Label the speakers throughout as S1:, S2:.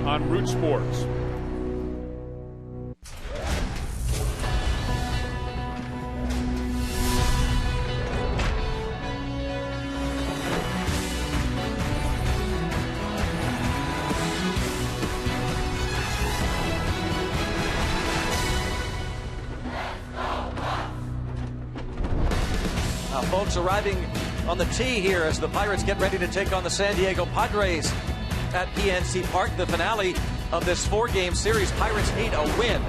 S1: on Root Sports.
S2: Folks arriving on the tee here as the Pirates get ready to take on the San Diego Padres at PNC Park. The finale of this four-game series. Pirates need a win.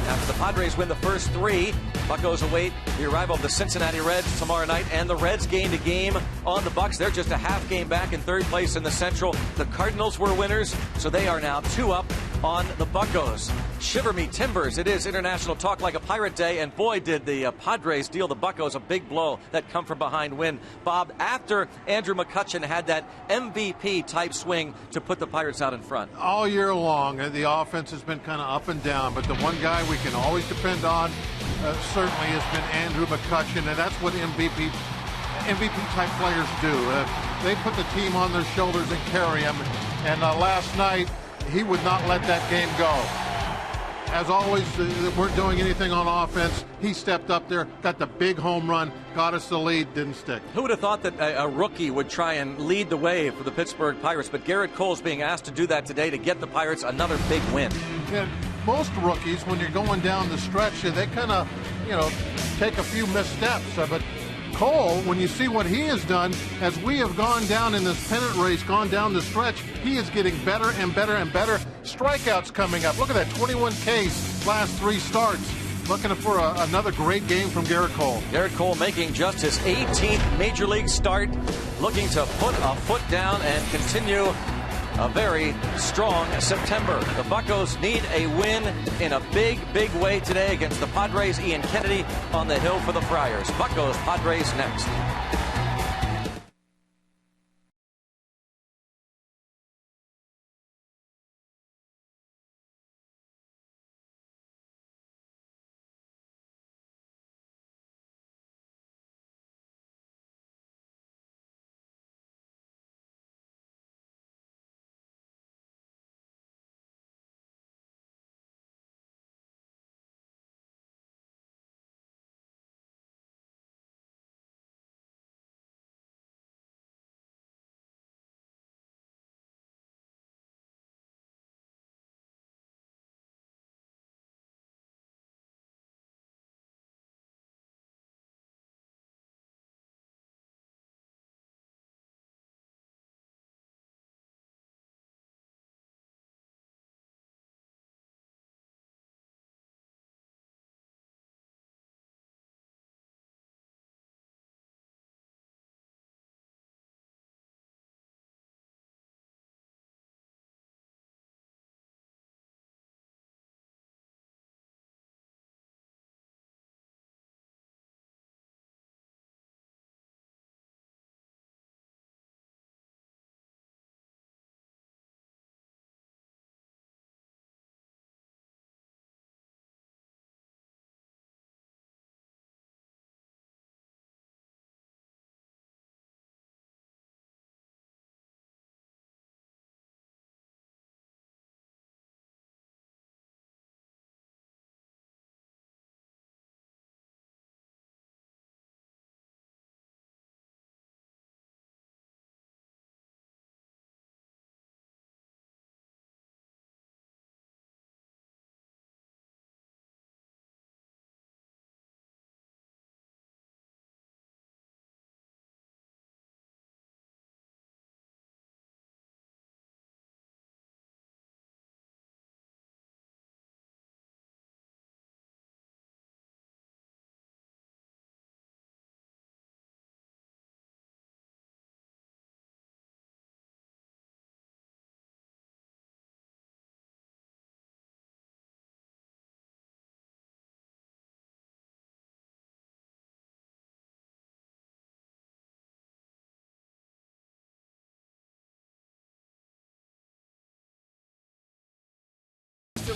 S2: After the Padres win the first three, Buccos await the arrival of the Cincinnati Reds tomorrow night, and the Reds gained a game on the Bucks. They're just a half game back in third place in the Central. The Cardinals were winners, so they are now 2 up on the Buccos. Shiver me timbers, it is International Talk Like a Pirate Day, and boy did the Padres deal the Buccos a big blow. That come from behind win. Bob, after Andrew McCutchen had that MVP type swing to put the Pirates out in front.
S3: All year long, the offense has been kind of up and down, but the one guy we can always depend on certainly has been Andrew McCutchen, and that's what MVP type players do. They put the team on their shoulders and carry them, and last night he would not let that game go. As always, they weren't doing anything on offense. He stepped up there, got the big home run, got us the lead, didn't stick.
S2: Who would have thought that a rookie would try and lead the way for the Pittsburgh Pirates? But Garrett Cole's being asked to do that today to get the Pirates another big win.
S3: Yeah, most rookies, when you're going down the stretch, they kind of, take a few missteps. But Cole, when you see what he has done, as we have gone down in this pennant race, gone down the stretch, he is getting better and better and better. Strikeouts coming up. Look at that, 21 Ks last 3 starts. Looking for another great game from Garrett Cole.
S2: Garrett Cole making just his 18th Major League start, looking to put a foot down and continue a very strong September. The Buccos need a win in a big, big way today against the Padres. Ian Kennedy on the hill for the Friars. Buccos, Padres next.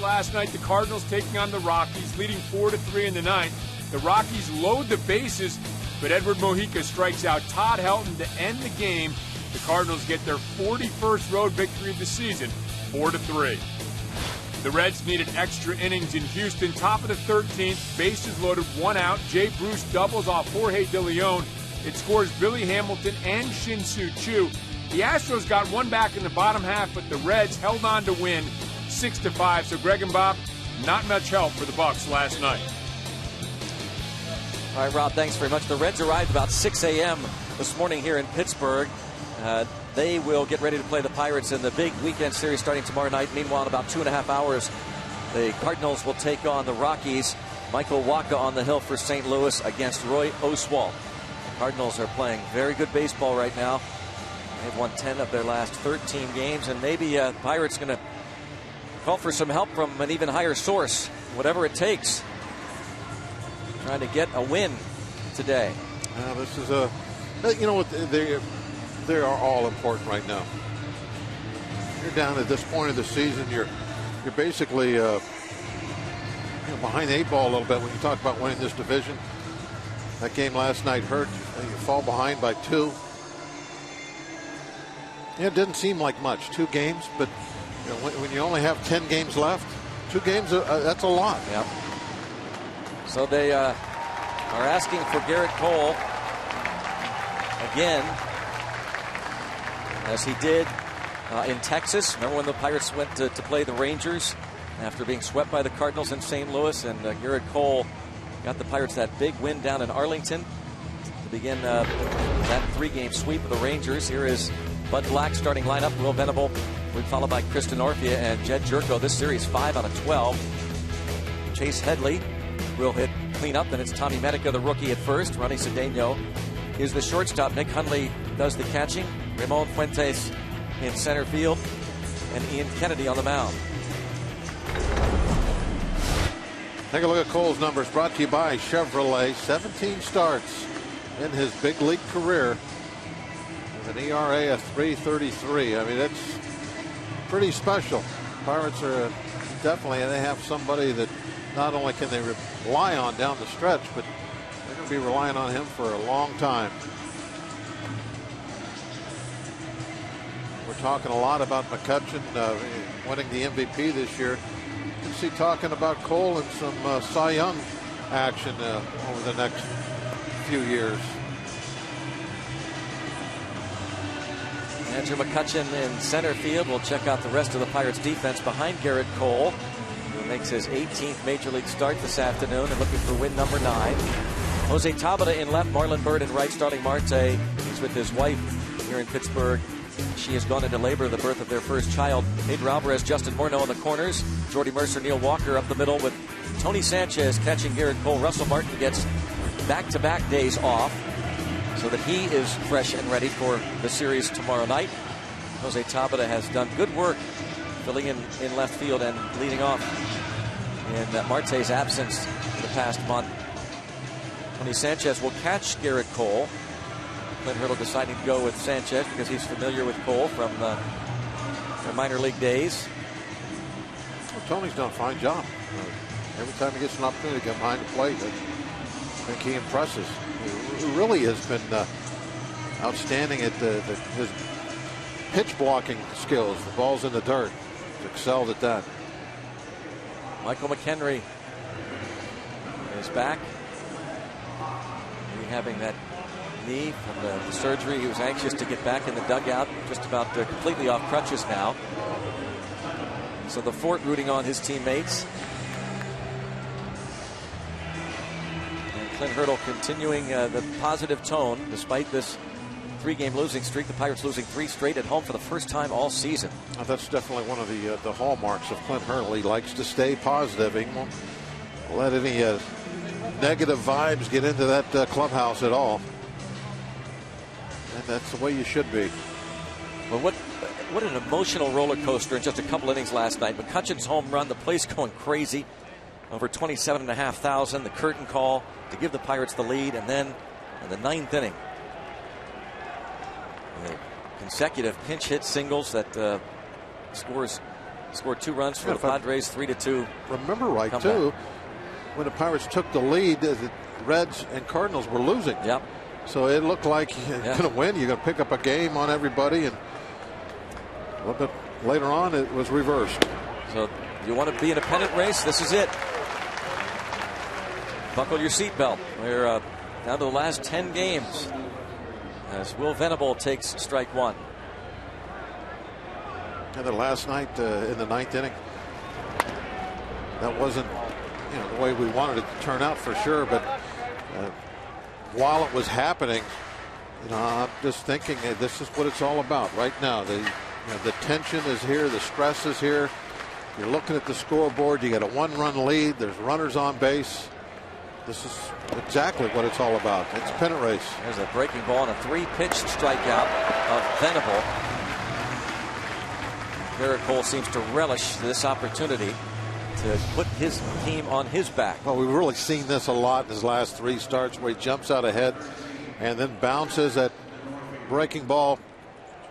S1: Last night, the Cardinals taking on the Rockies, leading 4-3 in the ninth. The Rockies load the bases, but Edward Mojica strikes out Todd Helton to end the game. The Cardinals get their 41st road victory of the season, 4-3. The Reds needed extra innings in Houston, top of the 13th, bases loaded, 1 out. Jay Bruce doubles off Jorge De Leon. It scores Billy Hamilton and Shin-Soo Choo. The Astros got one back in the bottom half, but the Reds held on to win 6-5. So Greg and Bob, not much help for the Bucs last night.
S2: All right, Rob, thanks very much. The Reds arrived about 6 a.m. this morning here in Pittsburgh. They will get ready to play the Pirates in the big weekend series starting tomorrow night. Meanwhile, in about 2.5 hours, the Cardinals will take on the Rockies. Michael Wacha on the hill for St. Louis against Roy Oswalt. The Cardinals are playing very good baseball right now. They've won 10 of their last 13 games, and maybe Pirates going to call for some help from an even higher source, whatever it takes. Trying to get a win today.
S3: This is a, you know what, they are all important right now. You're down at this point of the season. You're basically behind the 8 ball a little bit when you talk about winning this division. That game last night hurt. You fall behind by 2. Yeah, it didn't seem like much, 2 games, but you know, when you only have 10 games left, 2 games, that's a lot.
S2: Yep. So they are asking for Garrett Cole again, as he did in Texas. Remember when the Pirates went to play the Rangers after being swept by the Cardinals in St. Louis, and Garrett Cole got the Pirates that big win down in Arlington to begin that 3-game sweep of the Rangers. Here is Bud Black starting lineup. Will Venable, followed by Kristen Orphea and Jed Jerko. This series 5 out of 12. Chase Headley will hit cleanup. Then it's Tommy Medica, the rookie, at first. Ronnie Cedeno is the shortstop. Nick Hundley does the catching. Ramon Fuentes in center field. And Ian Kennedy on the mound.
S3: Take a look at Cole's numbers, brought to you by Chevrolet. 17 starts in his big league career with an ERA of 3.33. I mean, that's pretty special. Pirates are definitely, and they have somebody that not only can they rely on down the stretch, but they're going to be relying on him for a long time. We're talking a lot about McCutchen winning the MVP this year. You see talking about Cole and some Cy Young action over the next few years.
S2: Andrew McCutchen in center field. We'll check out the rest of the Pirates defense behind Garrett Cole, who makes his 18th Major League start this afternoon and looking for win number 9. Jose Tabata in left, Marlon Byrd in right, starting Marte. He's with his wife here in Pittsburgh. She has gone into labor, the birth of their first child. Pedro Alvarez, Justin Morneau in the corners. Jordy Mercer, Neil Walker up the middle with Tony Sanchez catching Garrett Cole. Russell Martin gets back-to-back days off so that he is fresh and ready for the series tomorrow night. Jose Tabata has done good work filling in left field and leading off in Marte's absence the past month. Tony Sanchez will catch Garrett Cole. Clint Hurdle deciding to go with Sanchez because he's familiar with Cole from their minor league days.
S3: Well, Tony's done a fine job. Every time he gets an opportunity to get behind the plate, I think he impresses. He really has been outstanding at his pitch blocking skills. The ball's in the dirt. He's excelled at that.
S2: Michael McHenry is back, rehabbing that knee from the surgery. He was anxious to get back in the dugout, just about completely off crutches now. So the fort rooting on his teammates. And Clint Hurdle continuing the positive tone despite this 3-game losing streak. The Pirates losing 3 straight at home for the first time all season.
S3: That's definitely one of the hallmarks of Clint Hurdle. He likes to stay positive. He won't let any negative vibes get into that clubhouse at all. And that's the way you should be.
S2: Well, what an emotional roller coaster in just a couple innings last night. McCutchen's home run, the place going crazy. Over 27,500. The curtain call to give the Pirates the lead, and then in the 9th inning, the consecutive pinch hit singles that scored 2 runs for the Padres, 3-2.
S3: Remember right too, when the Pirates took the lead, the Reds and Cardinals were losing.
S2: Yep.
S3: So it looked like you're going to win. You're going to pick up a game on everybody. And a little bit later on, it was reversed.
S2: So you want to be in a pennant race? This is it. Buckle your seatbelt. We're down to the last 10 games as Will Venable takes strike one.
S3: And then last night in the 9th inning, that wasn't the way we wanted it to turn out for sure. But while it was happening, I'm just thinking, hey, this is what it's all about right now. The tension is here, the stress is here. You're looking at the scoreboard. You got a 1-run lead. There's runners on base. This is exactly what it's all about. It's pennant race.
S2: There's a breaking ball and a 3-pitch strikeout of Venable. Garrett Cole seems to relish this opportunity to put his team on his back.
S3: Well, we've really seen this a lot in his last 3 starts where he jumps out ahead and then bounces that breaking ball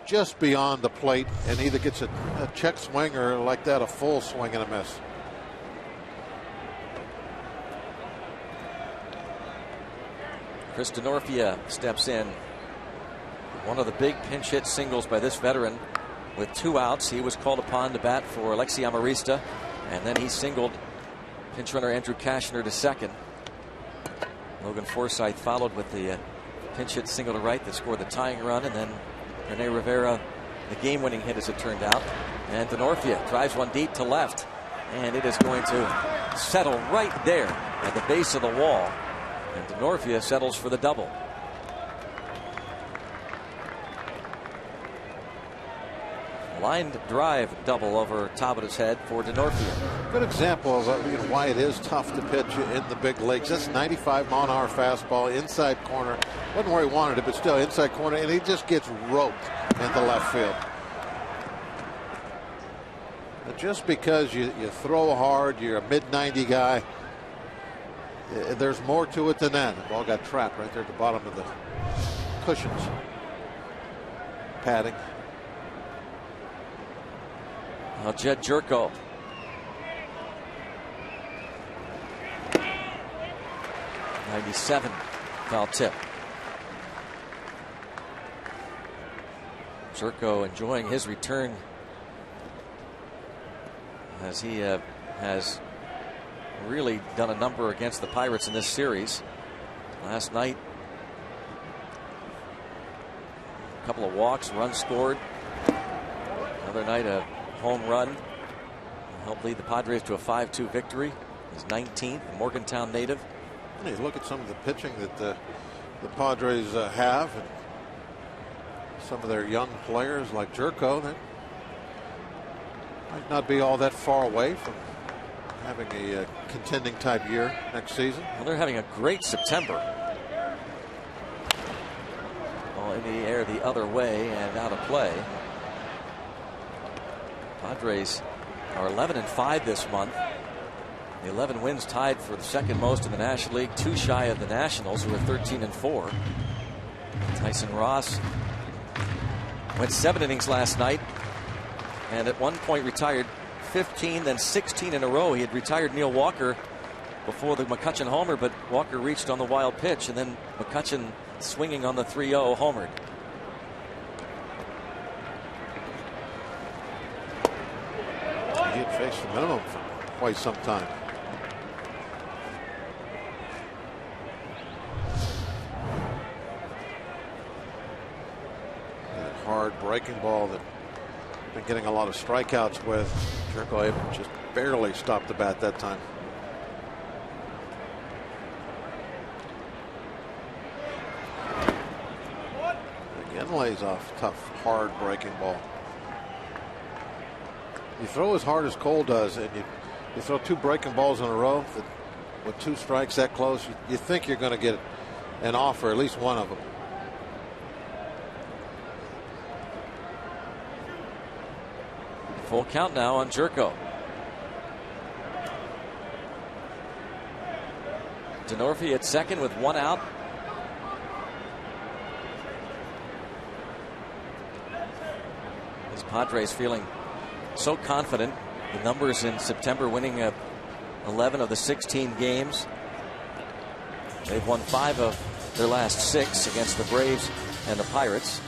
S3: just beyond the plate and either gets a check swing or like that a full swing and a miss.
S2: Chris Denorfia steps in. One of the big pinch hit singles by this veteran with 2 outs. He was called upon to bat for Alexi Amarista, and then he singled pinch runner Andrew Kashner to second. Logan Forsythe followed with the pinch hit single to right that scored the tying run, and then Rene Rivera the game-winning hit as it turned out. And Denorfia drives one deep to left, and it is going to settle right there at the base of the wall. And Denorfia settles for the double. Lined drive double over top of his head for Denorfia.
S3: Good example of why it is tough to pitch in the big leagues. That's 95-mile-an-hour fastball, inside corner. Wasn't where he wanted it, but still inside corner, and he just gets roped into left field. And just because you throw hard, you're a mid-90 guy, there's more to it than that. The ball got trapped right there at the bottom of the cushions. Padding.
S2: Now Jed Jerko. '97 foul tip. Jerko enjoying his return as he has really done a number against the Pirates in this series. Last night, a couple of walks, runs scored. Another night, a home run helped lead the Padres to a 5-2 victory. His 19th, a Morgantown native.
S3: And you look at some of the pitching that the Padres have, and some of their young players like Jerko, that might not be all that far away from having a contending type year next season.
S2: Well, they're having a great September. Ball in the air the other way and out of play. Padres are 11-5 this month. The 11 wins tied for the second most in the National League, 2 shy of the Nationals, who are 13-4. Tyson Ross went 7 innings last night and at one point retired 15, then 16 in a row. He had retired Neil Walker before the McCutchen homer, but Walker reached on the wild pitch, and then McCutchen swinging on the 3-0 homered.
S3: He had faced the minimum for quite some time. That hard breaking ball that been getting a lot of strikeouts with. Jerko just barely stopped the bat that time. Again lays off tough, hard breaking ball. You throw as hard as Cole does, and you throw 2 breaking balls in a row with 2 strikes that close, you think you're going to get an offer, at least one of them.
S2: Full count now on Jerko. Denorfia at second with 1 out. His Padres feeling so confident. The numbers in September, winning 11 of the 16 games. They've won 5 of their last 6 against the Braves and the Pirates.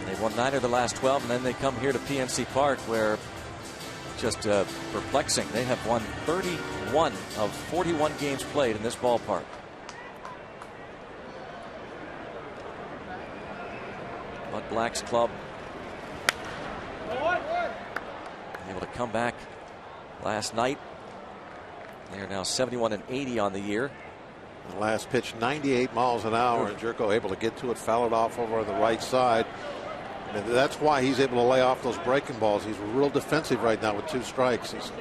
S2: They've won 9 of the last 12, and then they come here to PNC Park, where just perplexing. They have won 31 of 41 games played in this ballpark. Bud Black's club able to come back last night. They are now 71 and 80 on the year.
S3: The last pitch 98 miles an hour, and Jerko able to get to it, foul it off over on the right side. And that's why he's able to lay off those breaking balls. He's real defensive right now with 2 strikes. He's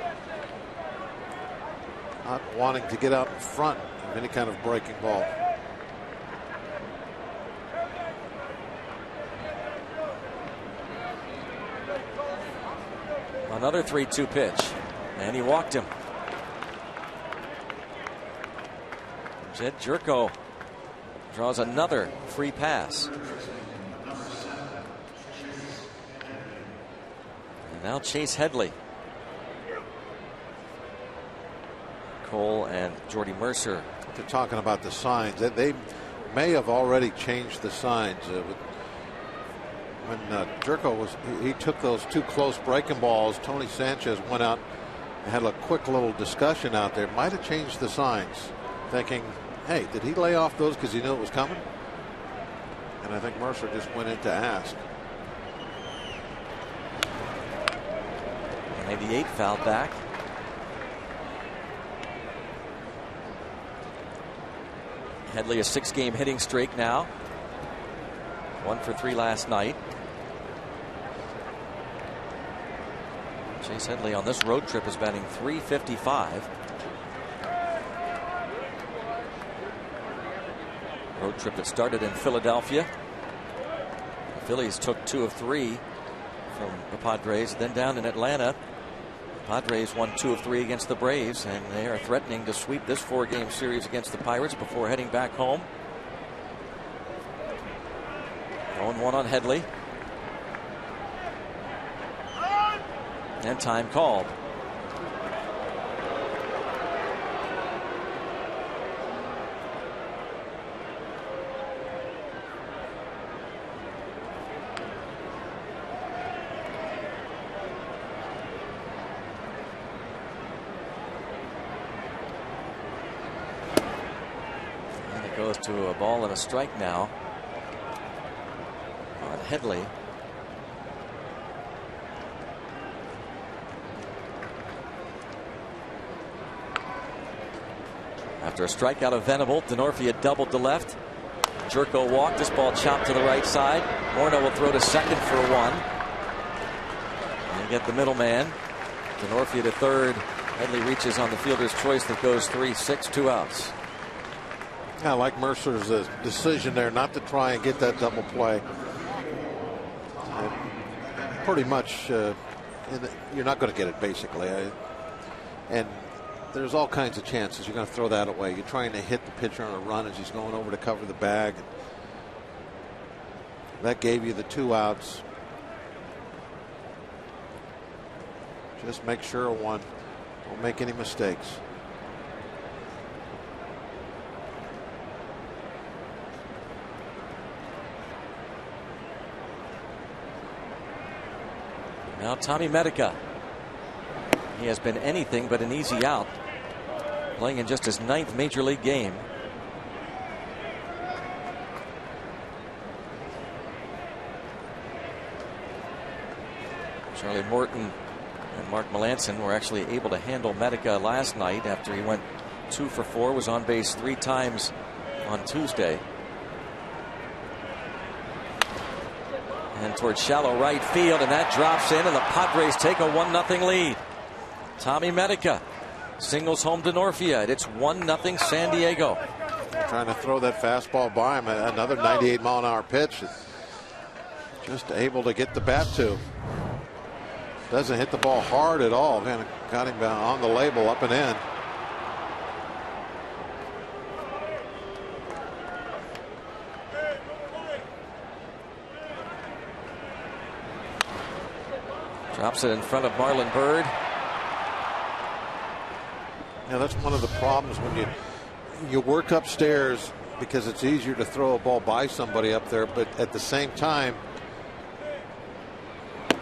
S3: not wanting to get out in front of any kind of breaking ball.
S2: Another 3-2 pitch, and he walked him. Jed Jerko draws another free pass. And now Chase Headley. Cole and Jordy Mercer.
S3: They're talking about the signs. They may have already changed the signs. When Jerko he took those 2 close breaking balls, Tony Sanchez went out and had a quick little discussion out there. Might have changed the signs, thinking, hey, did he lay off those because he knew it was coming? And I think Mercer just went in to ask.
S2: 98 fouled back. Headley a 6-game hitting streak now. 1 for 3 last night. Chase Headley on this road trip is batting .355. Road trip that started in Philadelphia. The Phillies took 2 of 3 from the Padres. Then down in Atlanta, the Padres won 2 of 3 against the Braves, and they are threatening to sweep this 4-game series against the Pirates before heading back home. 0-1 on Headley. And time called. And it goes to a ball and a strike now on Headley. After a strikeout of Venable, Denorfia doubled to left. Jerko walked. This ball chopped to the right side. Morneau will throw to second for 1. And get the middleman. Denorfia to third. Headley reaches on the fielder's choice that goes 3-6, 2 outs.
S3: I like Mercer's decision there not to try and get that double play. Pretty much, you're not going to get it basically. And there's all kinds of chances you're going to throw that away. You're trying to hit the pitcher on a run as he's going over to cover the bag. That gave you the 2 outs. Just make sure of one. Don't make any mistakes.
S2: Now Tommy Medica. He has been anything but an easy out, playing in just his 9th major league game. Charlie Morton and Mark Melanson were actually able to handle Medica last night after he went 2 for 4, was on base 3 times on Tuesday. And towards shallow right field, and that drops in, and the Padres take a 1-0 lead. Tommy Medica singles home Denorfia. It's 1-0 San Diego.
S3: Trying to throw that fastball by him. Another 98-mile-an-hour pitch. Just able to get the bat to. Doesn't hit the ball hard at all. Kind of got him on the label, up and in.
S2: Drops it in front of Marlon Byrd.
S3: Yeah, that's one of the problems when you work upstairs because it's easier to throw a ball by somebody up there, but at the same time,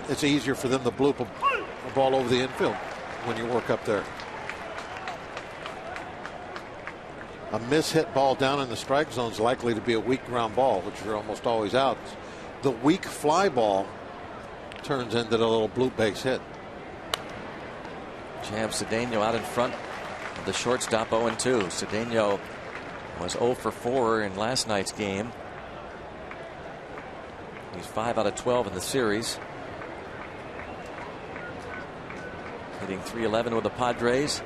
S3: it's easier for them to bloop a ball over the infield when you work up there. A mishit ball down in the strike zone is likely to be a weak ground ball, which are almost always out. The weak fly ball turns into the little bloop base hit.
S2: Jam Cedeno out in front of the shortstop, 0-2. Cedeno was 0 for 4 in last night's game. He's 5 out of 12 in the series. Hitting .311 with the Padres.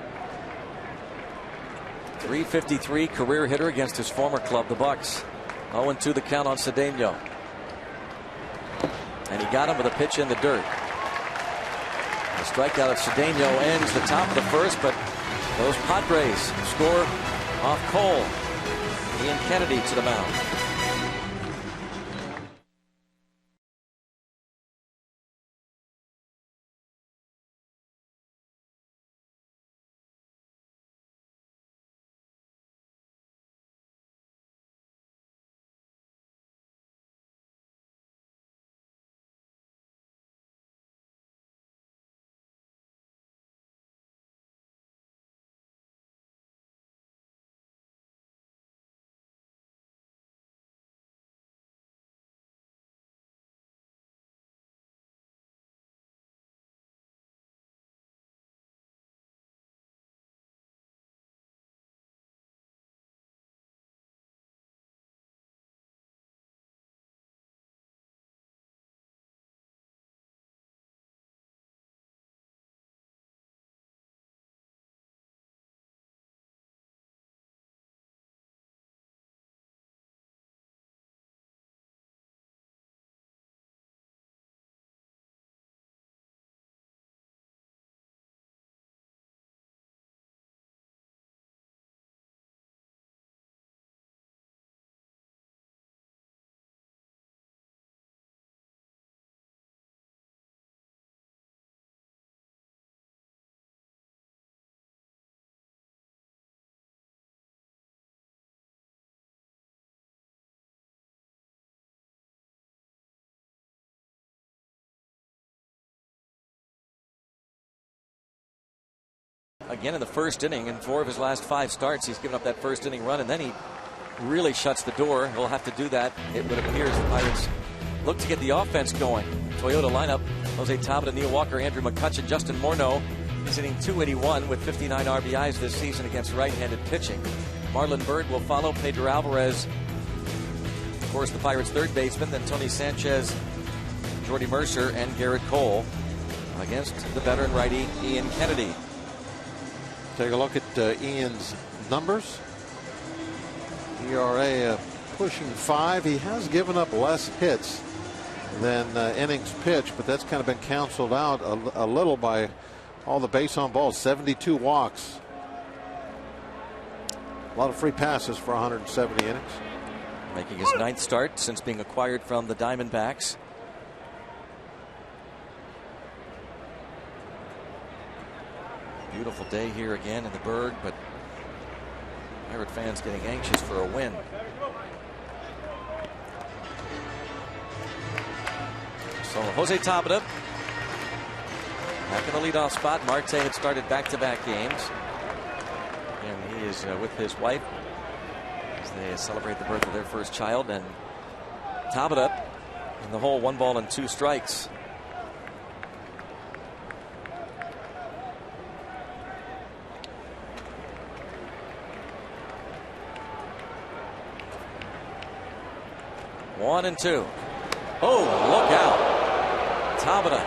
S2: .353 career hitter against his former club, the Bucks. 0-2 the count on Cedeno. And he got him with a pitch in the dirt. The strikeout of Cedeno ends the top of the first, but those Padres score off Cole. Ian Kennedy to the mound. Again in the first inning, in 4 of his last 5 starts, he's given up that first inning run, and then he really shuts the door. He'll have to do that. It would appear as the Pirates look to get the offense going. Toyota lineup: Jose Tabata, Neil Walker, Andrew McCutchen, Justin Morneau. He's hitting .281 with 59 RBIs this season against right-handed pitching. Marlon Byrd will follow. Pedro Alvarez, of course, the Pirates' third baseman. Then Tony Sanchez, Jordy Mercer, and Garrett Cole against the veteran righty Ian Kennedy.
S3: Take a look at Ian's numbers. ERA pushing 5. He has given up less hits than innings pitched, but that's kind of been canceled out a little by all the base on balls. 72 walks. A lot of free passes for 170 innings.
S2: Making his 9th start since being acquired from the Diamondbacks. Beautiful day here again in the Berg, but Pirate fans getting anxious for a win. So Jose Tabata back in the leadoff spot. Marte had started back-to-back games, and he is with his wife as they celebrate the birth of their first child. And Tabata in the hole, 1 ball and 2 strikes. One and 2. Oh, look out. Tabata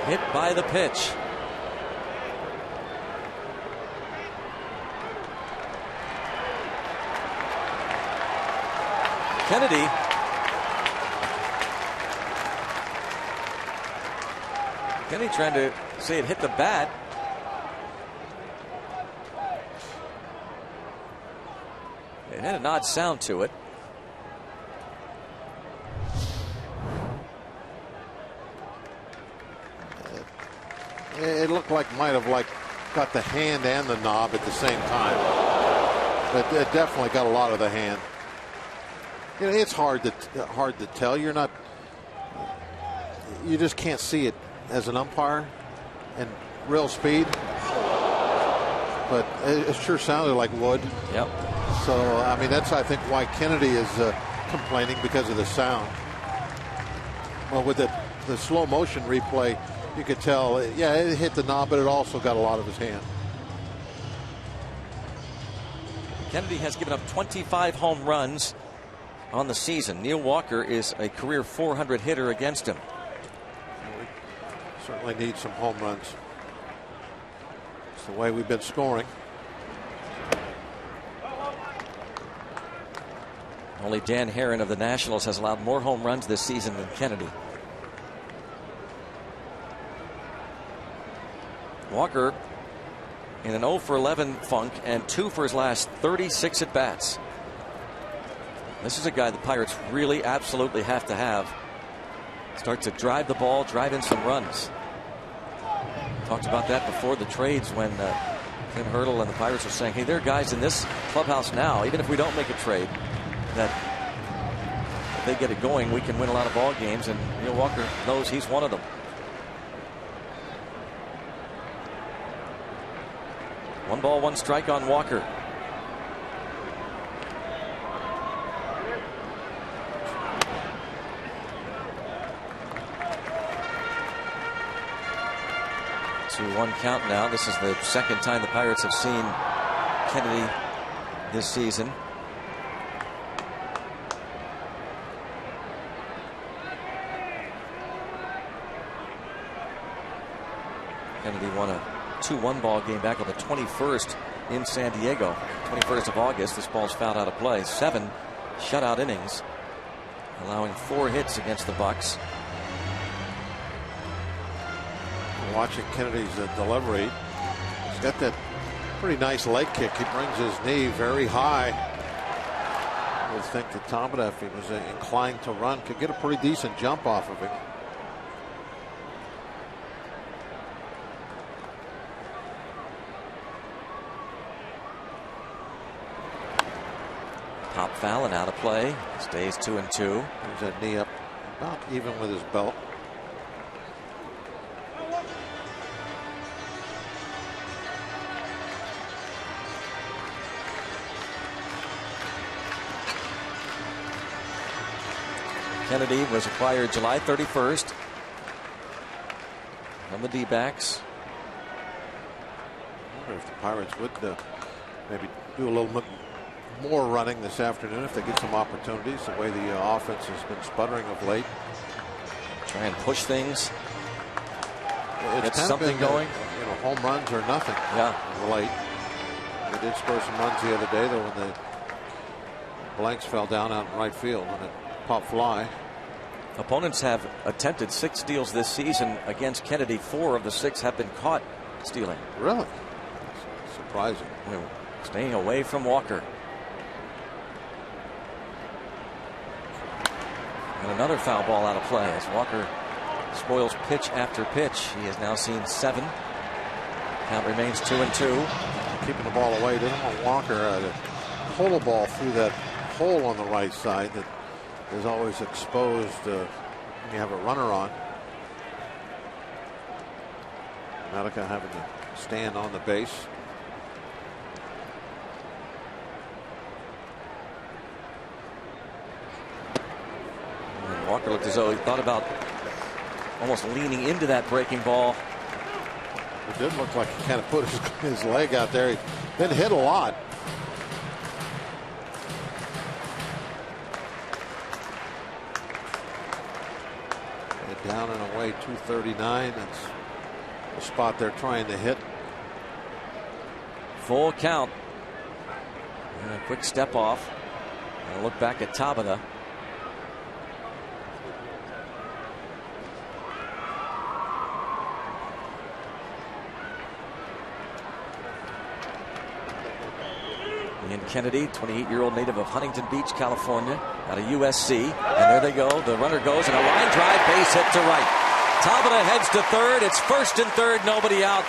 S2: hit by the pitch. Kennedy trying to say it hit the bat. It had an odd sound to it.
S3: It looked like might have got the hand and the knob at the same time, but it definitely got a lot of the hand. You know, it's hard to tell. You just can't see it as an umpire in real speed. But it sure sounded like wood.
S2: Yep.
S3: So I mean, that's I think why Kennedy is complaining, because of the sound. Well, with the slow motion replay, you could tell, yeah, it hit the knob, but it also got a lot of his hand.
S2: Kennedy has given up 25 home runs on the season. Neil Walker is a career .400 hitter against him.
S3: We certainly need some home runs. It's the way we've been scoring.
S2: Only Dan Herron of the Nationals has allowed more home runs this season than Kennedy. Walker in an 0 for 11 funk and 2 for his last 36 at bats. This is a guy the Pirates really absolutely have to have. Start to drive the ball, drive in some runs. Talked about that before the trades when Tim Hurdle and the Pirates were saying, hey, there are guys in this clubhouse now, even if we don't make a trade, that if they get it going, we can win a lot of ball games, and Neil Walker knows he's one of them. 1 ball, 1 strike on Walker. To 1 count now. This is the second time the Pirates have seen Kennedy this season. Kennedy won a 2-1 ball game back on the 21st in San Diego. 21st of August. This ball's fouled out of play. 7 shutout innings, allowing 4 hits against the Bucks.
S3: Watching Kennedy's delivery, he's got that pretty nice leg kick. He brings his knee very high. I would think that Tabata, if he was inclined to run, could get a pretty decent jump off of him.
S2: Pop foul and out of play. Stays 2-2.
S3: There's that knee up about even with his belt.
S2: Kennedy was acquired July 31st from the D-backs.
S3: I wonder if the Pirates would maybe do a little bit more running this afternoon if they get some opportunities, the way the offense has been sputtering of late.
S2: Try and push things.
S3: It's
S2: get something going.
S3: You know, home runs or nothing.
S2: Yeah.
S3: Late. They did score some runs the other day, though, when the blanks fell down out in right field on a pop fly.
S2: Opponents have attempted 6 steals this season against Kennedy. 4 of the 6 have been caught stealing.
S3: Really? That's surprising.
S2: Staying away from Walker. And another foul ball out of play as Walker spoils pitch after pitch. He has now seen 7. Count remains 2-2.
S3: Keeping the ball away. Doesn't want Walker to pull the ball through that hole on the right side that is always exposed when you have a runner on. Medica having to stand on the base.
S2: And Walker looked as though he thought about almost leaning into that breaking ball.
S3: It did look like he kind of put his leg out there. He's been hit a lot. Down and away, 239. That's the spot they're trying to hit.
S2: Full count. And a quick step off. And a look back at Tabata. Ian Kennedy, 28-year-old native of Huntington Beach, California, out of USC. And there they go. The runner goes and a line drive, base hit to right. Tabata heads to third. It's first and third, nobody out.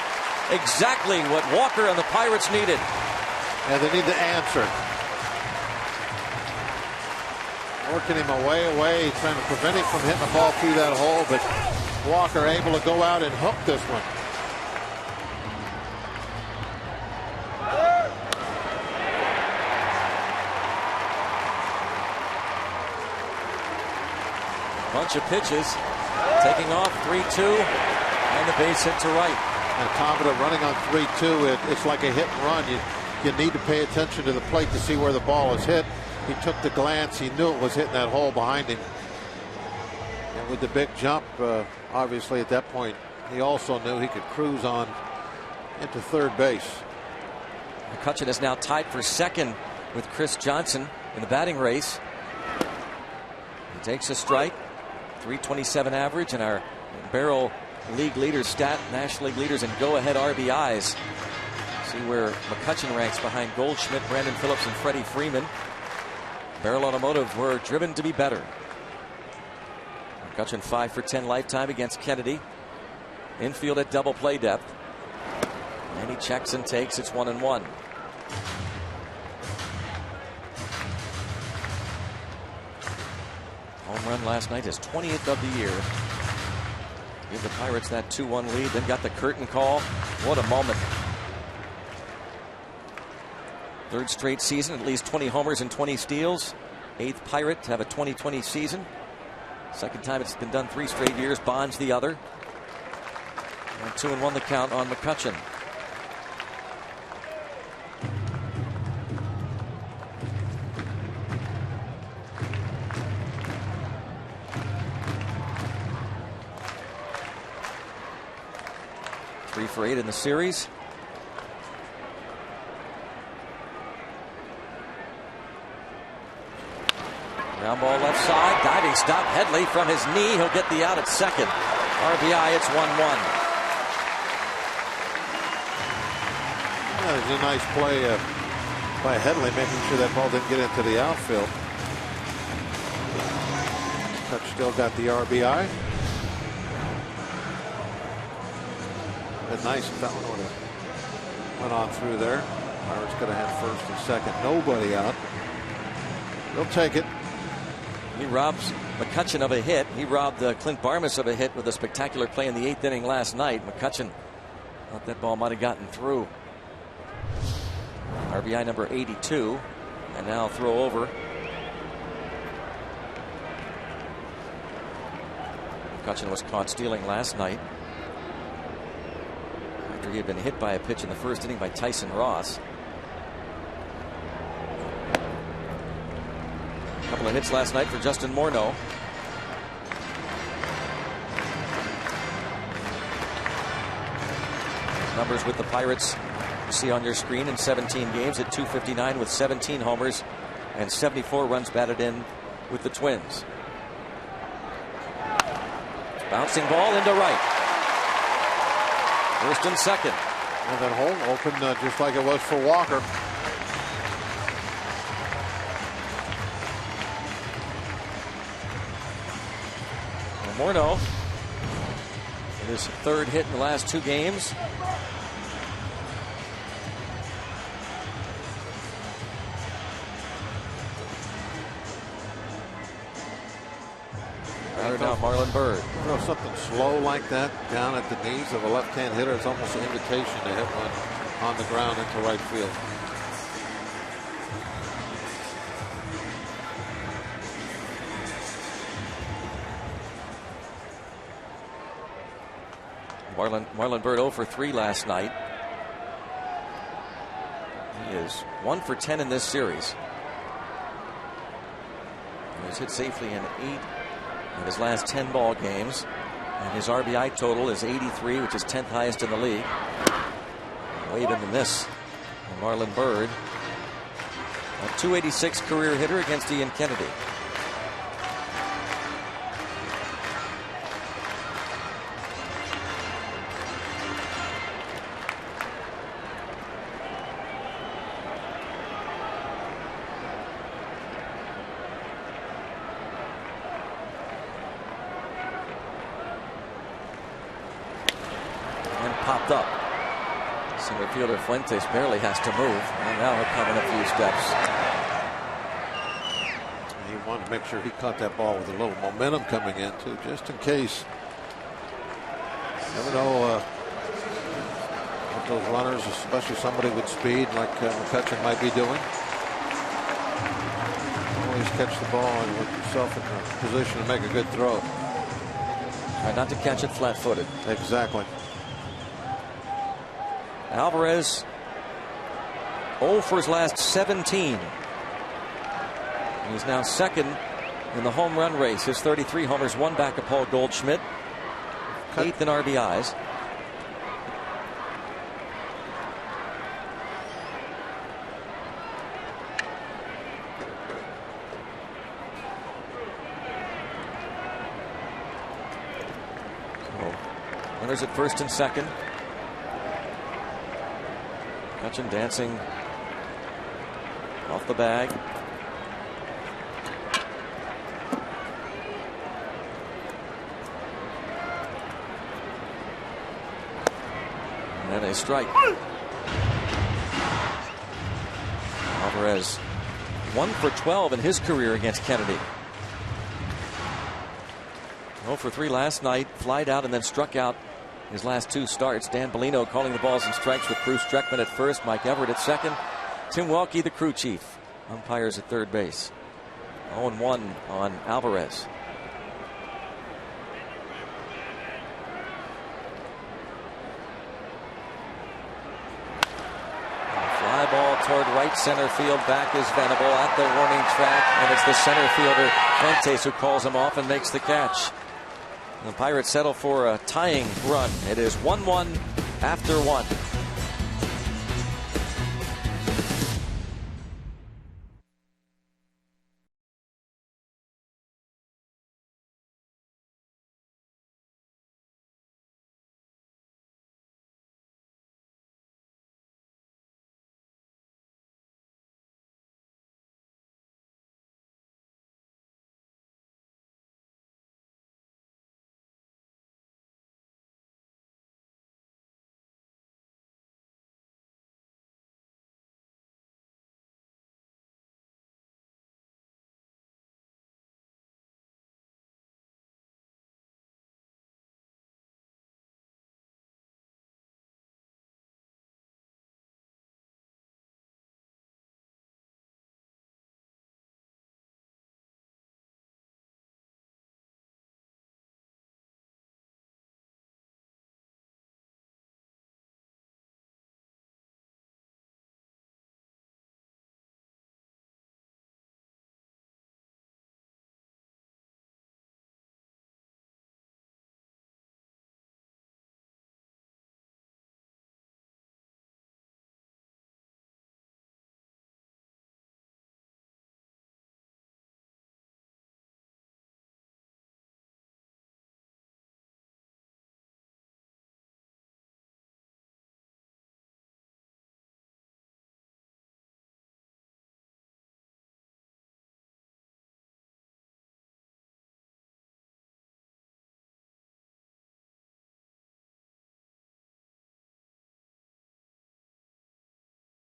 S2: Exactly what Walker and the Pirates needed.
S3: And they need to answer. Working him away, trying to prevent him from hitting the ball through that hole, but Walker able to go out and hook this one.
S2: Bunch of pitches, taking off 3-2, and the base hit to right.
S3: And Tavita running on 3-2, it's like a hit and run. You need to pay attention to the plate to see where the ball is hit. He took the glance. He knew it was hitting that hole behind him. And with the big jump, obviously at that point, he also knew he could cruise on into third base.
S2: McCutchen is now tied for second with Chris Johnson in the batting race. He takes a strike, 327 average, and our Barrel League leaders stat, National League leaders in go-ahead RBIs. See where McCutchen ranks behind Goldschmidt, Brandon Phillips, and Freddie Freeman. Barrel Automotive were driven to be better. McCutchen 5 for 10 lifetime against Kennedy. Infield at double play depth. And he checks and takes. It's 1-1. Home run last night, his 20th of the year. Give the Pirates that 2-1 lead, then got the curtain call. What a moment. Third straight season, at least 20 homers and 20 steals. 8th Pirate to have a 2020 season. Second time it's been done 3 straight years. Bonds the other. And 2-1 the count on McCutchen. Three for 8 in the series. Ground ball left side. Diving stop. Headley from his knee. He'll get the out at second. RBI. It's 1-1.
S3: Yeah, it's a nice play by Headley, making sure that ball didn't get into the outfield. Touch still got the RBI. But nice if that one would have went on through there. Pirates could have had first and second. Nobody out. They'll take it.
S2: He robs McCutchen of a hit. He robbed Clint Barmas of a hit with a spectacular play in the 8th inning last night. McCutchen thought that ball might have gotten through. RBI number 82. And now throw over. McCutchen was caught stealing last night after he had been hit by a pitch in the first inning by Tyson Ross. A couple of hits last night for Justin Morneau. Numbers with the Pirates you see on your screen in 17 games at .259 with 17 homers and 74 runs batted in with the Twins. Bouncing ball into right. First and second.
S3: And that hole open just like it was for Walker.
S2: Morneau in his 3rd hit in the last 2 games. Batter now Marlon Byrd.
S3: Throw something slow like that down at the knees of a left-hand hitter. It's almost an invitation to hit one on the ground into right field.
S2: Marlon Byrd 0 for 3 last night. He is 1 for 10 in this series. He's hit safely in 8 of his last 10 ball games. And his RBI total is 83, which is 10th highest in the league. Way than this. And Marlon Byrd, a .286 career hitter against Ian Kennedy. Popped up. Center fielder Fuentes barely has to move, and now he'll come in a few steps.
S3: He wanted to make sure he caught that ball with a little momentum coming in, too, just in case. You never know what those runners, especially somebody with speed like McCutchen might be doing. Always catch the ball and put yourself in a position to make a good throw.
S2: Try not to catch it flat-footed.
S3: Exactly.
S2: Alvarez 0 for his last 17. He's now second in the home run race. His 33 homers, one back of Paul Goldschmidt. 8th in RBIs. Runners at first and second. McCutchen dancing off the bag. And a strike. Alvarez 1 for 12 in his career against Kennedy. 0 for 3 last night. Flied out and then struck out his last 2 starts. Dan Bellino calling the balls and strikes with Bruce Streckman at first, Mike Everett at second. Tim Welke, the crew chief. Umpires at third base. 0-1 on Alvarez. Fly ball toward right center field. Back is Venable at the warning track, and it's the center fielder Fuentes who calls him off and makes the catch. The Pirates settle for a tying run. It is 1-1 after 1.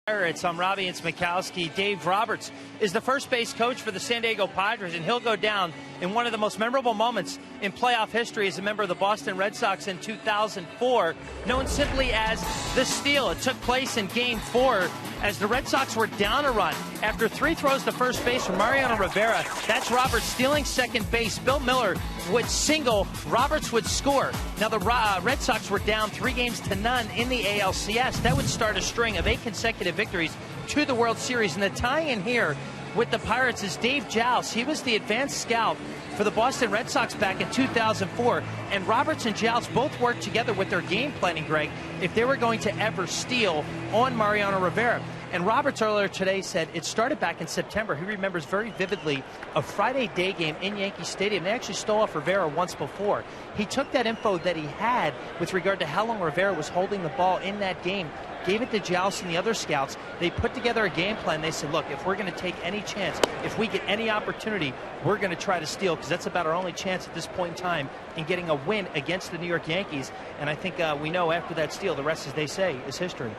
S4: Pirates. I'm Robbie Smikowski. Dave Roberts is the first base coach for the San Diego Padres, and he'll go down in one of the most memorable moments in playoff history as a member of the Boston Red Sox in 2004, known simply as the steal. It took place in Game 4 as the Red Sox were down a run. After 3 throws to first base from Mariano Rivera, that's Roberts stealing second base. Bill Miller would single, Roberts would score. Now the Red Sox were down 3-0 in the ALCS. That would start a string of 8 consecutive victories to the World Series. And the tie-in here with the Pirates is Dave Joust. He was the advanced scout for the Boston Red Sox back in 2004. And Roberts and Joust both worked together with their game planning, Greg, if they were going to ever steal on Mariano Rivera. And Roberts earlier today said it started back in September. He remembers very vividly a Friday day game in Yankee Stadium. They actually stole off Rivera once before. He took that info that he had with regard to how long Rivera was holding the ball in that game, gave it to Joust and the other scouts. They put together a game plan. They said, look, if we're going to take any chance, if we get any opportunity, we're going to try to steal, because that's about our only chance at this point in time in getting a win against the New York Yankees. And I think we know after that steal, the rest, as they say, is history.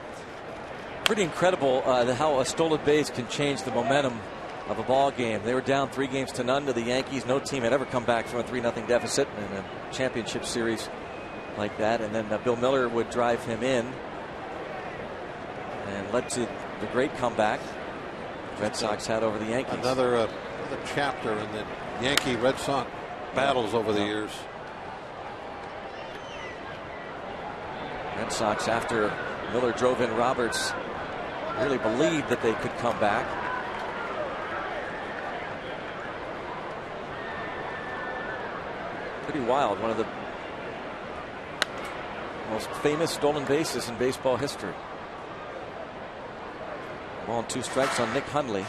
S2: Pretty incredible how a stolen base can change the momentum of a ball game. They were down 3-0 to the Yankees. No team had ever come back from a 3-0 deficit in a championship series like that. And then Bill Miller would drive him in and led to the great comeback Red Sox had over the Yankees.
S3: Another chapter in the Yankee-Red Sox battles over the years.
S2: Red Sox, after Miller drove in Roberts, really believed that they could come back. Pretty wild. One of the most famous stolen bases in baseball history. Ball and 2 strikes on Nick Hundley.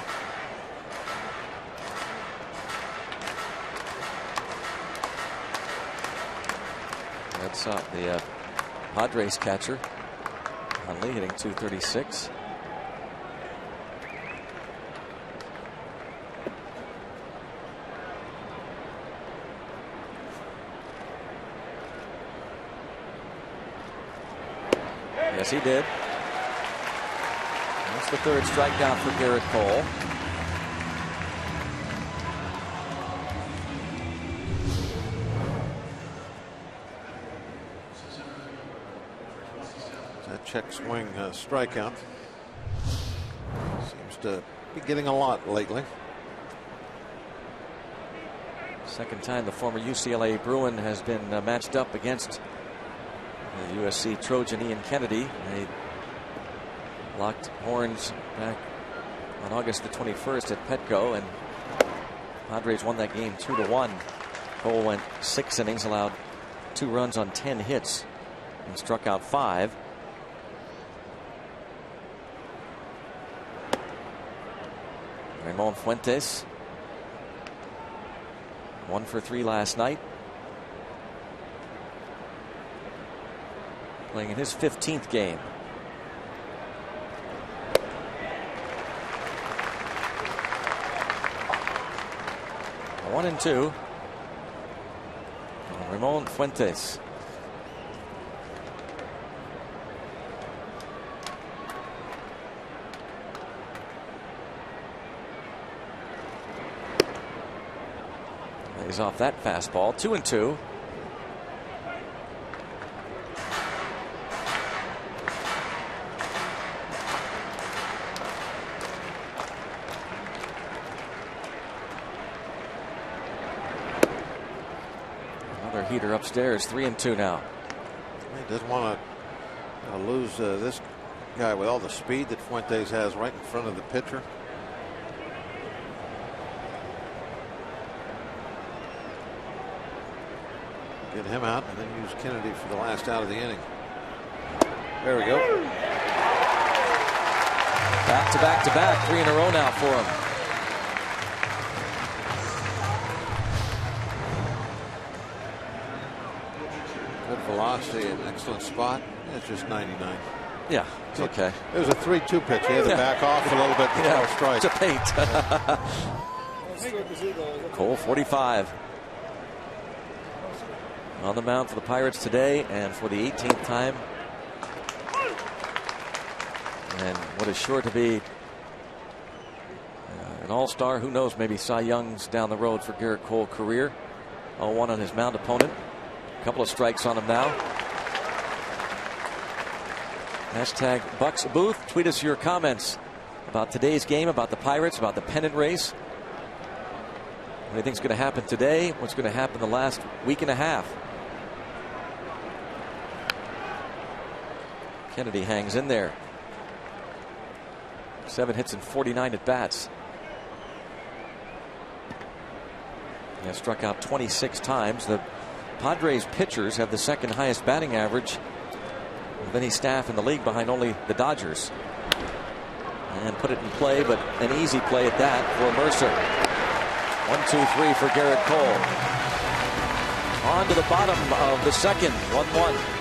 S2: That's the Padres catcher. Hundley hitting .236. Yes, he did. That's the 3rd strikeout for Garrett Cole.
S3: That check swing strikeout seems to be getting a lot lately.
S2: Second time the former UCLA Bruin has been matched up against the USC Trojan Ian Kennedy. They locked horns back on August the 21st at Petco, and Padres won that game 2-1. Cole went 6 innings, allowed 2 runs on 10 hits, and struck out 5. Ramon Fuentes, 1 for 3 last night. Playing in his 15th game. One and 2. Ramon Fuentes. Lays off that fastball. 2 and 2. Another heater upstairs. 3 and 2 now.
S3: He doesn't want to lose this guy with all the speed that Fuentes has right in front of the pitcher. Get him out and then use Kennedy for the last out of the inning. There we go.
S2: Back to back to back. 3 in a row now for him.
S3: Good velocity and excellent spot. It's just 99.
S2: Yeah, it's okay.
S3: It was a 3-2 pitch. He had to back off a little bit before a strike.
S2: It's a paint. Cole, 45. On the mound for the Pirates today and for the 18th time. And what is sure to be an all-star. Who knows, maybe Cy Young's down the road for Garrett Cole career. 0-1 on his mound opponent. A couple of strikes on him now. Hashtag Bucks Booth. Tweet us your comments about today's game, about the Pirates, about the pennant race. What do you think is going to happen today? What's going to happen the last week and a half? Kennedy hangs in there. 7 hits and 49 at bats. He has struck out 26 times. The Padres pitchers have the 2nd highest batting average of any staff in the league, behind only the Dodgers. And put it in play, but an easy play at that for Mercer. 1-2-3 for Garrett Cole. On to the bottom of the 2nd. 1-1.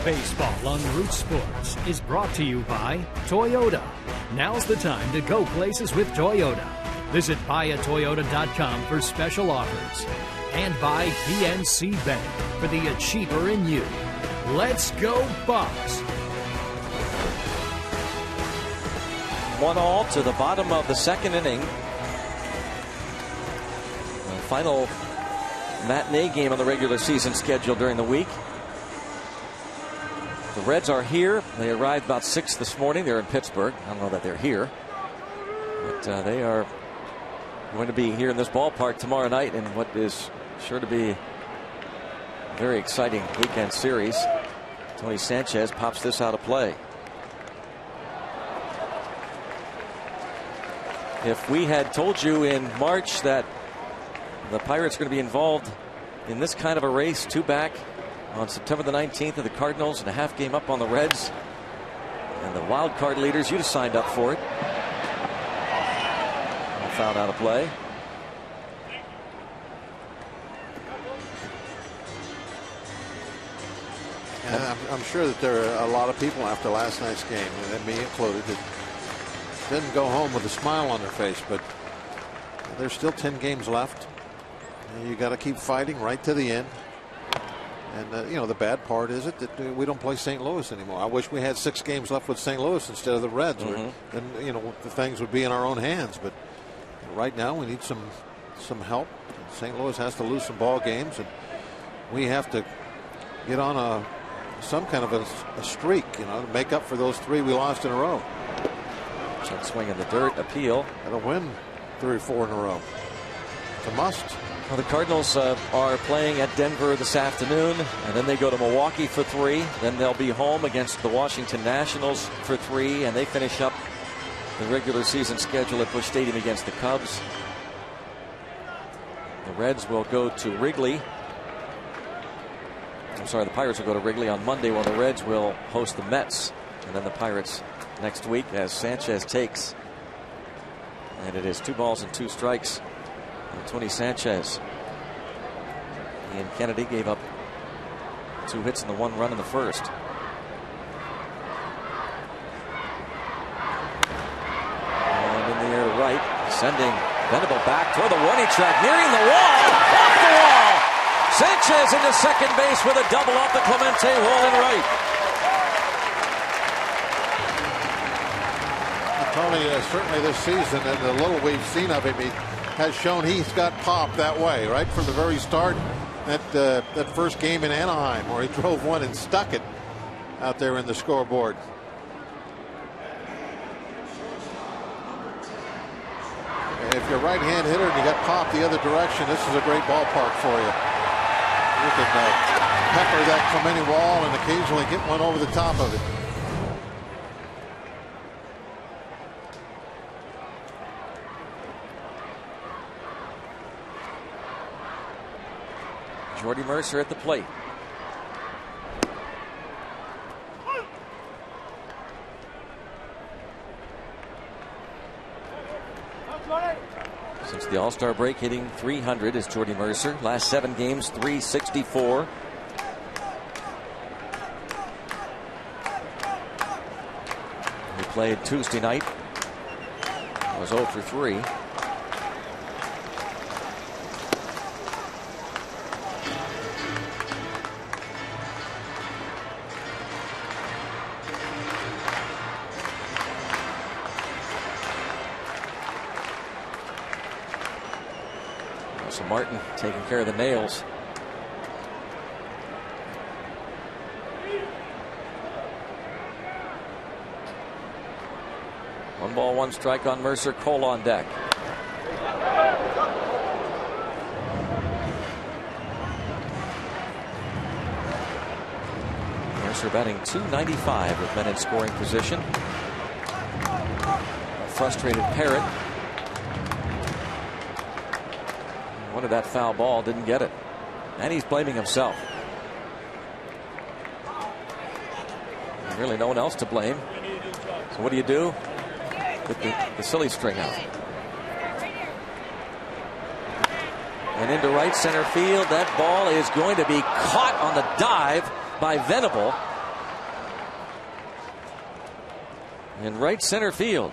S5: Baseball on Root Sports is brought to you by Toyota. Now's the time to go places with Toyota. Visit buyatoyota.com for special offers. And by PNC Bank for the achiever in you. Let's go, Bucks!
S2: 1-all to the bottom of the second inning. The final matinee game on the regular season schedule during the week. The Reds are here. They arrived about 6 this morning. They're in Pittsburgh. I don't know that they're here, but they are going to be here in this ballpark tomorrow night in what is sure to be a very exciting weekend series. Tony Sanchez pops this out of play. If we had told you in March that the Pirates are going to be involved in this kind of a race, 2 back on September the 19th of the Cardinals and a half game up on the Reds and the wild card leaders, you'd have signed up for it. Fouled out of play.
S3: And I'm sure that there are a lot of people after last night's game, and me included, that didn't go home with a smile on their face, but there's still 10 games left. And you got to keep fighting right to the end. And you know, the bad part is that we don't play St. Louis anymore. I wish we had 6 games left with St. Louis instead of the Reds. Then you know, the things would be in our own hands. But right now we need some help. St. Louis has to lose some ball games, and we have to get on some kind of a streak, you know, to make up for those 3 we lost in a row.
S2: Check swing in the dirt, appeal.
S3: Got to win 3 or 4 in a row. It's a must.
S2: Well, the Cardinals are playing at Denver this afternoon, and then they go to Milwaukee for 3. Then they'll be home against the Washington Nationals for 3, and they finish up the regular season schedule at Busch Stadium against the Cubs. The Reds will go to Wrigley. I'm sorry, the Pirates will go to Wrigley on Monday, while the Reds will host the Mets. And then the Pirates next week as Sanchez takes. And it is 2 balls and 2 strikes. Tony Sanchez. Ian Kennedy gave up 2 hits and the 1 run in the first. And in the air to right, sending Venable back toward the warning track, nearing the wall, off the wall. Sanchez into second base with a double off the Clemente wall and right.
S3: Tony, certainly this season, and the little we've seen of him, he has shown he's got pop that way, right from the very start. That first game in Anaheim, where he drove one and stuck it out there in the scoreboard. If you're a right-hand hitter and you got pop the other direction, this is a great ballpark for you. You can pepper that Clemente wall and occasionally get one over the top of it.
S2: Jordy Mercer at the plate. Since the All-Star break, hitting .300 is Jordy Mercer. Last 7 games, .364. He played Tuesday night. Was 0 for 3. Martin taking care of the nails. One ball, 1 strike on Mercer. Cole on deck. Mercer batting .295 with men in scoring position. A frustrated Parrott. Wanted that foul ball, didn't get it. And he's blaming himself. There's really no one else to blame. So what do you do? Put the silly string out. And into right center field. That ball is going to be caught on the dive by Venable. in right center field.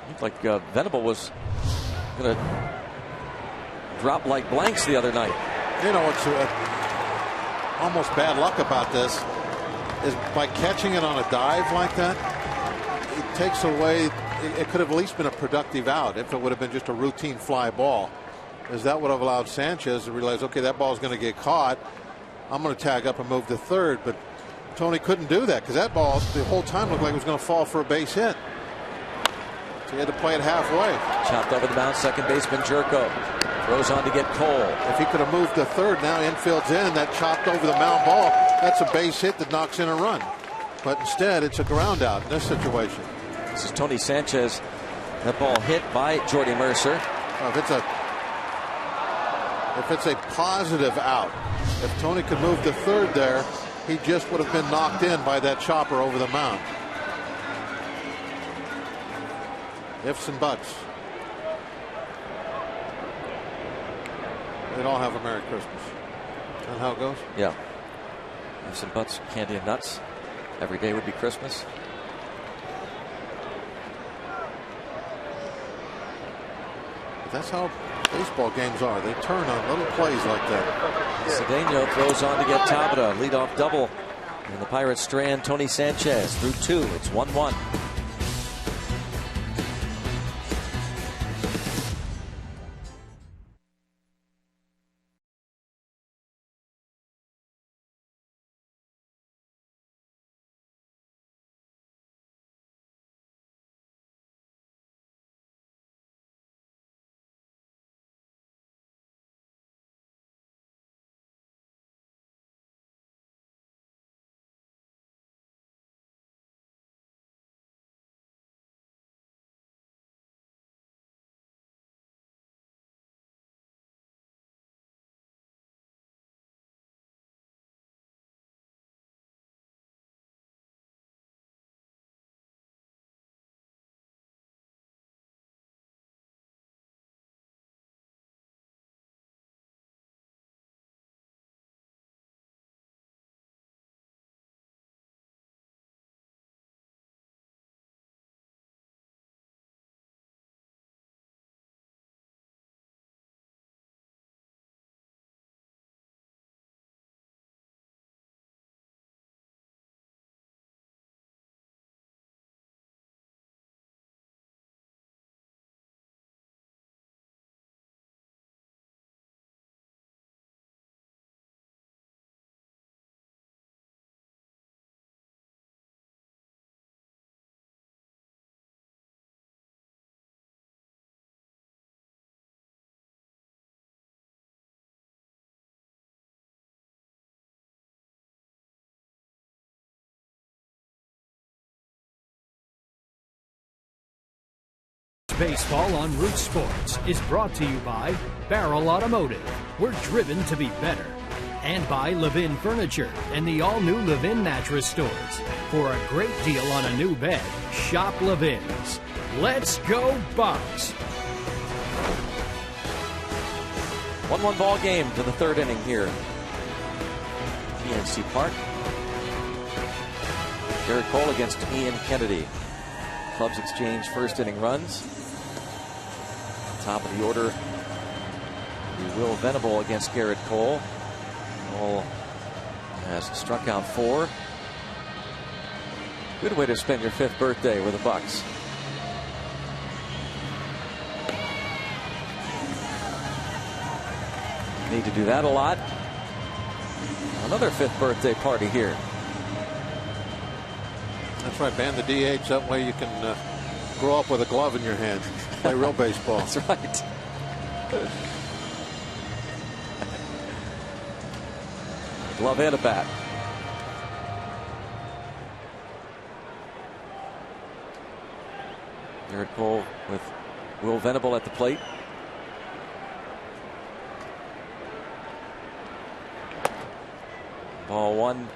S2: Looked like Venable was going to drop like blanks the other night.
S3: You know what's almost bad luck about this is by catching it on a dive like that, it takes away. It could have at least been a productive out if it would have been just a routine fly ball, as that would have allowed Sanchez to realize, okay, that ball is going to get caught. I'm going to tag up and move to third. But Tony couldn't do that because that ball the whole time looked like it was going to fall for a base hit. So he had to play it halfway.
S2: Chopped over the mound, second baseman Jerko throws on to get Cole.
S3: If he could have moved to third, now infield's in. That chopped over the mound ball, that's a base hit that knocks in a run. But instead, it's a ground out in this situation.
S2: This is Tony Sanchez. That ball hit by Jordy Mercer.
S3: If it's a positive out, if Tony could move to third there, he just would have been knocked in by that chopper over the mound. Ifs and buts. They'd all have a Merry Christmas. Is that how it goes?
S2: Yeah. Ifs and buts, candy and nuts. Every day would be Christmas.
S3: But that's how baseball games are. They turn on little plays like that.
S2: Cedeno throws on to get Tabata. Leadoff double. And the Pirates strand Tony Sanchez through 2. It's 1-1.
S5: Baseball on Root Sports is brought to you by Barrel Automotive. We're driven to be better. And by Levin Furniture and the all-new Levin Mattress Stores. For a great deal on a new bed, shop Levin's. Let's go Bucks!
S2: 1-1 ball game to the third inning here. PNC Park. Garrett Cole against Ian Kennedy. Clubs exchange first inning runs. Top of the order, Will Venable against Garrett Cole. Cole has struck out 4. Good way to spend your 5th birthday with the Bucks. Need to do that a lot. Another 5th birthday party here.
S3: That's right, ban the DH. That way you can grow up with a glove in your hand. Play real baseball.
S2: That's right. Glove and a bat. Garrett Cole with Will Venable at the plate. Ball 1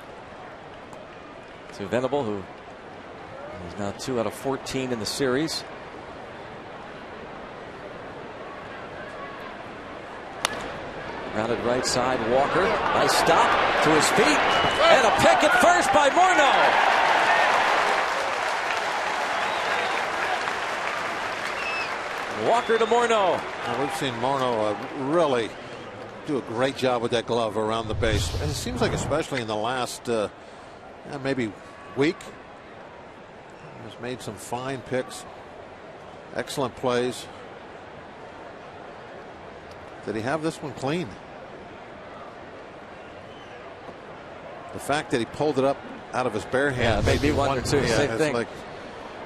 S2: to Venable, who is now 2 out of 14 in the series. Grounded right side, Walker. Nice stop to his feet. And a pick at first by Morneau. Walker to Morneau.
S3: Well, we've seen Morneau really do a great job with that glove around the base. And it seems like especially in the last maybe week, he's made some fine picks. Excellent plays. Did he have this one clean? The fact that he pulled it up out of his bare hand.
S2: Yeah, maybe one or two.
S3: Yeah,
S2: same thing.
S3: Like,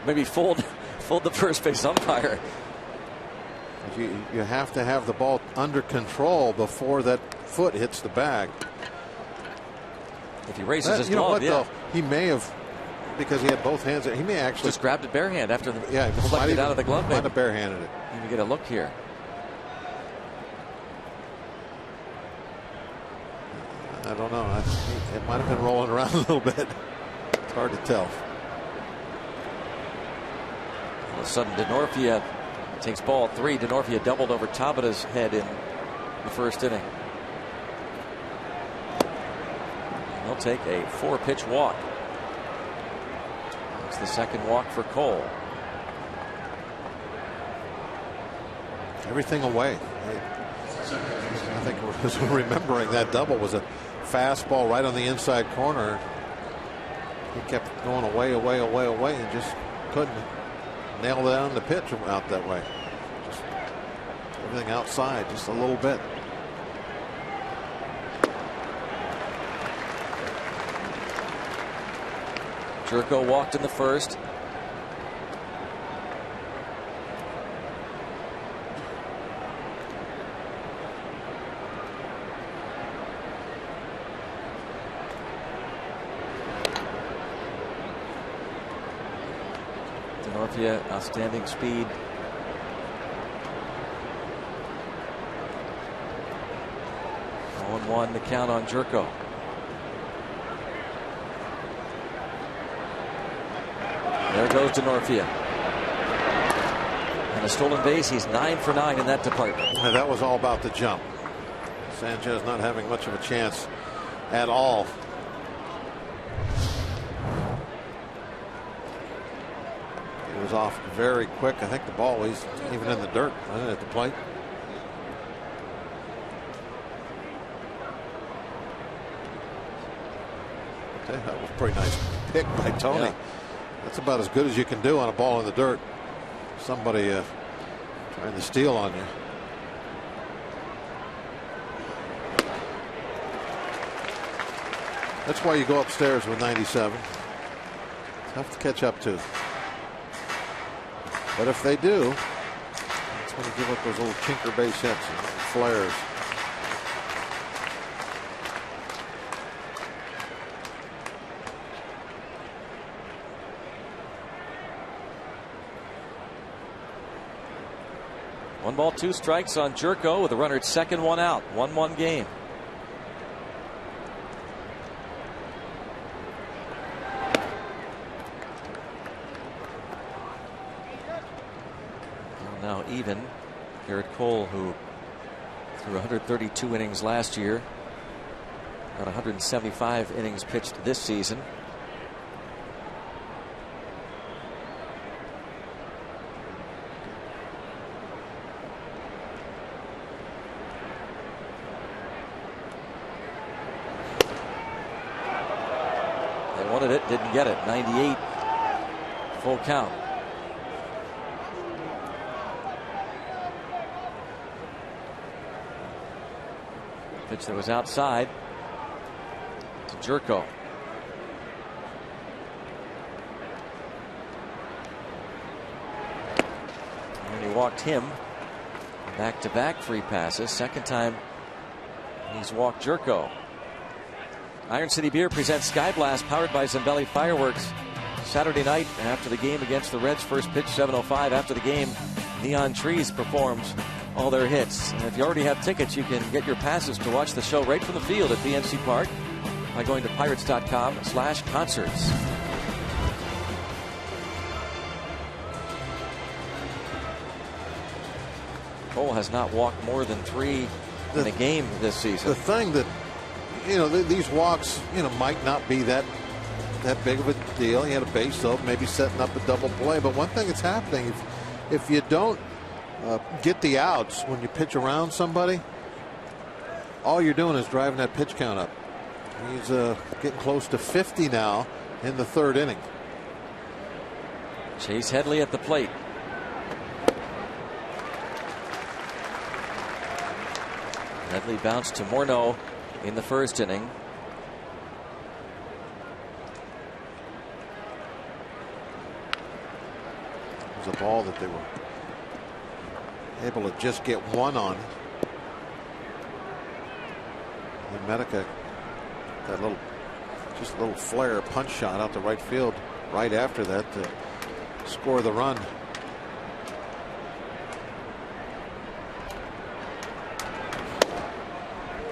S2: maybe fooled the first base umpire.
S3: You have to have the ball under control before that foot hits the bag.
S2: If he raises his
S3: you know
S2: glove,
S3: what,
S2: yeah.
S3: though? He may have, because he had both hands. He may actually
S2: just grabbed it bare hand after the
S3: pulled
S2: it out of the glove.
S3: Might have barehanded it.
S2: You get a look here.
S3: I don't know. It might have been rolling around a little bit. It's hard to tell.
S2: All of a sudden, Denorfia takes ball 3. Denorfia doubled over Tabata's head in the first inning. And he'll take a 4-pitch walk. It's the second walk for Cole.
S3: Everything away. I think remembering that double was a fastball right on the inside corner. He kept going away, and just couldn't nail down the pitch out that way. Just everything outside, just a little bit.
S2: Jerko walked in the first. Denorfia, outstanding speed. Oh, 1-1 the count on Jerko. There goes Denorfia. And a stolen base. He's 9 for 9 in that department.
S3: And that was all about the jump. Sanchez not having much of a chance at all. He was off very quick. I think the ball was even in the dirt, wasn't it, at the plate? Okay, that was a pretty nice pick by Tony.
S2: Yeah.
S3: That's about as good as you can do on a ball in the dirt. Somebody trying to steal on you. That's why you go upstairs with 97. Tough to catch up to. But if they do, that's when you give up those little tinker base hits and flares.
S2: One ball, 2 strikes on Jerko with a runner at second, 1 out. 1-1 game. Now even. Garrett Cole, who threw 132 innings last year, got 175 innings pitched this season. They wanted it, didn't get it. 98, full count. Pitch that was outside to Jerko. And he walked him. Back-to-back free passes. Second time he's walked Jerko. Iron City Beer presents Sky Blast, powered by Zambelli Fireworks. Saturday night after the game against the Reds. First pitch 7:05. After the game, Neon Trees performs all their hits. And if you already have tickets, you can get your passes to watch the show right from the field at PNC Park by going to pirates.com/concerts. Cole has not walked more than 3 in a game this season.
S3: The thing that, these walks, might not be that big of a deal. He had a base load, maybe setting up a double play. But one thing that's happening, if you don't get the outs when you pitch around somebody, all you're doing is driving that pitch count up. He's getting close to 50 now in the third inning.
S2: Chase Headley at the plate. Headley bounced to Morneau in the first inning.
S3: It was a ball that they were able to just get one on. And Medica, that just a little flare punch shot out to right field right after that to score the run.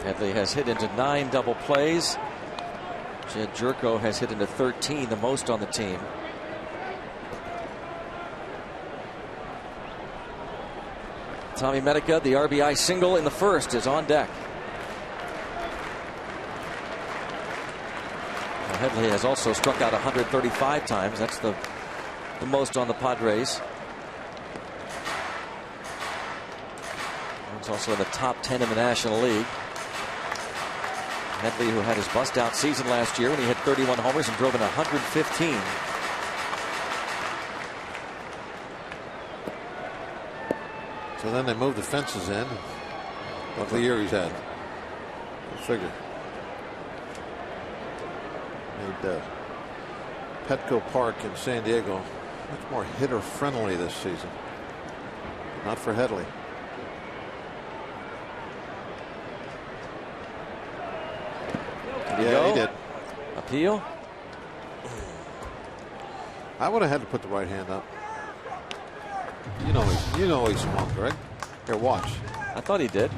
S2: Headley has hit into 9 double plays. Jed Jerko has hit into 13, the most on the team. Tommy Medica, the RBI single in the first, is on deck. Now, Headley has also struck out 135 times. That's the most on the Padres. He's also in the top 10 in the National League. Headley, who had his bust-out season last year when he hit 31 homers and drove in 115.
S3: So then they moved the fences in. What the year he's had. Go figure. Made Petco Park in San Diego much more hitter-friendly this season. Not for Headley.
S2: Yeah,
S3: he did.
S2: Appeal?
S3: I would have had to put the right hand up. You know he swung, Greg. Here, watch.
S2: I thought he did.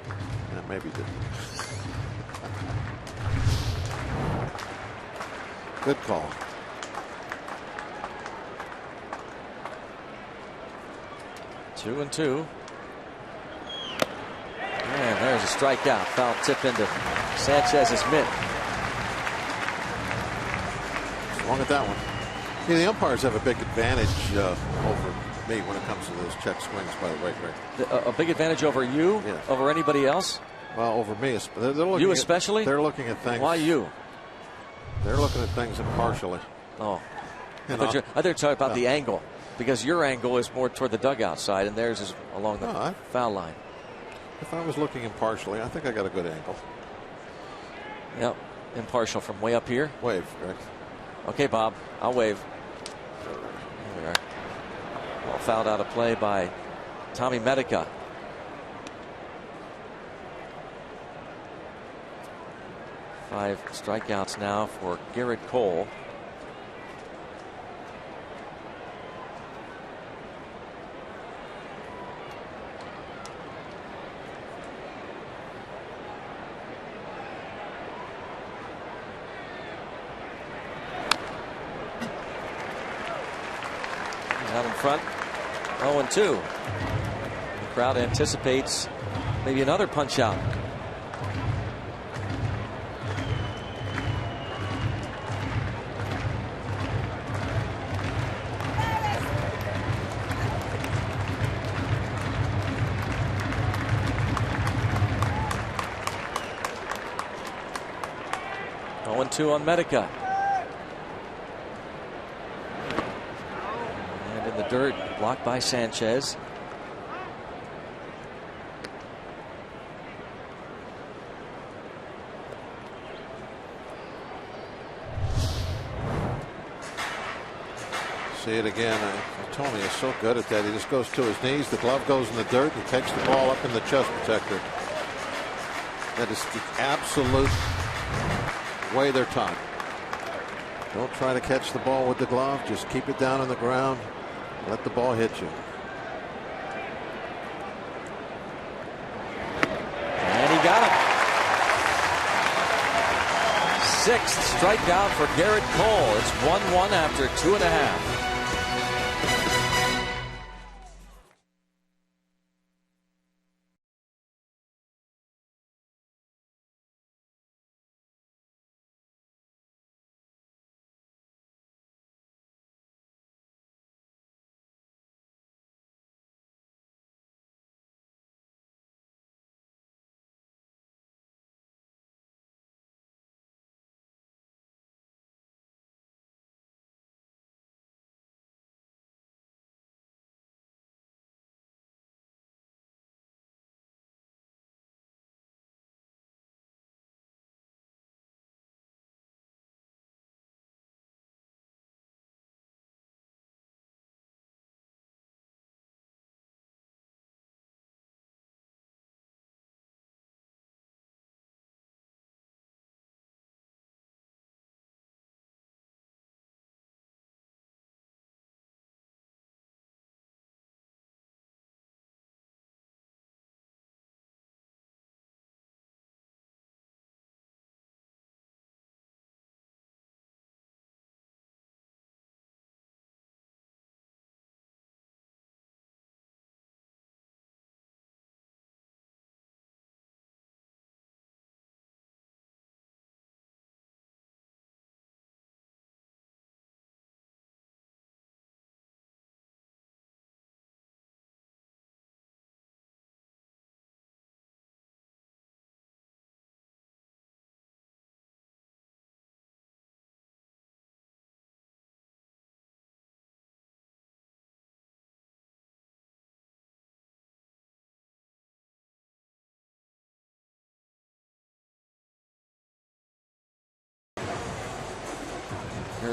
S3: Yeah, maybe he did. Good call.
S2: Two and two. And there's a strikeout. Foul tip into Sanchez's mitt.
S3: Swung at that one. Yeah, the umpires have a big advantage over me when it comes to those check swings, by the way, Greg.
S2: A big advantage over you?
S3: Yeah.
S2: Over anybody else?
S3: Well, over me. They're looking
S2: you especially?
S3: They're looking at things.
S2: Why you?
S3: They're looking at things impartially.
S2: Oh. I thought you were talking about the angle. Because your angle is more toward the dugout side and theirs is along the foul line.
S3: If I was looking impartially, I think I got a good angle.
S2: Yep. Impartial from way up here.
S3: Wave, Greg.
S2: Okay, Bob. I'll wave. There we are. Well, fouled out of play by Tommy Medica. Five strikeouts now for Garrett Cole. Out in front, 0-2. The crowd anticipates maybe another punch out. Two on Medica. And in the dirt, blocked by Sanchez.
S3: See it again. Tony is so good at that. He just goes to his knees. The glove goes in the dirt. He takes the ball up in the chest protector. That is the absolute way they're taught. Don't try to catch the ball with the glove. Just keep it down on the ground. Let the ball hit you.
S2: And he got him. Sixth strikeout for Garrett Cole. It's 1-1 after 2.5.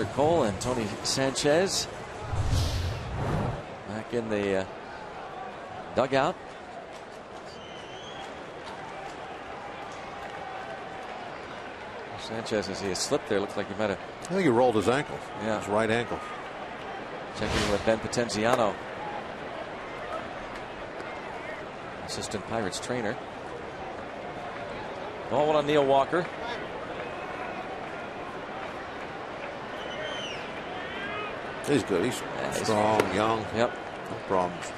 S2: Garrett Cole and Tony Sanchez back in the dugout. Sanchez, as he has slipped there, looks like he might have.
S3: I think he rolled his ankle.
S2: Yeah.
S3: His right ankle.
S2: Checking with Ben Potenziano, assistant Pirates trainer. Ball one on Neil Walker.
S3: He's good. He's strong, young.
S2: Yep.
S3: No problems.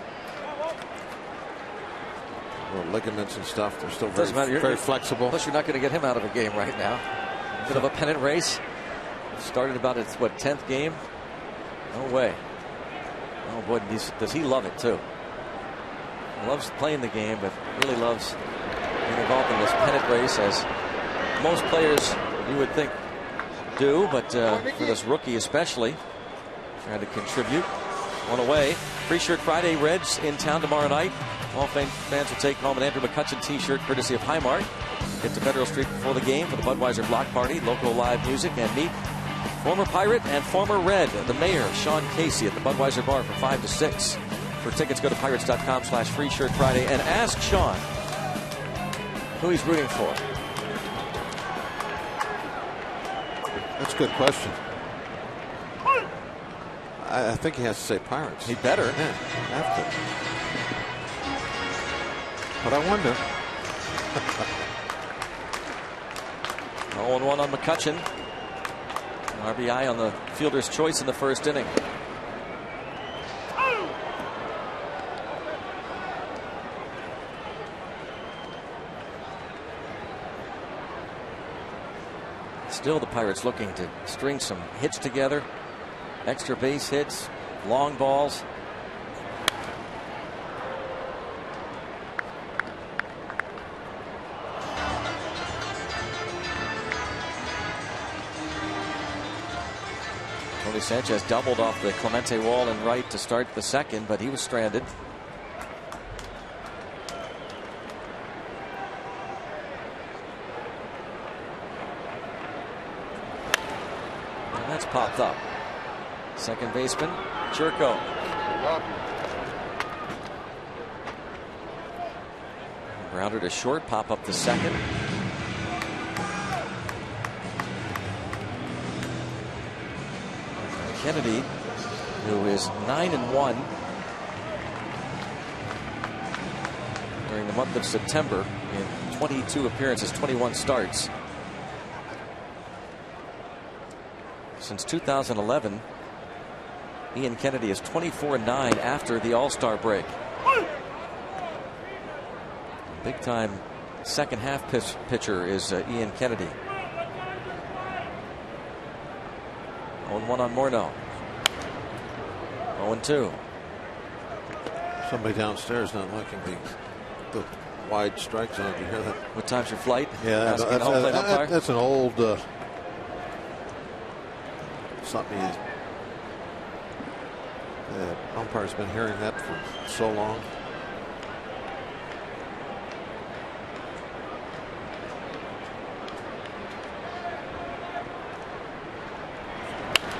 S3: Little ligaments and stuff. They're still very flexible.
S2: Plus, you're not going to get him out of a game right now. A bit of a pennant race. Started about its 10th game. No way. Oh boy, does he love it too. He loves playing the game, but really loves being involved in this pennant race, as most players you would think do, but for this rookie especially, trying to contribute. One away. Free Shirt Friday. Reds in town tomorrow night. All fans will take home an Andrew McCutcheon t-shirt courtesy of Highmark. Get to Federal Street before the game for the Budweiser block party, local live music, and meet former Pirate and former Red, the mayor, Sean Casey, at the Budweiser bar from 5 to 6. For tickets, go to pirates.com/Free Shirt Friday and ask Sean who he's rooting for.
S3: That's a good question. I think he has to say Pirates.
S2: He better.
S3: Yeah, have to. But I wonder.
S2: 0-1 on McCutcheon. RBI on the fielder's choice in the first inning. Still the Pirates looking to string some hits together. Extra base hits, long balls. Tony Sanchez doubled off the Clemente wall in right to start the second, but he was stranded. And that's popped up. Second baseman, Churko. Grounder to short, pop up the second. Kennedy, who is 9-1 during the month of September in 22 appearances, 21 starts. Since 2011, Ian Kennedy is 24-9 after the All-Star break. Big time second half pitcher is Ian Kennedy. 0-1 on Morneau. 0-2.
S3: Somebody downstairs not liking the wide strike zone. Do you hear that?
S2: What time's your flight?
S3: Yeah, that's an old something. The umpire's been hearing that for so long.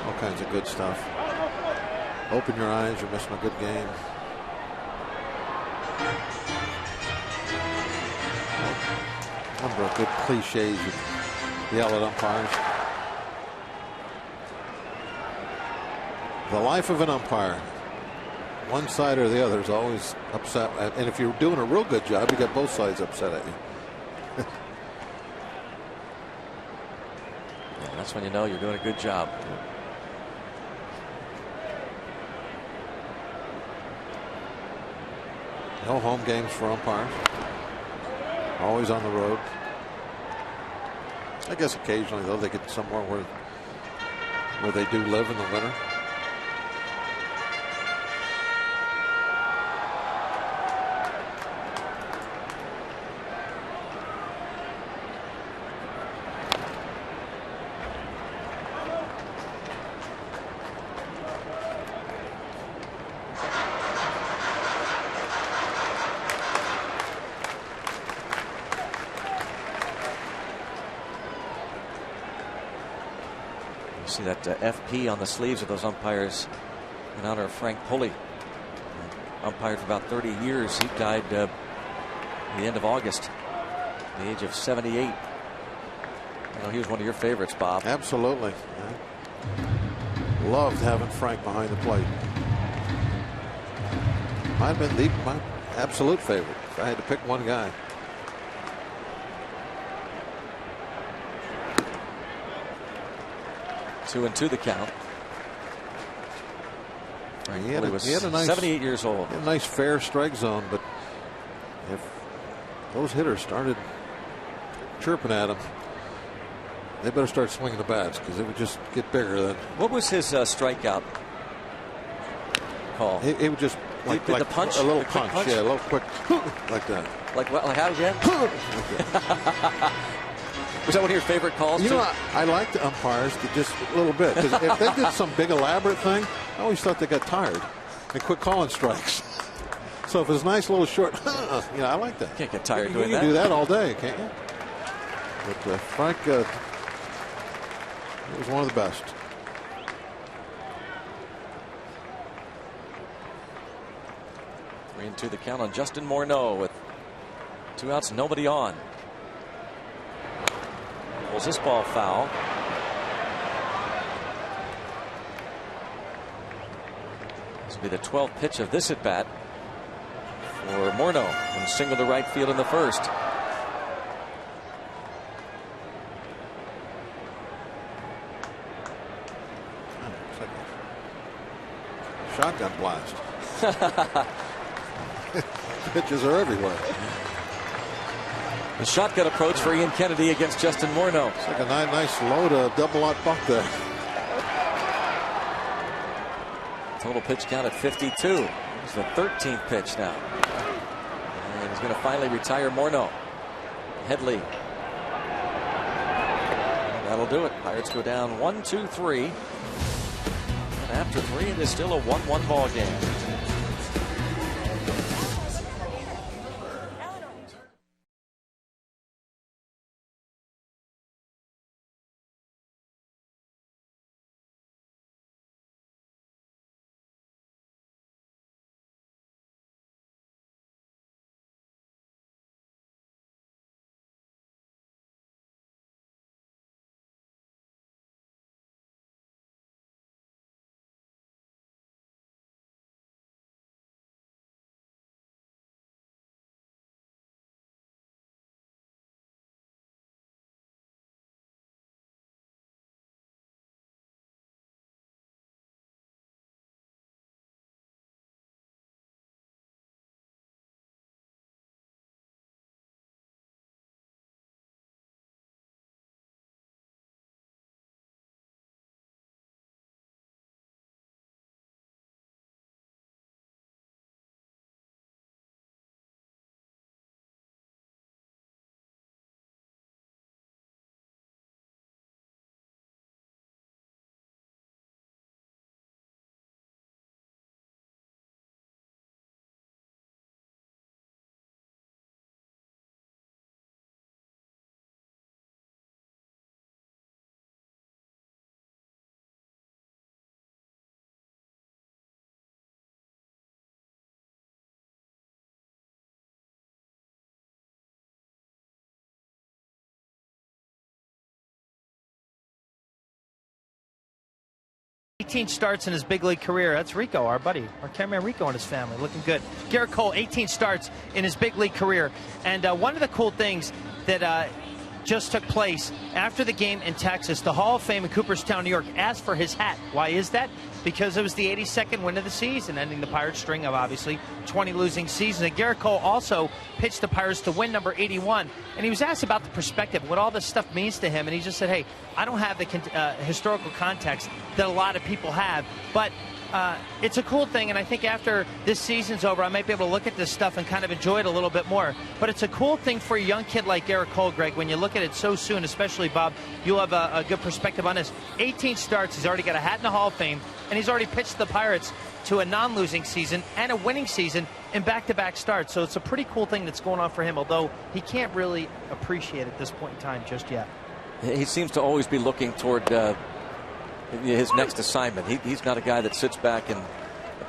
S3: All kinds of good stuff. Open your eyes, you're missing a good game. A number of good cliches you yell at umpires. The life of an umpire. One side or the other is always upset. And if you're doing a real good job, you got both sides upset at you.
S2: Yeah, that's when you know you're doing a good job.
S3: No home games for umpires. Always on the road. I guess occasionally, though, they get somewhere where they do live in the winter.
S2: See that FP on the sleeves of those umpires in honor of Frank Pulley. Umpired for about 30 years. He died at the end of August at the age of 78. I know he was one of your favorites, Bob.
S3: Absolutely. Loved having Frank behind the plate. Might have been my absolute favorite if I had to pick one guy.
S2: Two and two the count.
S3: He had a nice,
S2: 78 years old.
S3: He had a nice fair strike zone, but if those hitters started chirping at him, they better start swinging the bats because it would just get bigger. Then
S2: what was his strikeout call?
S3: It would just like
S2: the punch,
S3: a little punch, yeah, a little quick, like that.
S2: Like what? Like how again? Was that one of your favorite calls?
S3: You know, I like the umpires to just a little bit because if they did some big elaborate thing, I always thought they got tired and quit calling strikes. So if it's a nice little short, I like that.
S2: Can't get tired doing
S3: that. You can do that all day, can't you? But Frank, he was one of the best.
S2: Three and two the count on Justin Morneau with 2 outs, nobody on. Pulls this ball foul. This will be the 12th pitch of this at bat for Morneau, who singled to right field in the first.
S3: Shotgun blast. Pitches are everywhere.
S2: The shotgun approach for Ian Kennedy against Justin Morneau.
S3: It's like a nice load of double-out buck there.
S2: Total pitch count at 52. It's the 13th pitch now. And he's going to finally retire Morneau. Headley. And that'll do it. Pirates go down 1-2-3. And after 3, it is still a 1-1 ball game.
S4: Starts in his big league career. That's Rico, our buddy, our cameraman Rico and his family, looking good. Garrett Cole, 18 starts in his big league career. And one of the cool things that just took place after the game in Texas, the Hall of Fame in Cooperstown, New York, asked for his hat. Why is that? Because it was the 82nd win of the season, ending the Pirates' string of obviously 20 losing seasons. And Garrett Cole also pitched the Pirates to win number 81. And he was asked about the perspective, what all this stuff means to him. And he just said, hey, I don't have the historical context that a lot of people have, but it's a cool thing, and I think after this season's over, I might be able to look at this stuff and kind of enjoy it a little bit more. But it's a cool thing for a young kid like Garrett Cole, Greg, when you look at it so soon, especially, Bob, you'll have a good perspective on this. 18 starts, he's already got a hat in the Hall of Fame, and he's already pitched the Pirates to a non-losing season and a winning season in back-to-back starts. So it's a pretty cool thing that's going on for him, although he can't really appreciate it at this point in time just yet.
S2: He seems to always be looking toward his next assignment. He's not a guy that sits back and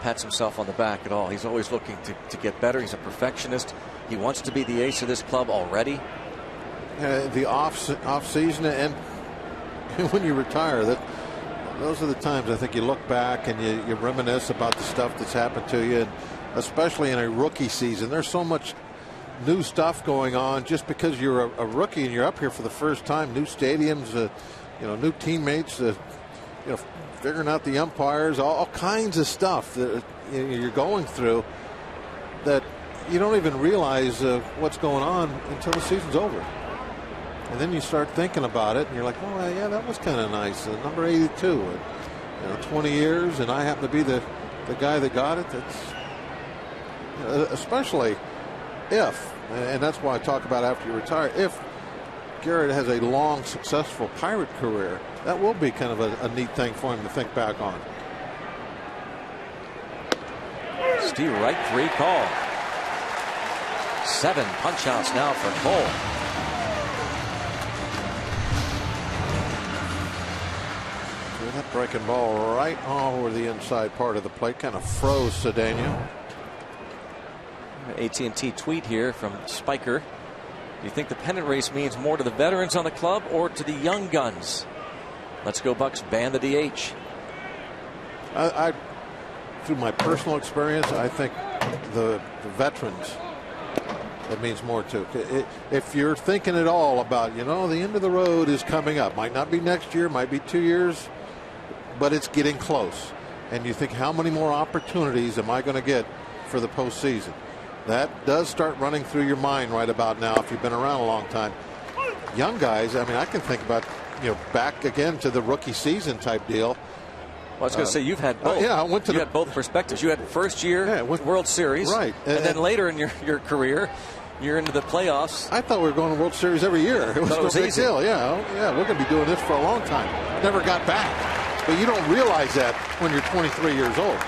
S2: pats himself on the back at all. He's always looking to get better. He's a perfectionist. He wants to be the ace of this club already.
S3: The off season and when you retire, those are the times I think you look back and you reminisce about the stuff that's happened to you, and especially in a rookie season. There's so much new stuff going on just because you're a rookie and you're up here for the first time. New stadiums, new teammates, figuring out the umpires, all kinds of stuff that you're going through that you don't even realize what's going on until the season's over. And then you start thinking about it and you're like, oh yeah, that was kind of nice. Number 82, 20 years, and I happen to be the guy that got it. That's especially if, and that's why I talk about after you retire, if Garrett has a long, successful Pirate career, that will be kind of a neat thing for him to think back on.
S2: Steve Wright, 3 call. 7 punch outs now for Cole.
S3: That breaking ball right over the inside part of the plate kind of froze Cedeno.
S2: AT&T tweet here from Spiker. Do you think the pennant race means more to the veterans on the club or to the young guns? Let's go Bucks ban the DH.
S3: I through my personal experience, I think the veterans, it means more to. If you're thinking at all about, the end of the road is coming up, might not be next year, might be 2 years, but it's getting close. And you think, how many more opportunities am I going to get for the postseason? That does start running through your mind right about now if you've been around a long time. Young guys, I mean, I can think about, back again to the rookie season type deal.
S2: Well, I was going to say, you've had both.
S3: Yeah, I went to
S2: you had both perspectives. You had first year World Series.
S3: Right.
S2: And then later in your career, you're into the playoffs.
S3: I thought we were going to World Series every year. It was no big
S2: easy.
S3: deal. Yeah, we're going to be doing this for a long time. Never got back. But you don't realize that when you're 23 years old.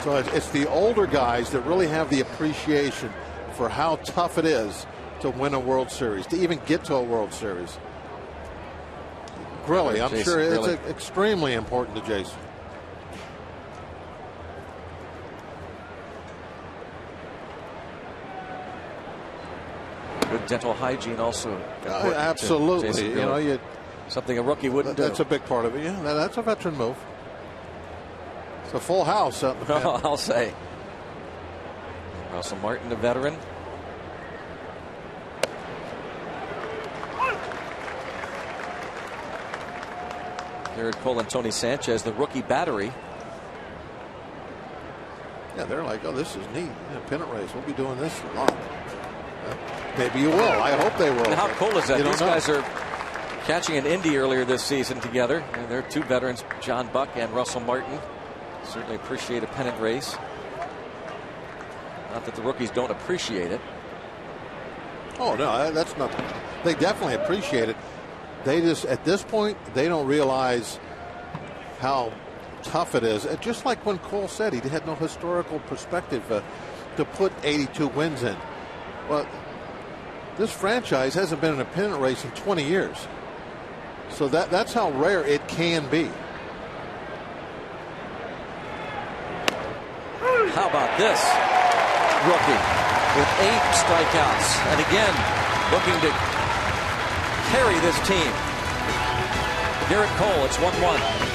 S3: So it's the older guys that really have the appreciation for how tough it is to win a World Series, to even get to a World Series. Really, I'm sure it's extremely important to Jason.
S2: Good dental hygiene also.
S3: Absolutely.
S2: Something a rookie wouldn't do.
S3: That's a big part of it. Yeah, that's a veteran move. It's a full house.
S2: I'll say. Russell Martin, a veteran. Garrett Cole and Tony Sanchez, the rookie battery.
S3: Yeah, they're like, oh, this is neat. Pennant race. We'll be doing this a lot. Maybe you will. I hope they will.
S2: And how cool is that? These guys are catching an Indy earlier this season together. And they're 2 veterans, John Buck and Russell Martin. Certainly appreciate a pennant race. Not that the rookies don't appreciate it.
S3: Oh, no, that's not. They definitely appreciate it. They just, at this point, they don't realize how tough it is. Just like when Cole said he had no historical perspective to put 82 wins in. Well, this franchise hasn't been in a pennant race in 20 years. So that's how rare it can be.
S2: How about this? Rookie with 8 strikeouts. And again, looking to carry this team. Garrett Cole, it's 1-1.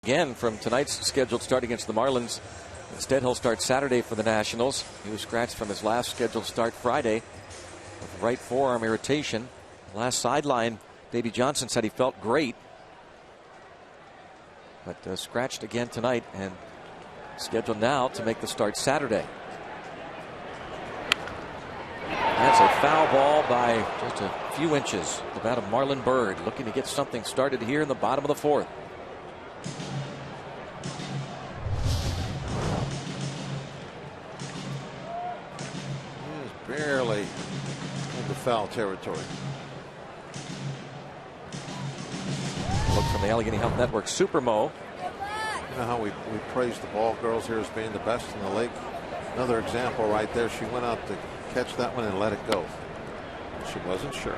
S2: Again from tonight's scheduled start against the Marlins. Instead, he'll start Saturday for the Nationals. He was scratched from his last scheduled start Friday with right forearm irritation. Last sideline, Davey Johnson said he felt great, but scratched again tonight and scheduled now to make the start Saturday. That's a foul ball by just a few inches. The bat of Marlon Byrd looking to get something started here in the bottom of the fourth.
S3: Barely into foul territory.
S2: Look from the Allegheny Health Network, Supermo.
S3: You know how we praise the ball girls here as being the best in the league? Another example right there. She went out to catch that one and let it go. She wasn't sure.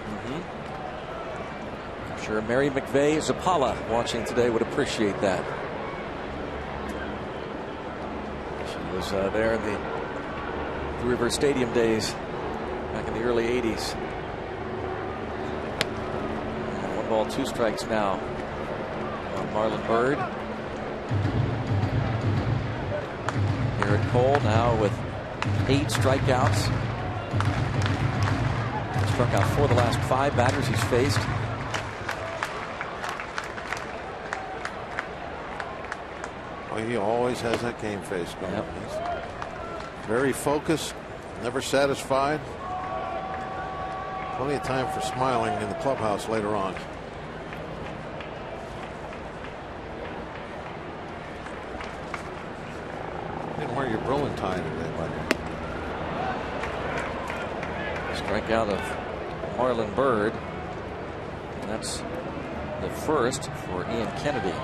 S2: I'm sure Mary McVeigh Zapala watching today would appreciate that. She was there in the River Stadium days back in the early 80s. And 1 ball, 2 strikes now on Marlon Byrd. Garrett Cole now with 8 strikeouts. He struck out 4 of the last 5 batters he's faced.
S3: Well, he always has that game face going.
S2: Yep.
S3: He's very focused, never satisfied. Plenty of time for smiling in the clubhouse later on. Didn't wear your Bruin tie today, buddy.
S2: Strikeout of Marlon Byrd. And that's the first for Ian Kennedy.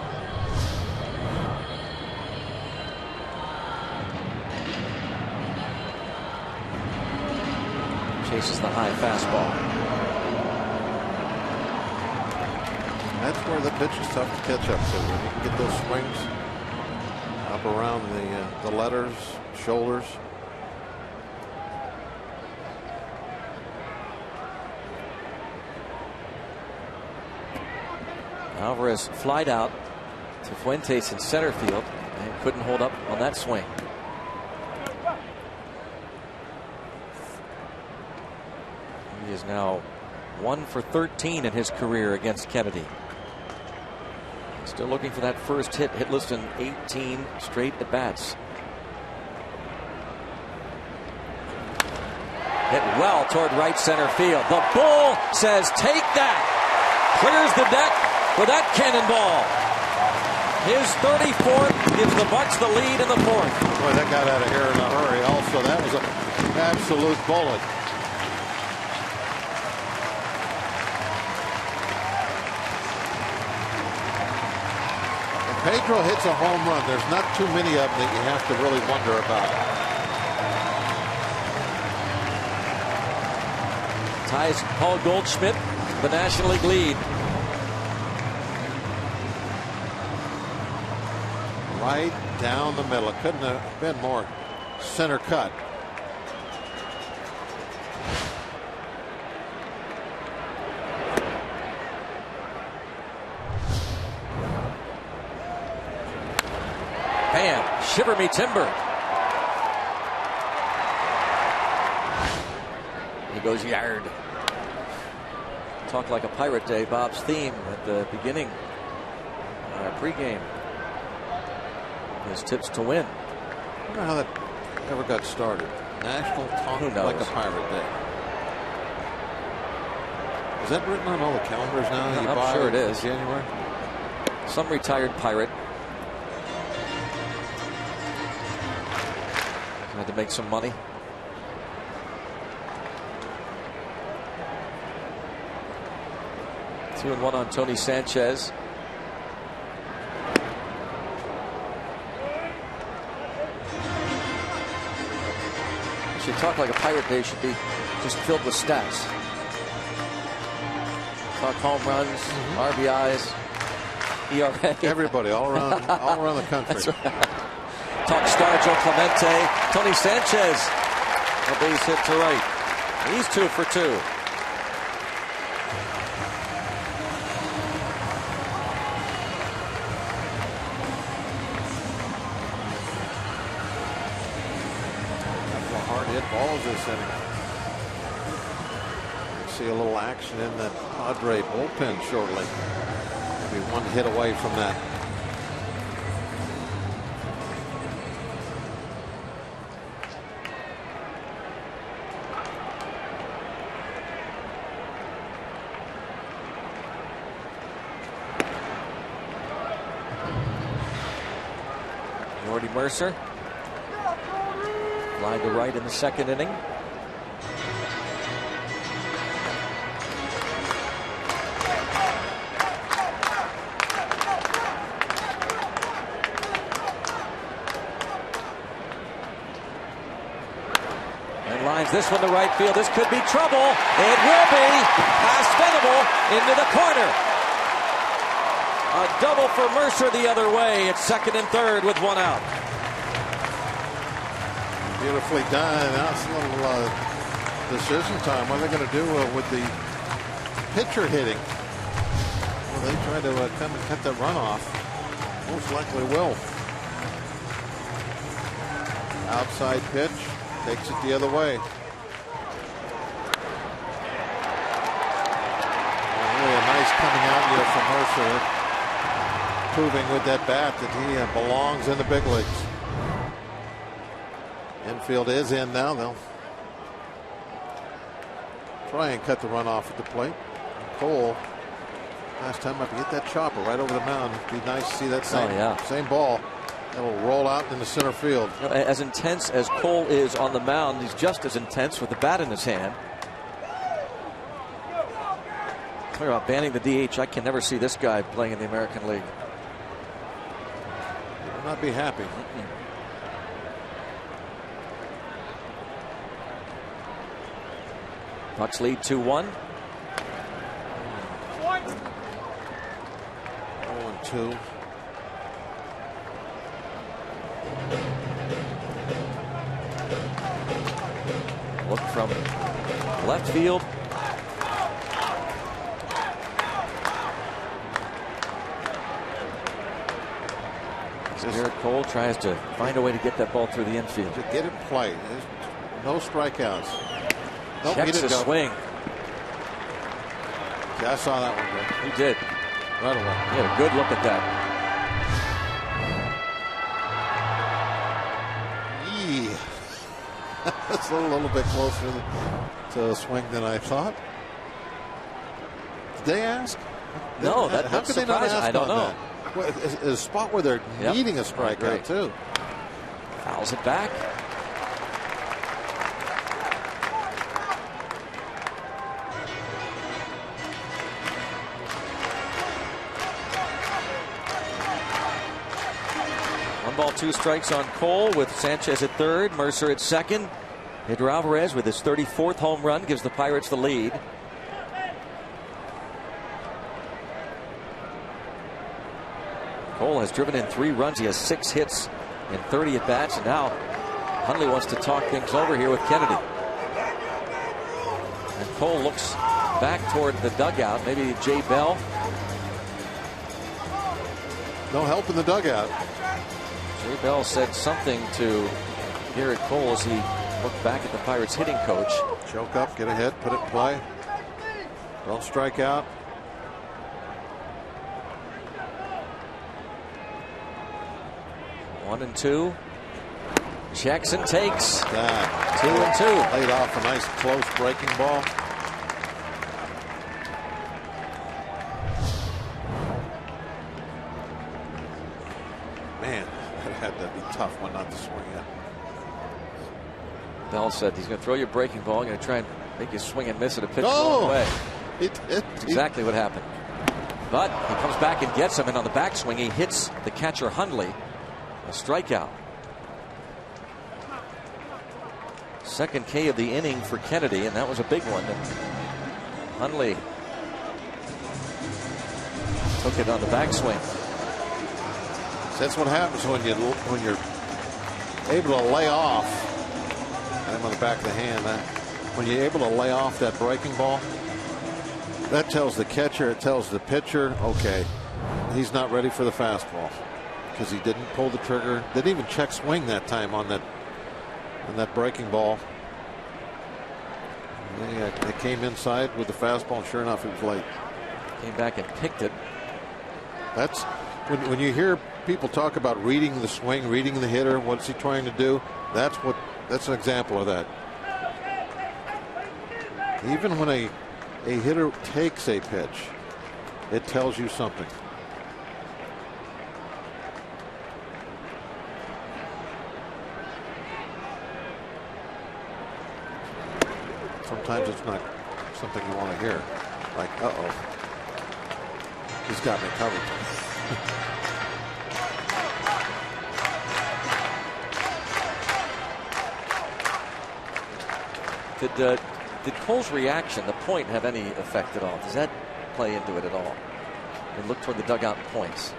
S2: Chases the high fastball.
S3: That's where the pitch is tough to catch up to. When you can get those swings up around the letters, shoulders.
S2: Alvarez flied out to Fuentes in center field and couldn't hold up on that swing. He is now 1 for 13 in his career against Kennedy. Still looking for that first hit, hitless in 18 straight at bats. Hit well toward right center field. The Bull says, "Take that." Clears the deck with that cannonball. His 34th gives the Bucks the lead in the fourth.
S3: Boy, that got out of here in a hurry. Also, that was an absolute bullet. When Pedro hits a home run, there's not too many of them that you have to really wonder about.
S2: Ties Paul Goldschmidt the National League lead.
S3: Right down the middle. It couldn't have been more center cut.
S2: Bam! Shiver me timber. He goes yard. Talk like a Pirate Day, Bob's theme at the beginning, pregame. His tips to win.
S3: I don't know how that ever got started. National Talk Like a Pirate Day. Is that written on all the calendars now?
S2: I'm sure it is.
S3: January.
S2: Some retired pirate had to make some money. Two and one on Tony Sanchez. Should Talk Like a Pirate Day should be just filled with stats. Talk home runs, RBIs, ERA.
S3: Everybody all around the country.
S2: That's right. Talk star Joe Clemente, Tony Sanchez, a base hit to right. He's 2 for 2.
S3: follows this inning. We'll see a little action in the Padre bullpen shortly. Maybe one hit away from that.
S2: Mercer fly to right in the second inning. And lines this one to right field. This could be trouble. It will be. Pass Venable into the corner. A double for Mercer the other way. It's second and third with one out.
S3: Beautifully done. Now it's a little decision time. What are they going to do with the pitcher hitting? Well, they try to come and cut that runoff. Most likely will. Outside pitch. Takes it the other way. Really a nice coming out here from Mercer. Proving with that bat that he belongs in the big leagues. Infield is in now. They'll try and cut the run off at the plate. Cole, last time up, get that chopper right over the mound. It'd be nice to see that same ball. It'll roll out in the center field.
S2: You know, as intense as Cole is on the mound, he's just as intense with the bat in his hand. Talk about banning the DH. I can never see this guy playing in the American League.
S3: Will not be happy.
S2: Bucks lead 2-1.
S3: 0-2.
S2: Look from left field. Garrett Cole tries to find a way to get that ball through the infield.
S3: To get it in play. There's no strikeouts. Nope,
S2: checks the swing.
S3: Yeah, I saw that one. Greg.
S2: He did.
S3: Right away.
S2: He had a good look at that.
S3: That's a little bit closer to a swing than I thought. Did they ask?
S2: No,
S3: how could they not ask?
S2: I don't know.
S3: That? Well, it's a spot where they're needing a strikeout too.
S2: Fouls it back. One ball, two strikes on Cole with Sanchez at third, Mercer at second. Pedro Alvarez with his 34th home run gives the Pirates the lead. Cole has driven in 3 runs. He has 6 hits in 30 at bats, and now Hundley wants to talk things over here with Kennedy. And Cole looks back toward the dugout. Maybe Jay Bell.
S3: No help in the dugout.
S2: Jay Bell said something to Garrett Cole as he looked back at the Pirates hitting coach.
S3: Choke up, get a hit, put it in play. Don't strike out.
S2: One and two. Checks and takes.
S3: That
S2: 2-2.
S3: Laid off a nice close breaking ball. Man, that had to be a tough one not to swing at.
S2: Bell said he's going to throw your breaking ball. Going to try and make you swing and miss it a pitch
S3: Oh,
S2: the way.
S3: He did.
S2: That's exactly what happened. But he comes back and gets him, and on the backswing he hits the catcher Hundley. A strikeout. Second K of the inning for Kennedy, and that was a big one. And Hundley took it on the backswing.
S3: That's what happens when you're able to lay off. I'm on the back of the hand. When you're able to lay off that breaking ball, that tells the catcher, it tells the pitcher, okay, he's not ready for the fastball. Because he didn't pull the trigger, didn't even check swing that time on that breaking ball. They came inside with the fastball, and sure enough, it was late.
S2: Came back and picked it.
S3: That's when you hear people talk about reading the swing, reading the hitter, what's he trying to do? That's an example of that. Even when a hitter takes a pitch, it tells you something. Sometimes it's not something you want to hear. Like, uh-oh, he's got me covered.
S2: Did Cole's reaction, the point, have any effect at all? Does that play into it at all? And look toward the dugout and points.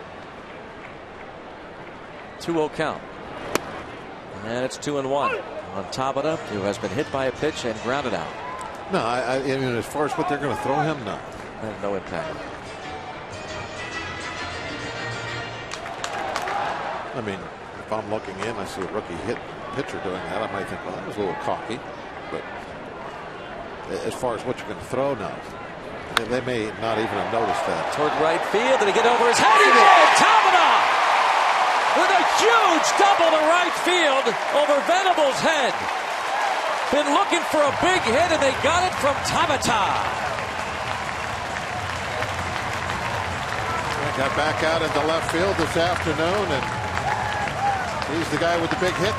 S2: 2-0 count. And it's 2-1 on Tabata, who has been hit by a pitch and grounded out.
S3: No, I mean, as far as what they're going to throw him, no.
S2: No impact.
S3: I mean, if I'm looking in, I see a rookie pitcher doing that, I might think, well, that was a little cocky. But as far as what you're going to throw now, they may not even have noticed that.
S2: Toward right field, did he get over his head? He did! Tabata! With a huge double to right field over Venable's head. Been looking for a big hit, and they got it from Tabata.
S3: Got back out into left field this afternoon, and he's the guy with the big hit.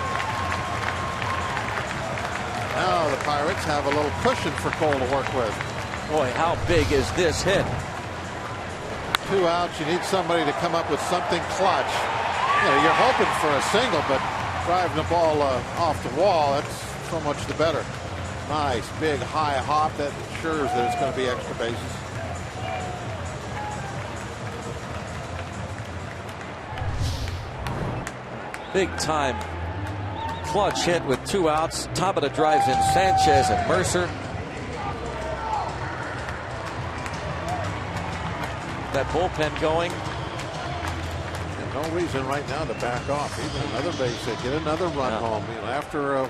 S3: Now the Pirates have a little cushion for Cole to work with.
S2: Boy, how big is this hit?
S3: 2 outs. You need somebody to come up with something clutch. You know, you're hoping for a single, but driving the ball off the wall, that's so much the better. Nice, big, high hop. That ensures that it's going to be extra bases.
S2: Big time clutch hit with 2 outs. Tabata drives in Sanchez and Mercer. That bullpen going.
S3: And no reason right now to back off. Even another base hit, get another run home. You know, after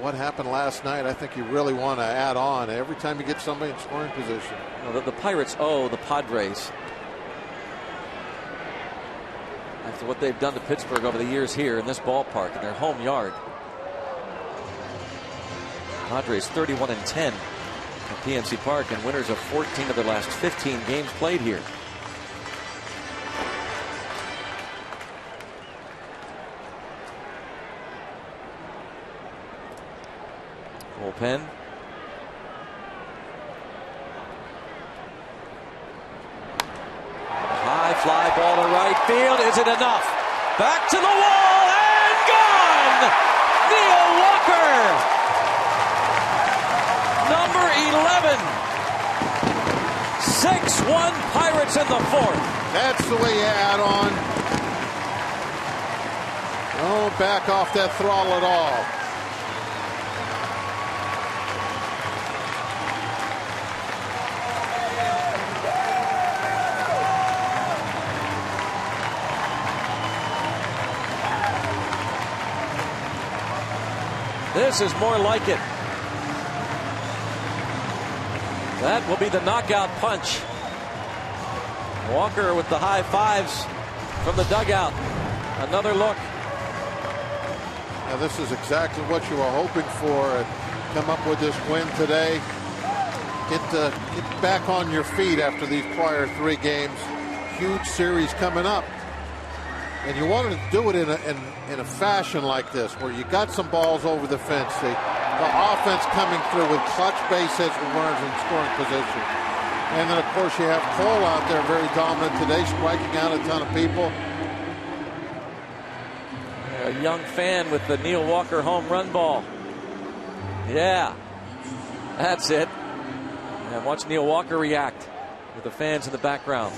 S3: what happened last night, I think you really want to add on every time you get somebody in scoring position.
S2: Well, the Pirates owe the Padres, after what they've done to Pittsburgh over the years here in this ballpark, in their home yard. Padres 31-10 at PNC Park and winners of 14 of their last 15 games played here. Bullpen. High fly ball to right field. Is it enough? Back to the wall and gone! Neil Walker! Number 11. 6-1 Pirates in the 4th.
S3: That's the way you add on. Don't back off that throttle at all.
S2: This is more like it. That will be the knockout punch. Walker with the high fives from the dugout. Another look.
S3: Now this is exactly what you were hoping for. Come up with this win today. Get back on your feet after these prior 3 games. Huge series coming up. And you wanted to do it in a fashion like this, where you got some balls over the fence. The offense coming through with clutch base hits with runners in scoring position. And then, of course, you have Cole out there very dominant today, striking out a ton of people.
S2: A young fan with the Neil Walker home run ball. Yeah, that's it. And watch Neil Walker react with the fans in the background.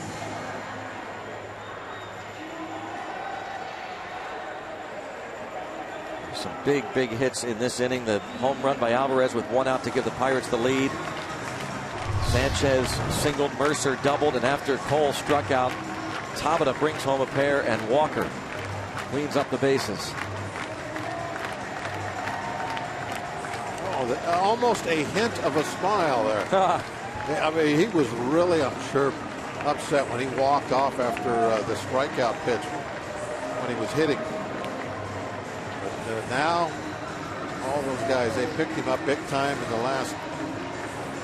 S2: Some big hits in this inning. The home run by Alvarez with 1 out to give the Pirates the lead. Sanchez singled, Mercer doubled, and after Cole struck out, Tabata brings home a pair, and Walker cleans up the bases.
S3: Oh, almost a hint of a smile there. I mean, he was really, I'm sure, upset when he walked off after the strikeout pitch when he was hitting. But now, all those guys, they picked him up big time in the last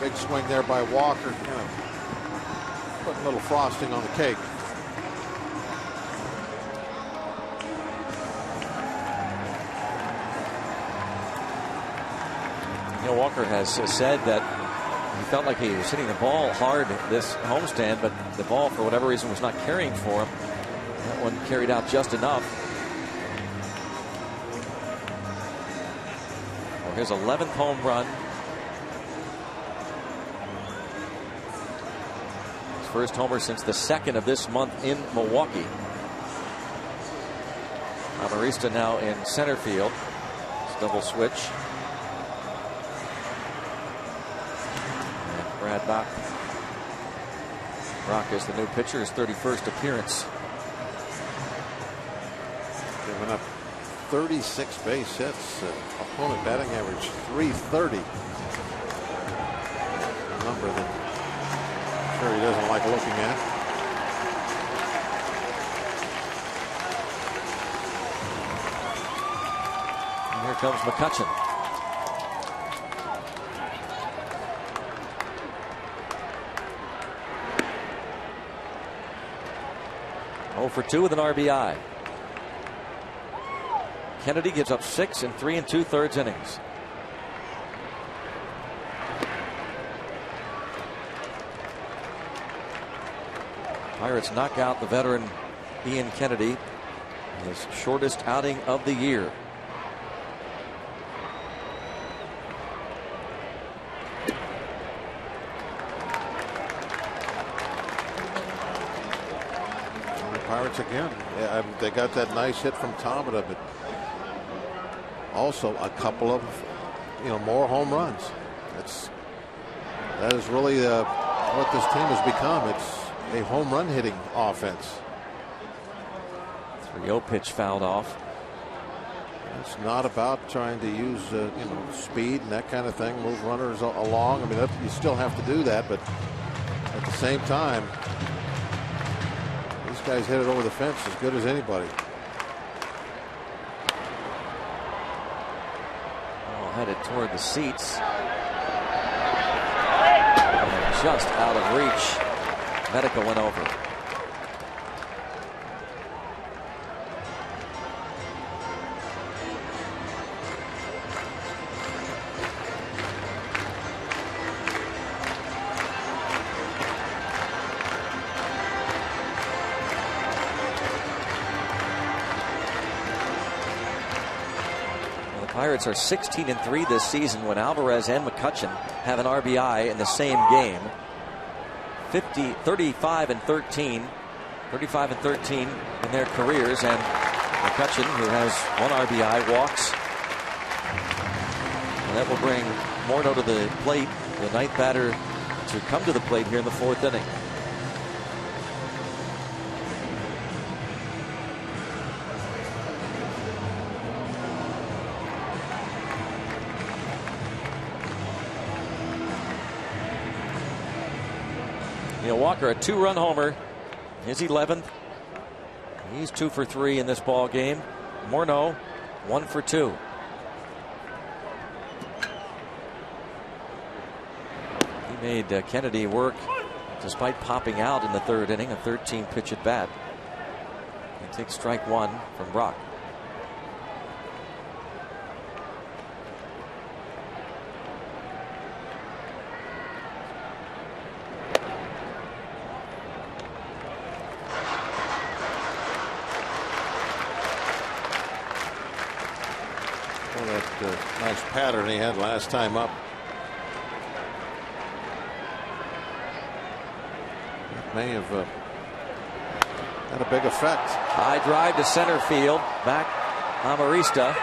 S3: big swing there by Walker. Kind of putting a little frosting on the cake.
S2: Walker has said that he felt like he was hitting the ball hard this homestand, but the ball, for whatever reason, was not carrying for him. That one carried out just enough. Well, his 11th home run. His first homer since the 2nd of this month in Milwaukee. Amarista now in center field. It's double switch. Brad Brock is the new pitcher, his 31st appearance.
S3: Giving up 36 base hits. Opponent batting average 330. A number that I'm sure he doesn't like looking at.
S2: And here comes McCutchen. 0 for 2 with an RBI. Kennedy gives up 6 in 3 2/3 innings. Pirates knock out the veteran Ian Kennedy, his shortest outing of the year.
S3: Pirates again. Yeah, they got that nice hit from Tamada, but also a couple of, more home runs. That is really what this team has become. It's a home run hitting offense.
S2: 3-0 pitch fouled off.
S3: It's not about trying to use speed and that kind of thing, move runners along. I mean, you still have to do that, but at the same time, these guys hit it over the fence as good as anybody.
S2: Oh, headed toward the seats. And just out of reach. Medica went over. Pirates are 16-3 this season when Alvarez and McCutchen have an RBI in the same game. 35-13 in their careers, and McCutchen, who has 1 RBI, walks. And that will bring Morneau to the plate, the ninth batter to come to the plate here in the 4th inning. Walker, a 2-run homer, his 11th. He's 2 for 3 in this ball game. Morneau, 1 for 2. He made Kennedy work despite popping out in the 3rd inning, a 13-pitch at bat. He takes strike 1 from Brock.
S3: Nice pattern he had last time up. It may have had a big effect.
S2: High drive to center field. Back Amarista.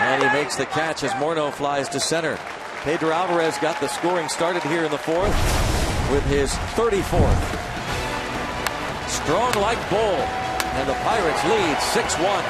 S2: And he makes the catch as Morneau flies to center. Pedro Alvarez got the scoring started here in the 4th with his 34th. Strong like bull. And the Pirates lead 6-1.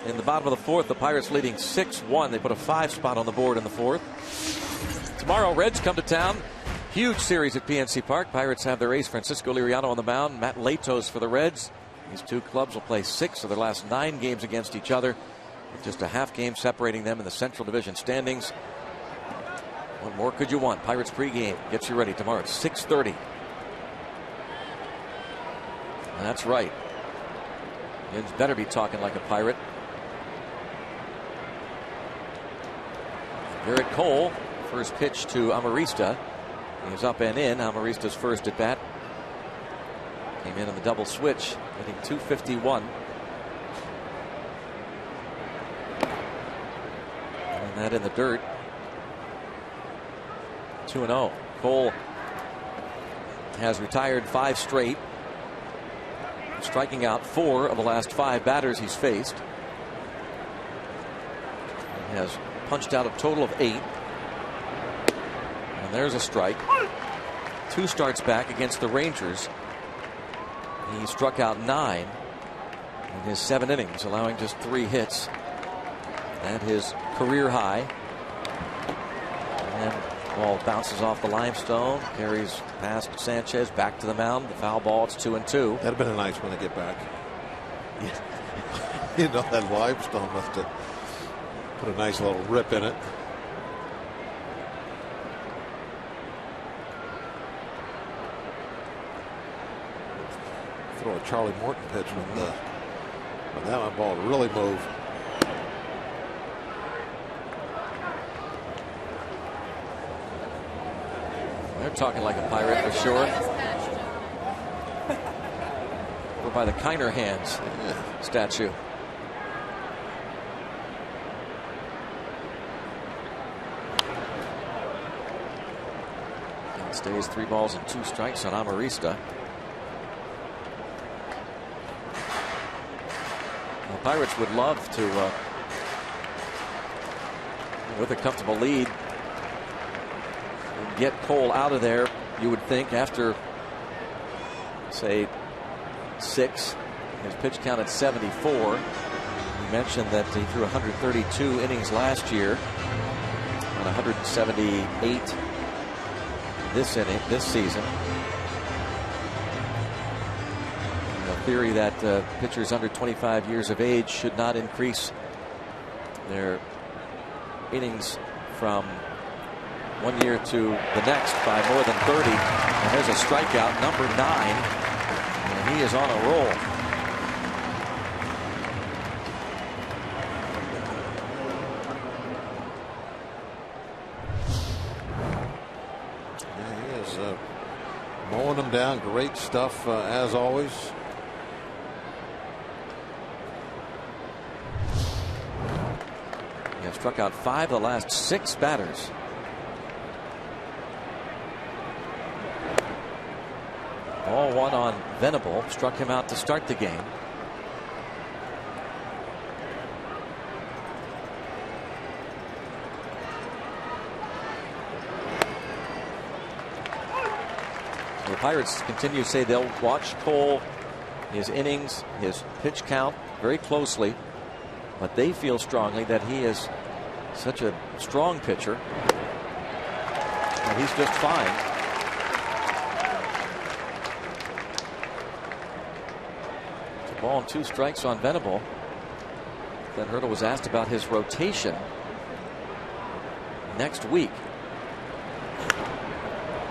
S2: in the bottom of the fourth. The Pirates leading 6-1. They put a 5 spot on the board in the fourth. Tomorrow, Reds come to town. Huge series at PNC Park. Pirates have their ace Francisco Liriano on the mound. Matt Latos for the Reds. These two clubs will play 6 of their last 9 games against each other, with just a half game separating them in the Central Division standings. What more could you want? Pirates pregame gets you ready tomorrow at 6:30. That's right. Yins better be talking like a Pirate. Garrett Cole, first pitch to Amarista. He's up and in. Amarista's first at bat. Came in on the double switch, hitting .251. And that in the dirt. 2-0. Cole has retired 5 straight, striking out 4 of the last 5 batters he's faced. He has punched out a total of 8. And there's a strike. 2 starts back against the Rangers. He struck out 9 in his 7 innings, allowing just 3 hits at his career high. And the ball bounces off the limestone, carries past Sanchez, back to the mound. The foul ball, it's 2-2.
S3: That'd have been a nice one to get back. You know, that limestone must have put a nice little rip in it. Throw a Charlie Morton pitch when that ball really moved.
S2: They're talking like a Pirate for sure. Or by the Kiner hands statue. And stays 3 balls and 2 strikes on Amarista. The Pirates would love to, with a comfortable lead, get Cole out of there, you would think, after, say, 6. His pitch count at 74. You mentioned that he threw 132 innings last year and 178 this season. A theory that pitchers under 25 years of age should not increase their innings from 1 year to the next by more than 30. And there's a strikeout, number 9, and he is on a roll.
S3: Yeah, he is mowing them down. Great stuff as always.
S2: He has struck out 5 of the last 6 batters. Ball 1 on Venable, struck him out to start the game. The Pirates continue to say they'll watch Cole, his innings, his pitch count very closely, but they feel strongly that he is such a strong pitcher that he's just fine. Ball and 2 strikes on Venable. Then Hurdle was asked about his rotation next week.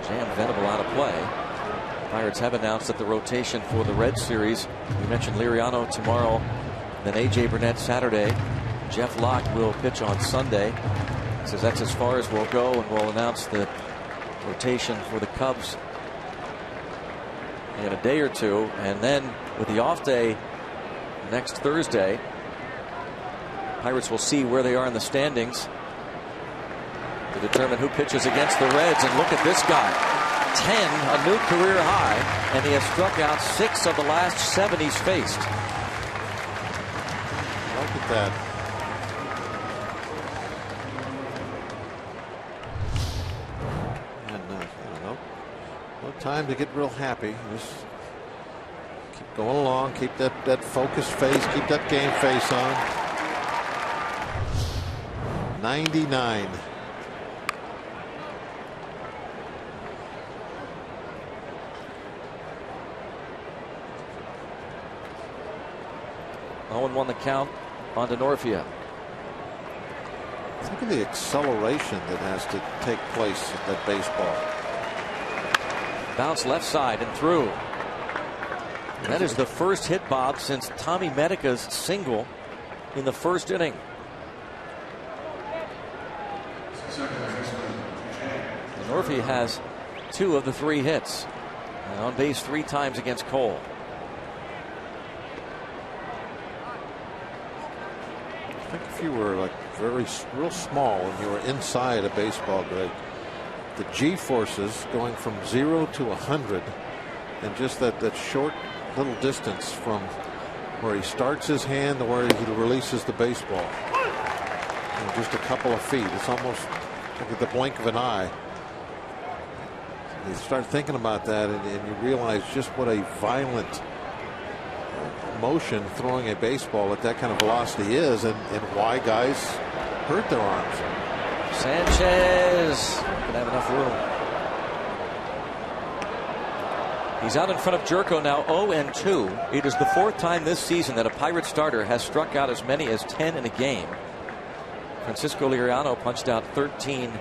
S2: Jam Venable out of play. Pirates have announced that the rotation for the Red Series, we mentioned Liriano tomorrow, then A.J. Burnett Saturday. Jeff Locke will pitch on Sunday. Says that's as far as we'll go, and we'll announce the rotation for the Cubs in a day or 2, and then with the off day next Thursday, Pirates will see where they are in the standings to determine who pitches against the Reds. And look at this guy, 10, a new career high, and he has struck out 6 of the last 7 he's faced.
S3: Look at that. And I don't know. No time to get real happy. Just keep going along. Keep that focused face. Keep that game face on. 99.
S2: Owen won the count on Denorfia.
S3: Think of the acceleration that has to take place at that baseball.
S2: Bounce left side and through. That is the first hit, Bob, since Tommy Medica's single in the first inning. Denorfia has 2 of the 3 hits. And on base 3 times against Cole.
S3: I think if you were like real small and you were inside a baseball, Greg, the G-forces going from 0 to 100 and just that short little distance from where he starts his hand to where he releases the baseball. Just a couple of feet. It's almost like at the blink of an eye. You start thinking about that and you realize just what a violent motion throwing a baseball at that kind of velocity is, and why guys hurt their arms.
S2: Sanchez can have enough room. He's out in front of Jerko now, 0-2. It is the 4th time this season that a Pirate starter has struck out as many as 10 in a game. Francisco Liriano punched out 13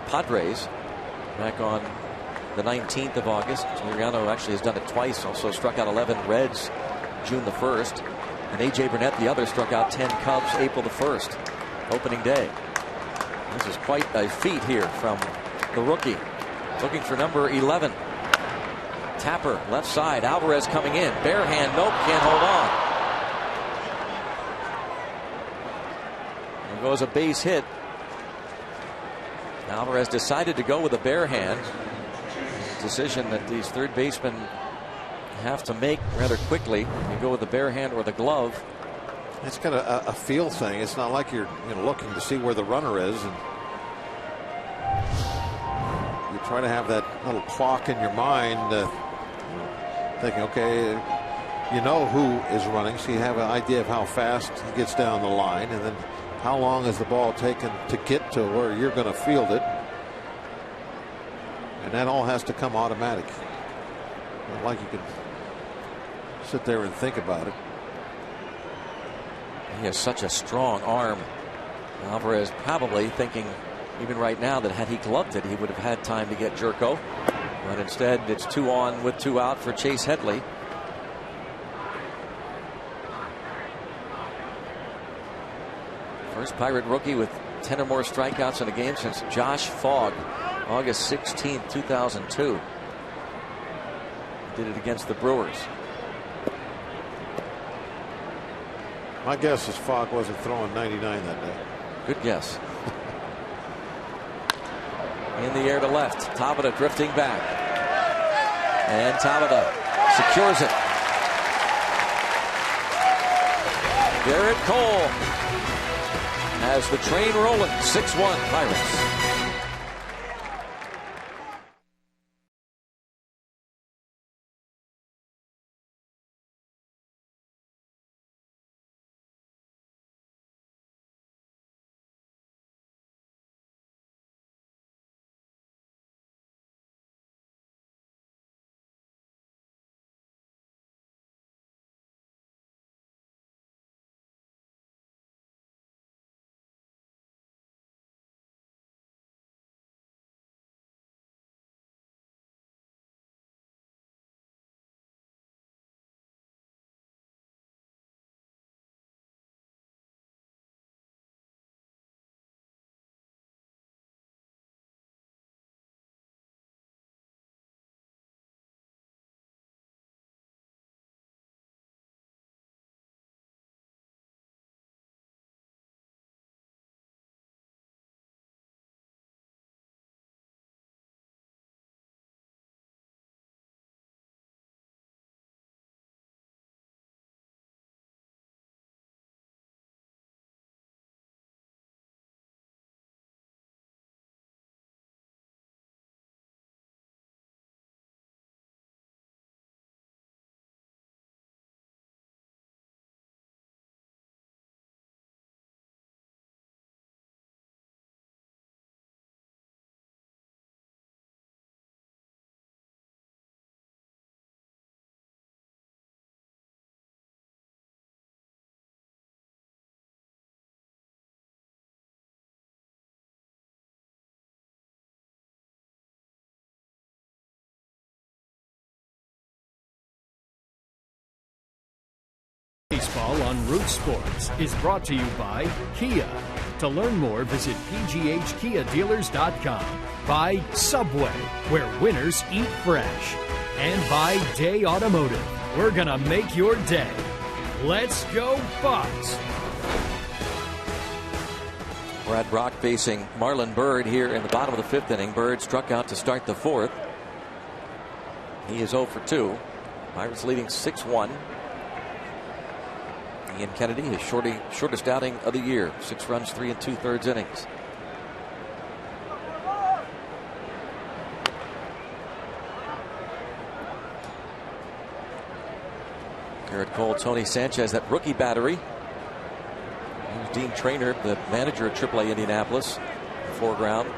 S2: Padres back on the 19th of August. Liriano actually has done it twice. Also struck out 11 Reds June the 1st. And A.J. Burnett, the other, struck out 10 Cubs April the 1st, opening day. This is quite a feat here from the rookie. Looking for number 11. Tapper, left side. Alvarez coming in. Bare hand. Nope, can't hold on. There goes a base hit. Alvarez decided to go with a bare hand. Decision that these third basemen have to make rather quickly. You go with the bare hand or the glove.
S3: It's kind of a feel thing. It's not like you're looking to see where the runner is, and you try to have that little clock in your mind, thinking, okay, you know who is running, so you have an idea of how fast he gets down the line, and then how long is the ball taken to get to where you're going to field it. And that all has to come automatic. Not like you can sit there and think about it.
S2: He has such a strong arm. Alvarez probably thinking even right now that had he gloved it, he would have had time to get Jerko. But instead, it's 2 on with 2 out for Chase Headley. First Pirate rookie with 10 or more strikeouts in a game since Josh Fogg, August 16, 2002. Did it against the Brewers.
S3: My guess is Fogg wasn't throwing 99 that day.
S2: Good guess. In the air to left. Tabata drifting back. And Tabata secures it. Garrett Cole has the train rolling. 6-1 Pirates.
S5: Baseball on Root Sports is brought to you by Kia. To learn more, visit pghkiadealers.com. By Subway, where winners eat fresh. And by Day Automotive. We're going to make your day. Let's go Bucks!
S2: Brad Brock facing Marlon Byrd here in the bottom of the 5th inning. Byrd struck out to start the 4th. He is 0 for 2. Pirates leading 6-1. Ian Kennedy, his shortest outing of the year. 6 runs, 3 2/3 innings. Garrett Cole, Tony Sanchez, that rookie battery. Here's Dean Traynor, the manager of AAA Indianapolis, foreground.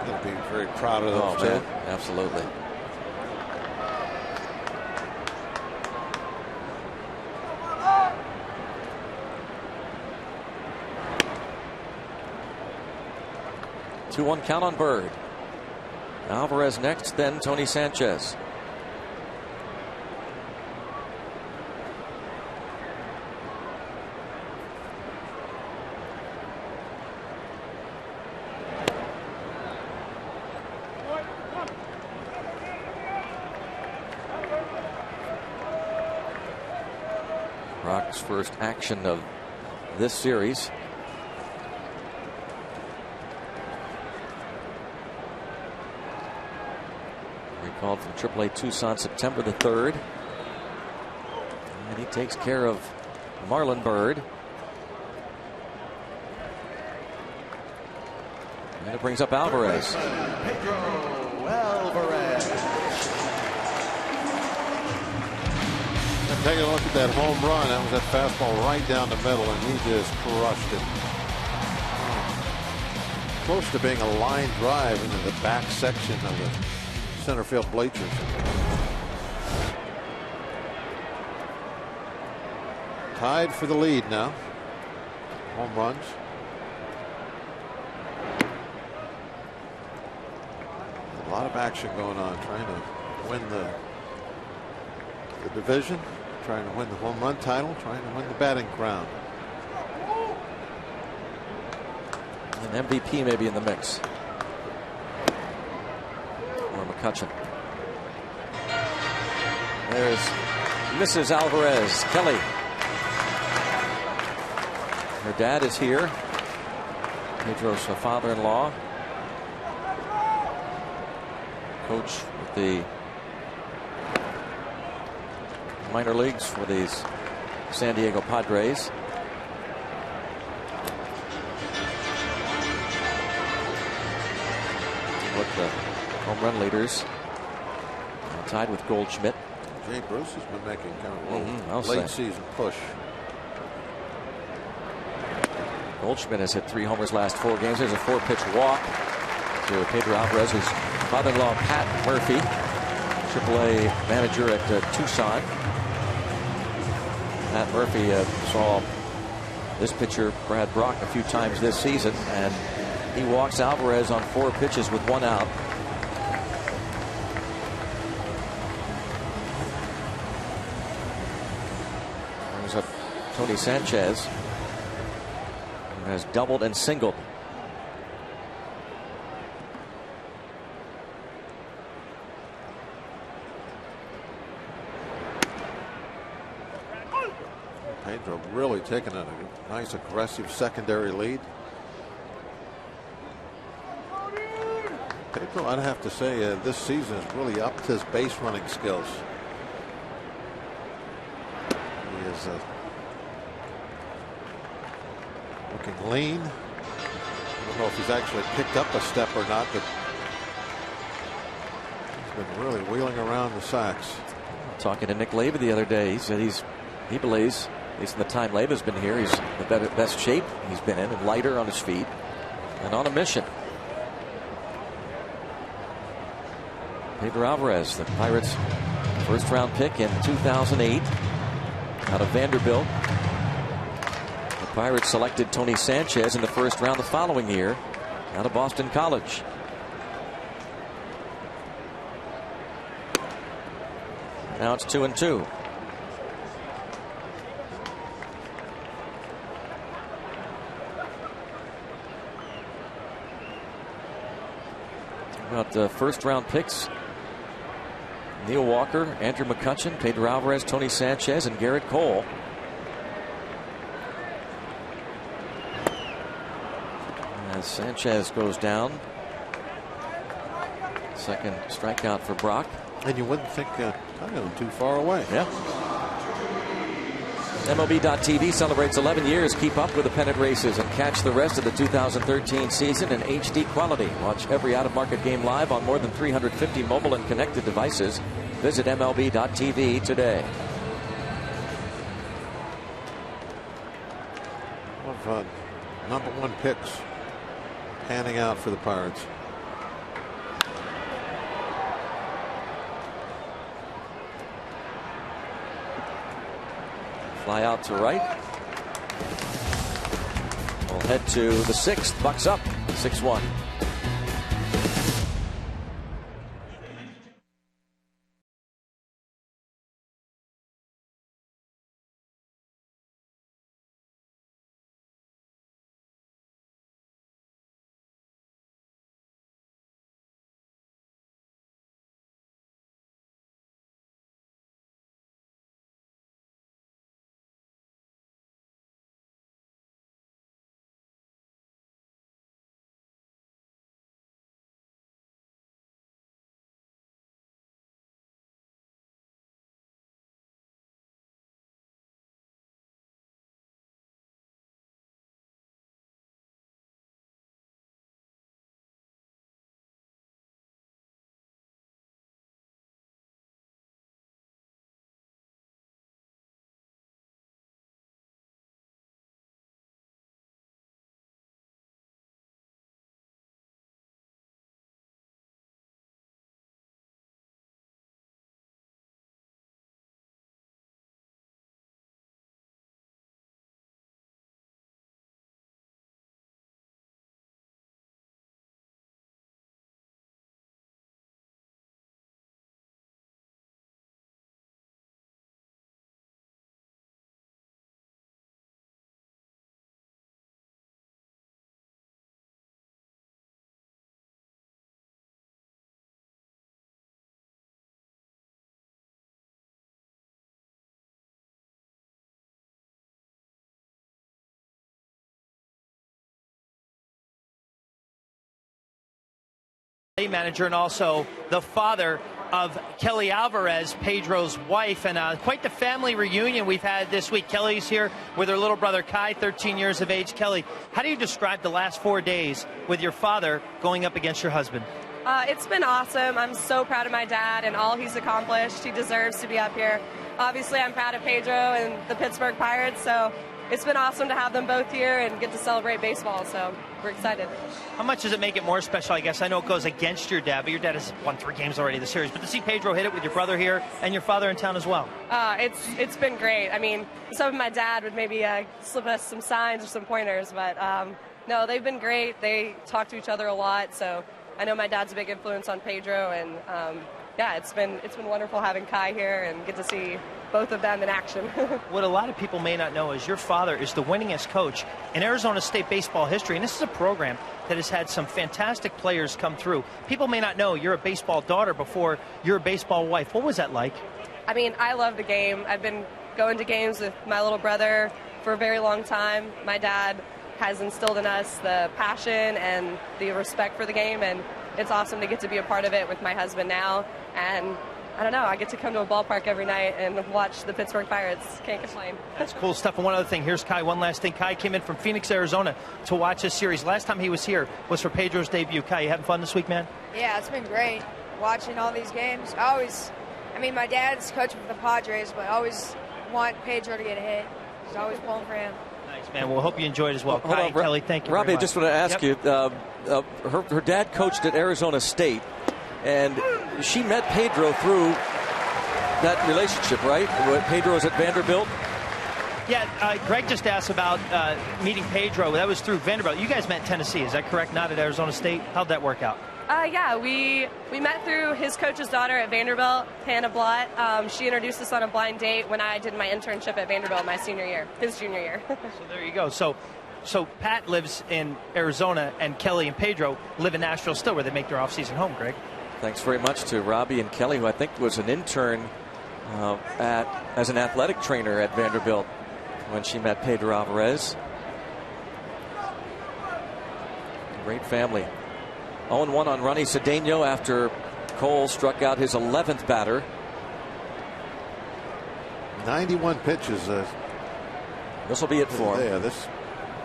S3: He'll be very proud of those two.
S2: Man, absolutely. Two-one count on Byrd. Alvarez next, then Tony Sanchez. Brock's first action of this series. Recalled from AAA Tucson September the 3rd. And he takes care of Marlon Byrd. And it brings up Alvarez.
S6: Pedro Alvarez.
S3: Take a look at that home run. That was that fastball right down the middle, and he just crushed it. Close to being a line drive into the back section of the center field bleachers. Tied for the lead now. Home runs. A lot of action going on, trying to win the division, trying to win the home run title, trying to win the batting crown.
S2: An MVP maybe in the mix. Or McCutcheon. There's Mrs. Alvarez, Kelly. Her dad is here. Pedro's father-in-law. Coach with the minor leagues for these San Diego Padres. Look, the home run leaders tied with Goldschmidt.
S3: Jay Bruce has been making kind of a late season push.
S2: Goldschmidt has hit 3 homers last 4 games. There's a 4-pitch walk to Pedro Alvarez, his father-in-law Pat Murphy, AAA manager at Tucson. Pat Murphy saw this pitcher, Brad Brock, a few times this season, and he walks Alvarez on 4 pitches with 1 out. There's a Tony Sanchez, who has doubled and singled.
S3: Pedro really taking a nice aggressive secondary lead. Pedro, I'd have to say, this season has really upped his base running skills. He is looking lean. I don't know if he's actually picked up a step or not, but he's been really wheeling around the sacks.
S2: Talking to Nick Leyva the other day, he said he believes, at least in the time Leyva's been here, he's in the best shape he's been in, and lighter on his feet, and on a mission. Pedro Alvarez, the Pirates' first-round pick in 2008, out of Vanderbilt. The Pirates selected Tony Sanchez in the first round the following year, out of Boston College. Now it's 2-2. About first-round picks. Neil Walker, Andrew McCutchen, Pedro Alvarez, Tony Sanchez, and Garrett Cole. As Sanchez goes down. Second strikeout for Brock.
S3: And you wouldn't think kind of too far away.
S2: Yeah. MLB.TV celebrates 11 years. Keep up with the pennant races and catch the rest of the 2013 season in HD quality. Watch every out-of-market game live on more than 350 mobile and connected devices. Visit MLB.TV today.
S3: One of #1 picks panning out for the Pirates.
S2: Fly out to right. We'll head to the 6th. Bucks up 6-1.
S4: Manager and also the father of Kelly Alvarez, Pedro's wife, and quite the family reunion we've had this week. Kelly's here with her little brother Kai, 13 years of age. Kelly, how do you describe the last 4 days with your father going up against your husband?
S7: It's been awesome. I'm so proud of my dad and all he's accomplished. He deserves to be up here. Obviously, I'm proud of Pedro and the Pittsburgh Pirates, so it's been awesome to have them both here and get to celebrate baseball, so we're excited.
S4: How much does it make it more special? I guess I know it goes against your dad, but your dad has won 3 games already in the series. But to see Pedro hit it with your brother here and your father in town as well.
S7: It's been great. I mean, some of my dad would maybe slip us some signs or some pointers, but no, they've been great. They talk to each other a lot, so I know my dad's a big influence on Pedro, and yeah, it's been wonderful having Kai here and get to see both of them in action.
S4: What a lot of people may not know is your father is the winningest coach in Arizona State baseball history, and this is a program that has had some fantastic players come through. People may not know you're a baseball daughter before you're a baseball wife. What was that like?
S7: I mean, I love the game. I've been going to games with my little brother for a very long time. My dad has instilled in us the passion and the respect for the game, and it's awesome to get to be a part of it with my husband now. And I don't know, I get to come to a ballpark every night and watch the Pittsburgh Pirates. Can't complain.
S4: That's cool stuff. And one other thing, here's Kai. One last thing. Kai came in from Phoenix, Arizona to watch this series. Last time he was here was for Pedro's debut. Kai, you having fun this week, man?
S8: Yeah, it's been great watching all these games. I mean, my dad's coaching for the Padres, but I always want Pedro to get a hit. He's always pulling for him.
S4: Nice, man. Well, hope you enjoyed as well. Kai and Kelly, thank you.
S2: Robbie,
S4: very
S2: I just
S4: much.
S2: want to ask you, her dad coached at Arizona State, and she met Pedro through that relationship, right? Pedro's at Vanderbilt.
S4: Yeah, Greg just asked about meeting Pedro. That was through Vanderbilt. You guys met in Tennessee, is that correct? Not at Arizona State? How'd that work out?
S7: Yeah, we met through his coach's daughter at Vanderbilt, Hannah Blott. She introduced us on a blind date when I did my internship at Vanderbilt my senior year, his junior year.
S4: So there you go. So So Pat lives in Arizona, and Kelly and Pedro live in Nashville still, where they make their off-season home, Greg.
S2: Thanks very much to Robbie and Kelly, who I think was an intern as an athletic trainer at Vanderbilt when she met Pedro Alvarez. Great family. 0-1 on Ronnie Cedeno after Cole struck out his 11th batter.
S3: 91 pitches.
S2: This will be it for him.
S3: Yeah, this is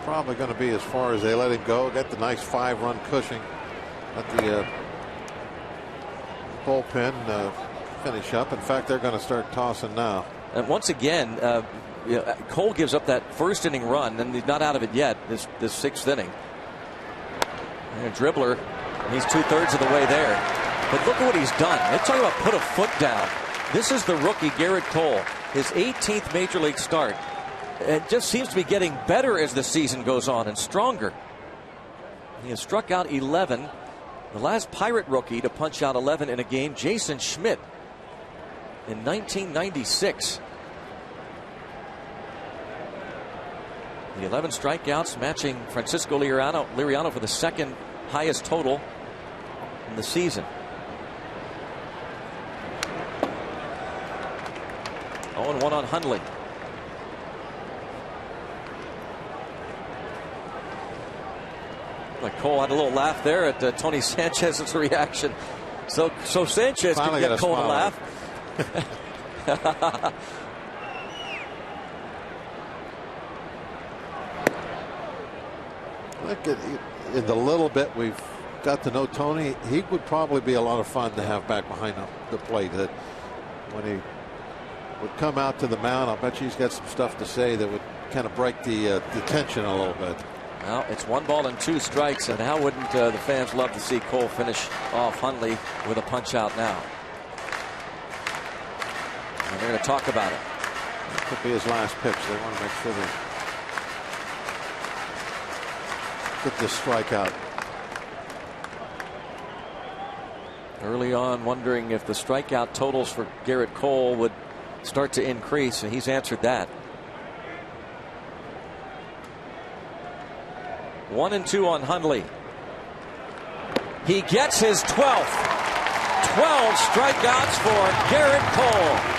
S3: probably going to be as far as they let him go. Got the nice 5-run cushion. Let the bullpen finish up. In fact, they're going to start tossing now.
S2: And once again, Cole gives up that first inning run, and he's not out of it yet. This sixth inning. And a dribbler. He's 2/3 of the way there. But look at what he's done. They're talking about put a foot down. This is the rookie Garrett Cole, his 18th major league start. It just seems to be getting better as the season goes on, and stronger. He has struck out 11. The last Pirate rookie to punch out 11 in a game, Jason Schmidt, in 1996. The 11 strikeouts, matching Francisco Liriano for the second highest total in the season. 0-1 on Hundley. Like Cole had a little laugh there at Tony Sanchez's reaction. So Sanchez
S3: finally
S2: can get Cole to laugh.
S3: Look at in the little bit we've got to know Tony, he would probably be a lot of fun to have back behind the plate. That when he would come out to the mound, I'll bet you he's got some stuff to say that would kind of break the tension a little bit.
S2: Well, it's 1 ball and 2 strikes, and how wouldn't the fans love to see Cole finish off Hundley with a punch out now? And they're going to talk about it.
S3: It could be his last pitch. They want to make sure they get this strikeout.
S2: Early on, wondering if the strikeout totals for Garrett Cole would start to increase, and he's answered that. 1-2 on Hundley. He gets his 12th. 12 strikeouts for Garrett Cole.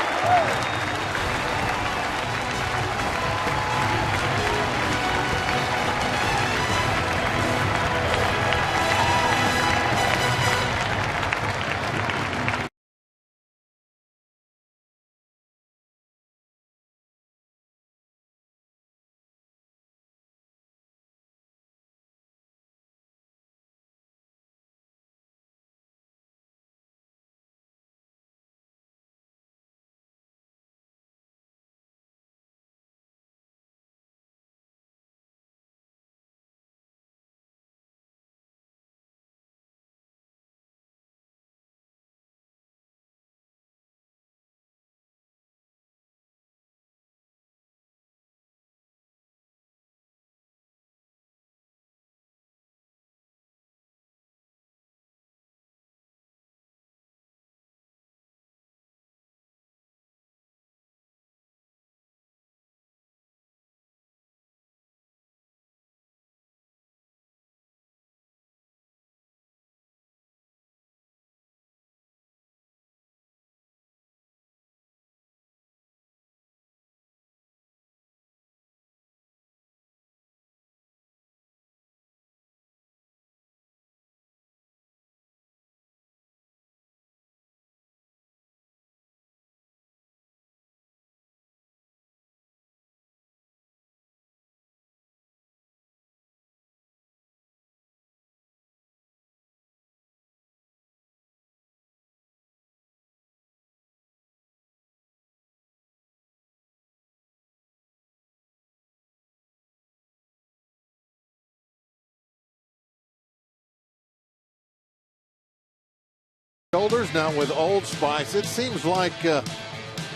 S3: Shoulders now with Old Spice. It seems like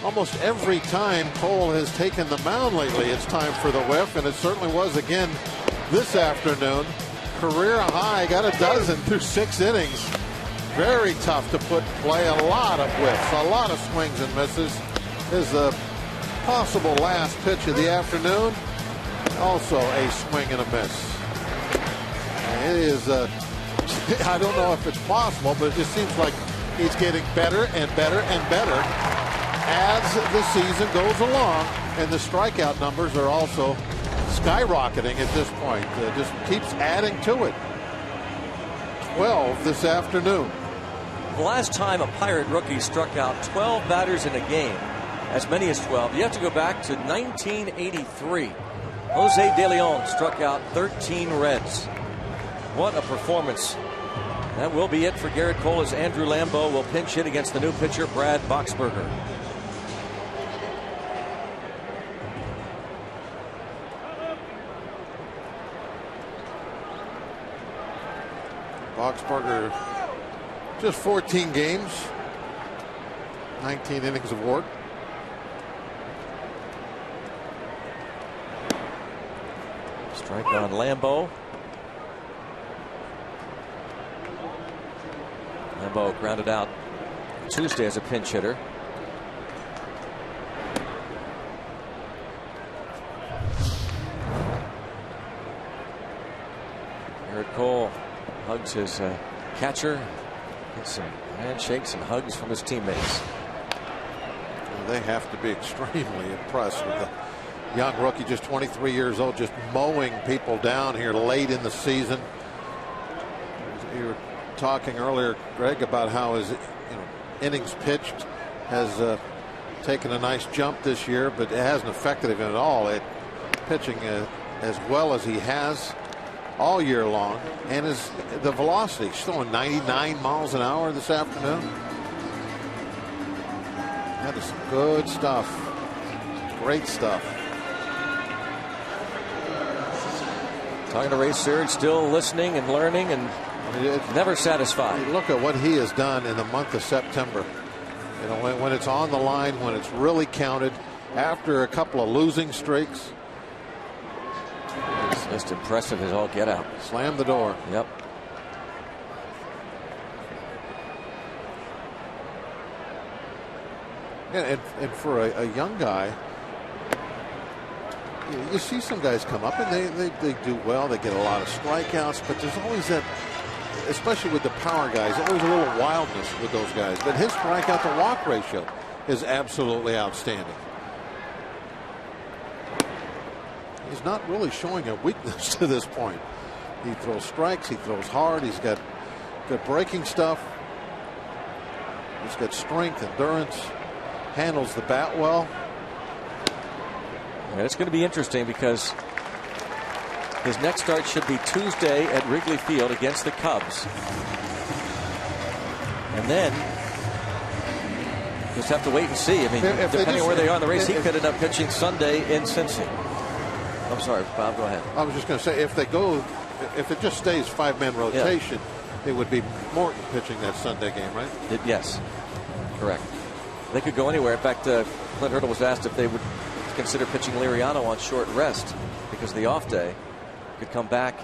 S3: almost every time Cole has taken the mound lately, it's time for the whiff, and it certainly was again this afternoon. Career high, got a dozen through 6 innings. Very tough to put in play. A lot of whiffs, a lot of swings and misses. Is the possible last pitch of the afternoon. Also a swing and a miss. And it is, I don't know if it's possible, but it just seems like he's getting better and better and better as the season goes along. And the strikeout numbers are also skyrocketing at this point. Just keeps adding to it. 12 this afternoon.
S2: The last time a Pirate rookie struck out 12 batters in a game, as many as 12, you have to go back to 1983. Jose De Leon struck out 13 Reds. What a performance. That will be it for Garrett Cole as Andrew Lambeau will pinch hit against the new pitcher Brad Boxberger.
S3: Boxberger, just 14 games, 19 innings of work.
S2: Strike on Lambeau. Lambeau grounded out Tuesday as a pinch hitter. Garrett Cole hugs his catcher. Gets some handshakes and hugs from his teammates.
S3: They have to be extremely impressed with the young rookie, just 23 years old, just mowing people down here late in the season. You were talking earlier, Greg, about how his innings pitched has taken a nice jump this year, but it hasn't affected him at all. Pitching as well as he has all year long, and the velocity showing 99 miles an hour this afternoon. That is good stuff. Great stuff.
S2: Talking to Ray Searage, still listening and learning and never satisfied.
S3: Look at what he has done in the month of September. When it's on the line, when it's really counted, after a couple of losing streaks.
S2: It's just impressive as all get out.
S3: Slam the door.
S2: Yep.
S3: And for a young guy, you see some guys come up and they do well. They get a lot of strikeouts, but there's always that, especially with the power guys, always a little wildness with those guys. But his strikeout to walk ratio is absolutely outstanding. He's not really showing a weakness to this point. He throws strikes, he throws hard, he's got good breaking stuff. He's got strength, endurance, handles the bat well.
S2: And it's going to be interesting because his next start should be Tuesday at Wrigley Field against the Cubs. And then just have to wait and see. I mean, depending on where they are in the race, he could end up pitching Sunday in Cincy. I'm sorry, Bob, go ahead.
S3: I was just going to say, if it just stays 5-man rotation, it would be Morton pitching that Sunday game, right?
S2: Yes, correct. They could go anywhere. In fact, Clint Hurdle was asked if they would consider pitching Liriano on short rest because of the off day. Could come back.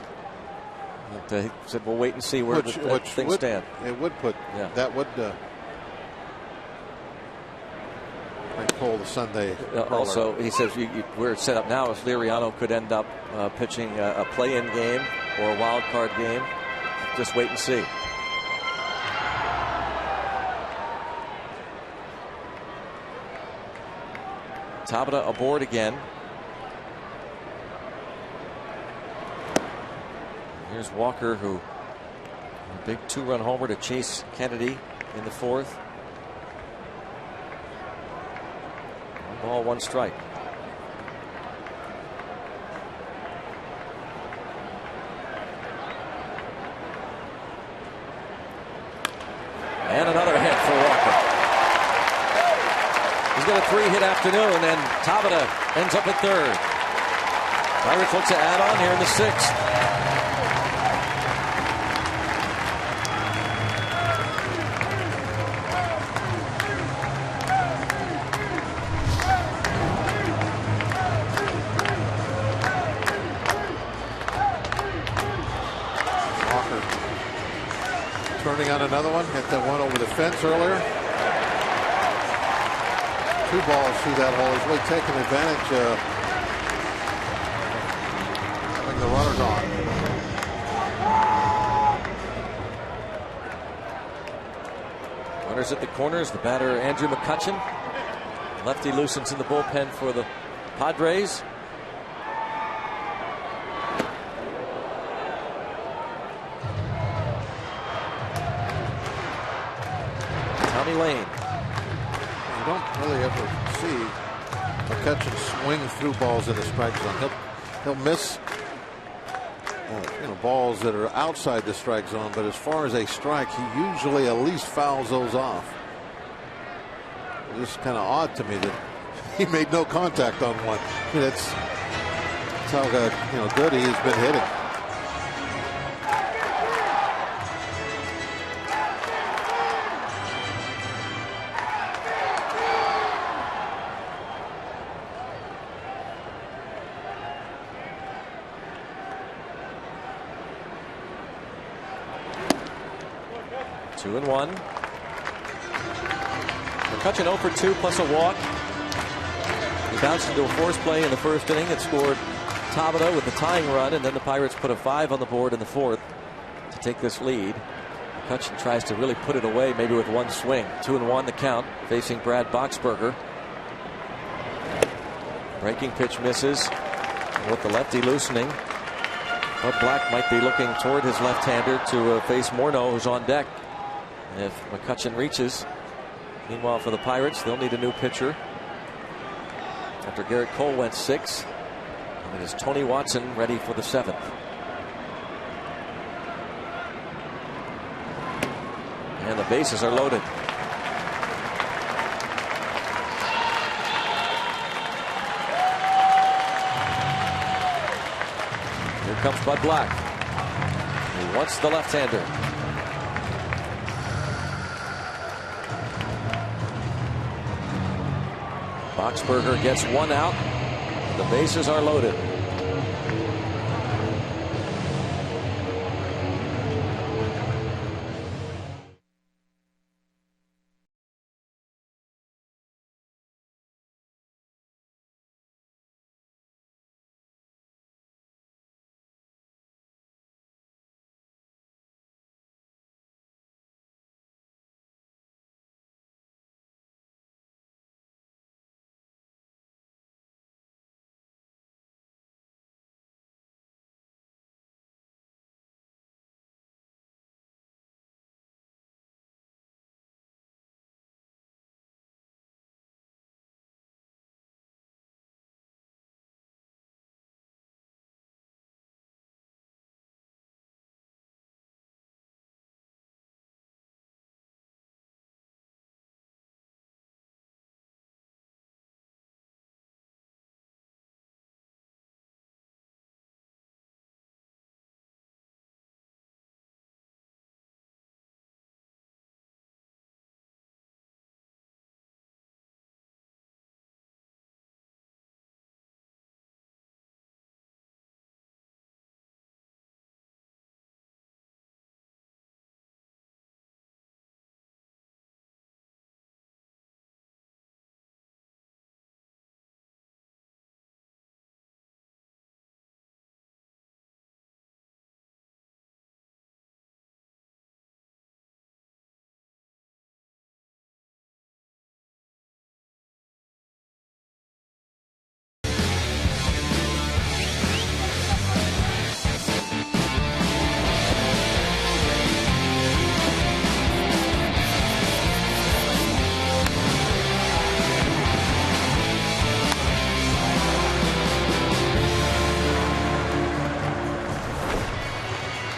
S2: But, he said, we'll wait and see where things stand.
S3: It would put, that would make Cole the Sunday.
S2: Also, he says where it's set up now is Liriano could end up pitching a play-in game or a wild card game. Just wait and see. Tabata aboard again. Here's Walker, who a big 2-run homer to chase Kennedy in the 4th. 1 ball, 1 strike. And another hit for Walker. He's got a 3-hit afternoon, and Tabata ends up at 3rd. Pirates look to add on here in the 6th.
S3: Walker turning on another one. Hit that one over the fence earlier. 2 balls through that hole. He's really taking advantage The runner's on.
S2: Runners at the corners. The batter, Andrew McCutchen. Lefty loosens in the bullpen for the Padres. Tommy Lane.
S3: You don't really ever see McCutchen swing through balls in the strike zone. He'll miss balls that are outside the strike zone, but as far as a strike, he usually at least fouls those off. It's kind of odd to me that he made no contact on one. I mean, that's how good he has been hitting.
S2: Two and one. McCutchen 0 for 2 plus a walk. He bounced into a force play in the first inning. It scored Tabata with the tying run, and then the Pirates put a 5 on the board in the fourth to take this lead. McCutchen tries to really put it away, maybe with one swing. 2-1 the count, facing Brad Boxberger. Breaking pitch misses with the lefty loosening. Bud Black might be looking toward his left-hander to face Morneau, who's on deck. If McCutchen reaches. Meanwhile, for the Pirates, they'll need a new pitcher. After Garrett Cole went 6, and it is Tony Watson ready for the 7th. And the bases are loaded. Here comes Bud Black. He wants the left-hander. Boxberger gets one out. The bases are loaded.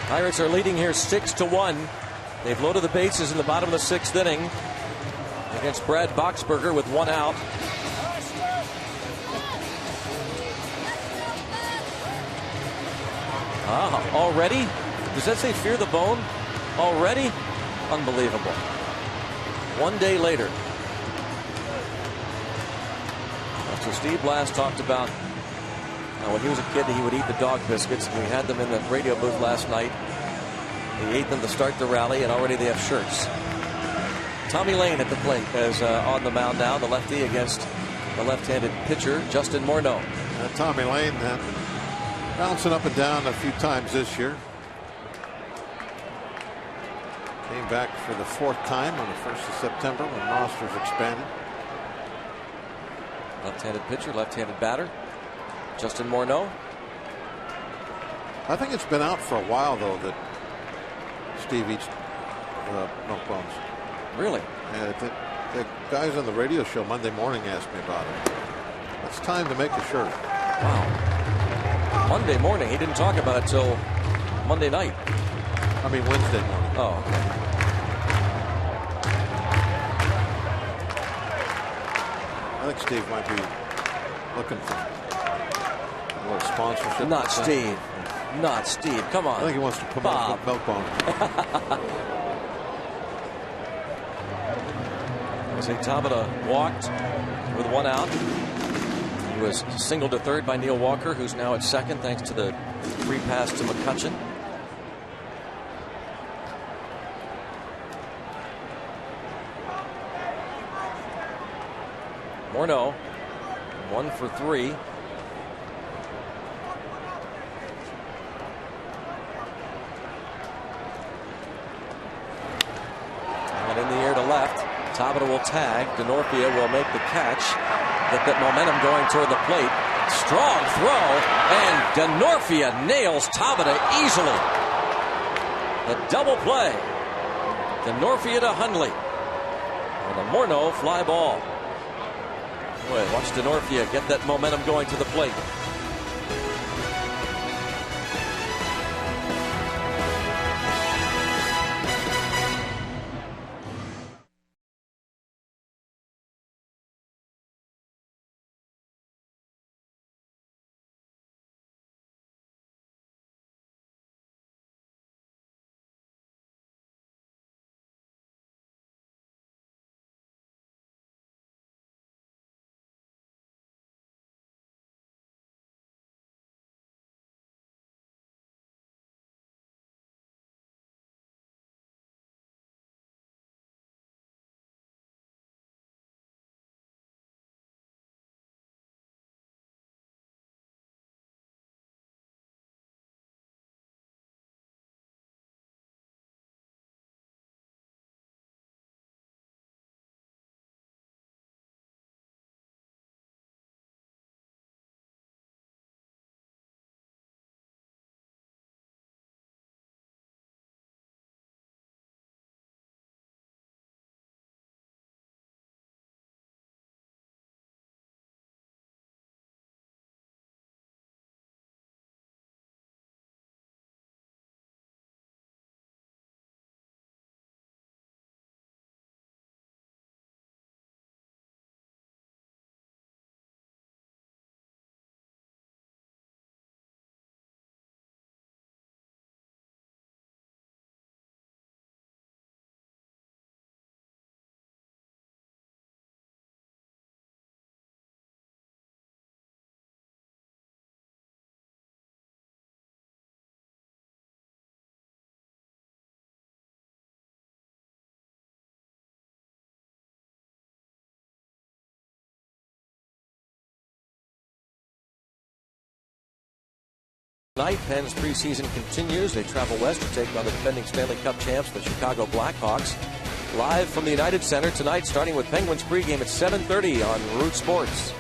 S2: Pirates are leading here 6-1. They've loaded the bases in the bottom of the 6th inning against Brad Boxberger with one out. Already? Does that say fear the bone? Already? Unbelievable. 1 day later. So Steve Blass talked about when he was a kid, he would eat the dog biscuits. We had them in the radio booth last night. He ate them to start the rally, and already they have shirts. Tommy Lane at the plate is on the mound now, the lefty against the left-handed pitcher, Justin Morneau.
S3: Tommy Lane, Bouncing up and down a few times this year. Came back for the 4th time on the 1st of September when rosters expanded.
S2: Left-handed pitcher, left-handed batter. Justin Morneau.
S3: I think it's been out for a while, though, that Steve eats milk bones.
S2: Really?
S3: Yeah, the guys on the radio show Monday morning asked me about it. It's time to make a shirt.
S2: Wow. Monday morning. He didn't talk about it till Monday night.
S3: I mean Wednesday morning.
S2: Oh, okay.
S3: I think Steve might be looking for a little sponsorship.
S2: Not Steve. Not Steve. Come on.
S3: I think he wants to promote milk bone.
S2: Jose Tabata walked with 1 out. He was singled to third by Neil Walker, who's now at second thanks to the free pass to McCutchen. Morneau, 1 for 3. And in the air to left. Tabata will tag. Denorfia will make the catch. Get that momentum going toward the plate. Strong throw. And Denorfia nails Tabata easily. The double play. Denorfia to Hundley. And a Morneau fly ball. Boy, watch Denorfia get that momentum going to the plate. Tonight, Penn's preseason continues. They travel west to take on the defending Stanley Cup champs, the Chicago Blackhawks. Live from the United Center tonight, starting with Penguins pregame at 7:30 on Root Sports.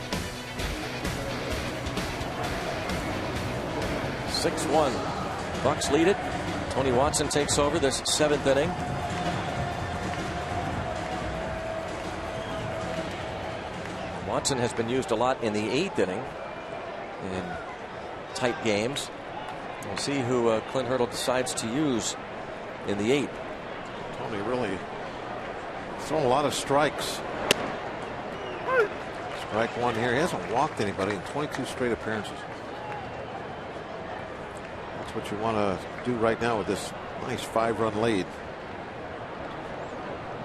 S2: 6-1. Bucks lead it. Tony Watson takes over this 7th inning. Watson has been used a lot in the 8th inning in tight games. We'll see who Clint Hurdle decides to use in the 8th.
S3: Tony really thrown a lot of strikes. Strike one here. He hasn't walked anybody in 22 straight appearances. That's what you want to do right now with this nice 5-run lead.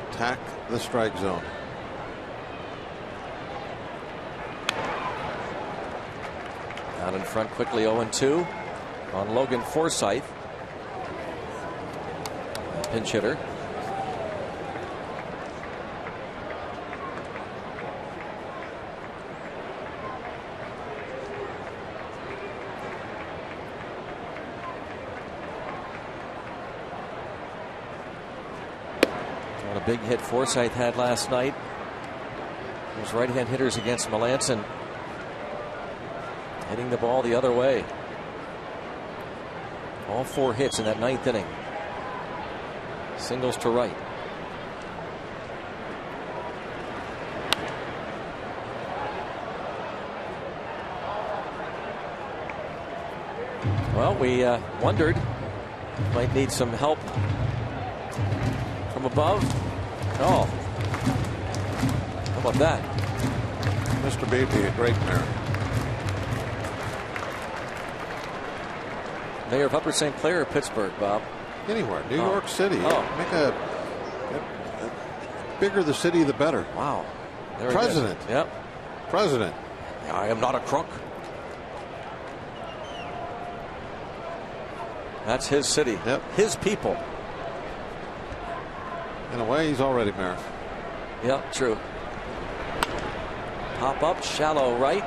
S3: Attack the strike zone.
S2: Out in front quickly, 0-2 on Logan Forsythe. Pinch hitter. What a big hit Forsythe had last night. Those right-hand hitters against Melanson hitting the ball the other way. All 4 hits in that 9th inning. Singles to right. Well, we wondered, might need some help from above. Oh, how about that?
S3: Mr. Beebe, a great mayor.
S2: Mayor of Upper St. Clair or Pittsburgh, Bob?
S3: Anywhere. New York City.
S2: Oh.
S3: Make a bigger the city, the better.
S2: Wow. There
S3: President.
S2: Yep.
S3: President.
S2: I am not a crook. That's his city.
S3: Yep.
S2: His people.
S3: In a way, he's already mayor.
S2: Yep, true. Pop up, shallow right.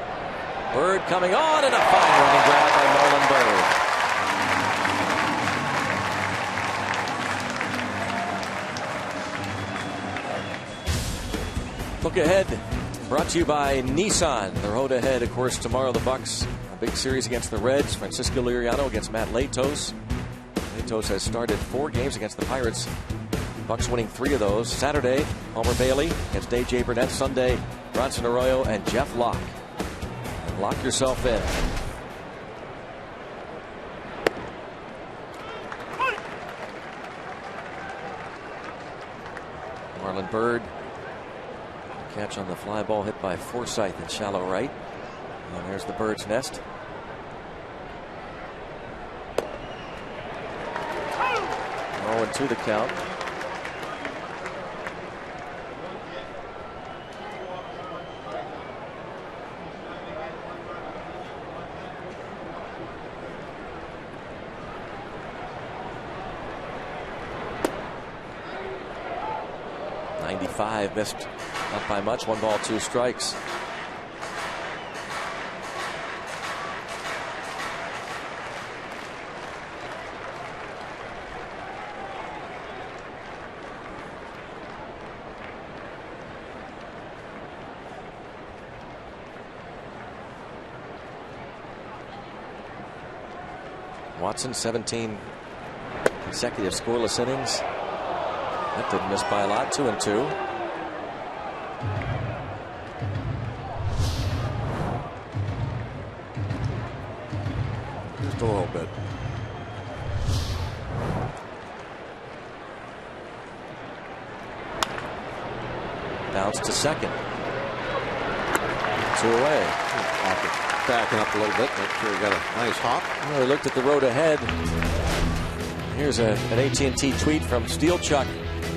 S2: Bird coming on, and a fine running grab by Marlon Bird. Look ahead, brought to you by Nissan. The road ahead, of course, tomorrow the Bucks. A big series against the Reds. Francisco Liriano against Matt Latos. Latos has started 4 games against the Pirates. Bucks winning 3 of those. Saturday, Homer Bailey against A.J. Burnett. Sunday, Bronson Arroyo and Jeff Locke. And lock yourself in. Marlon Bird. Catch on the fly ball hit by Forsythe in shallow right. And there's the bird's nest. Oh, and 2 the count. Missed not by much. 1 ball, 2 strikes. Watson, 17 consecutive scoreless innings. That didn't miss by a lot. 2-2.
S3: Just a little bit.
S2: Bounce to second. 2 away.
S3: Backing up a little bit. Make sure he got a nice hop.
S2: Well, we looked at the road ahead. Here's an AT&T tweet from Steel Chuck.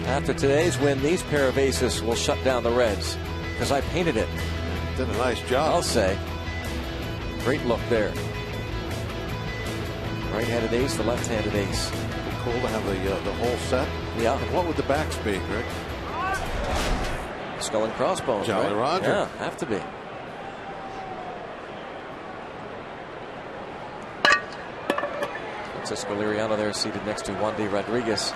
S2: After today's win, these pair of aces will shut down the Reds because I painted it.
S3: Did a nice job.
S2: I'll say. Great look there. Right-handed ace, the left-handed ace.
S3: Be cool to have the whole set.
S2: Yeah.
S3: And what would the backs be, Greg?
S2: Skull and crossbones.
S3: Jolly
S2: right?
S3: Roger.
S2: Yeah, have to be. Francisco Liriano there seated next to Wandy Rodriguez.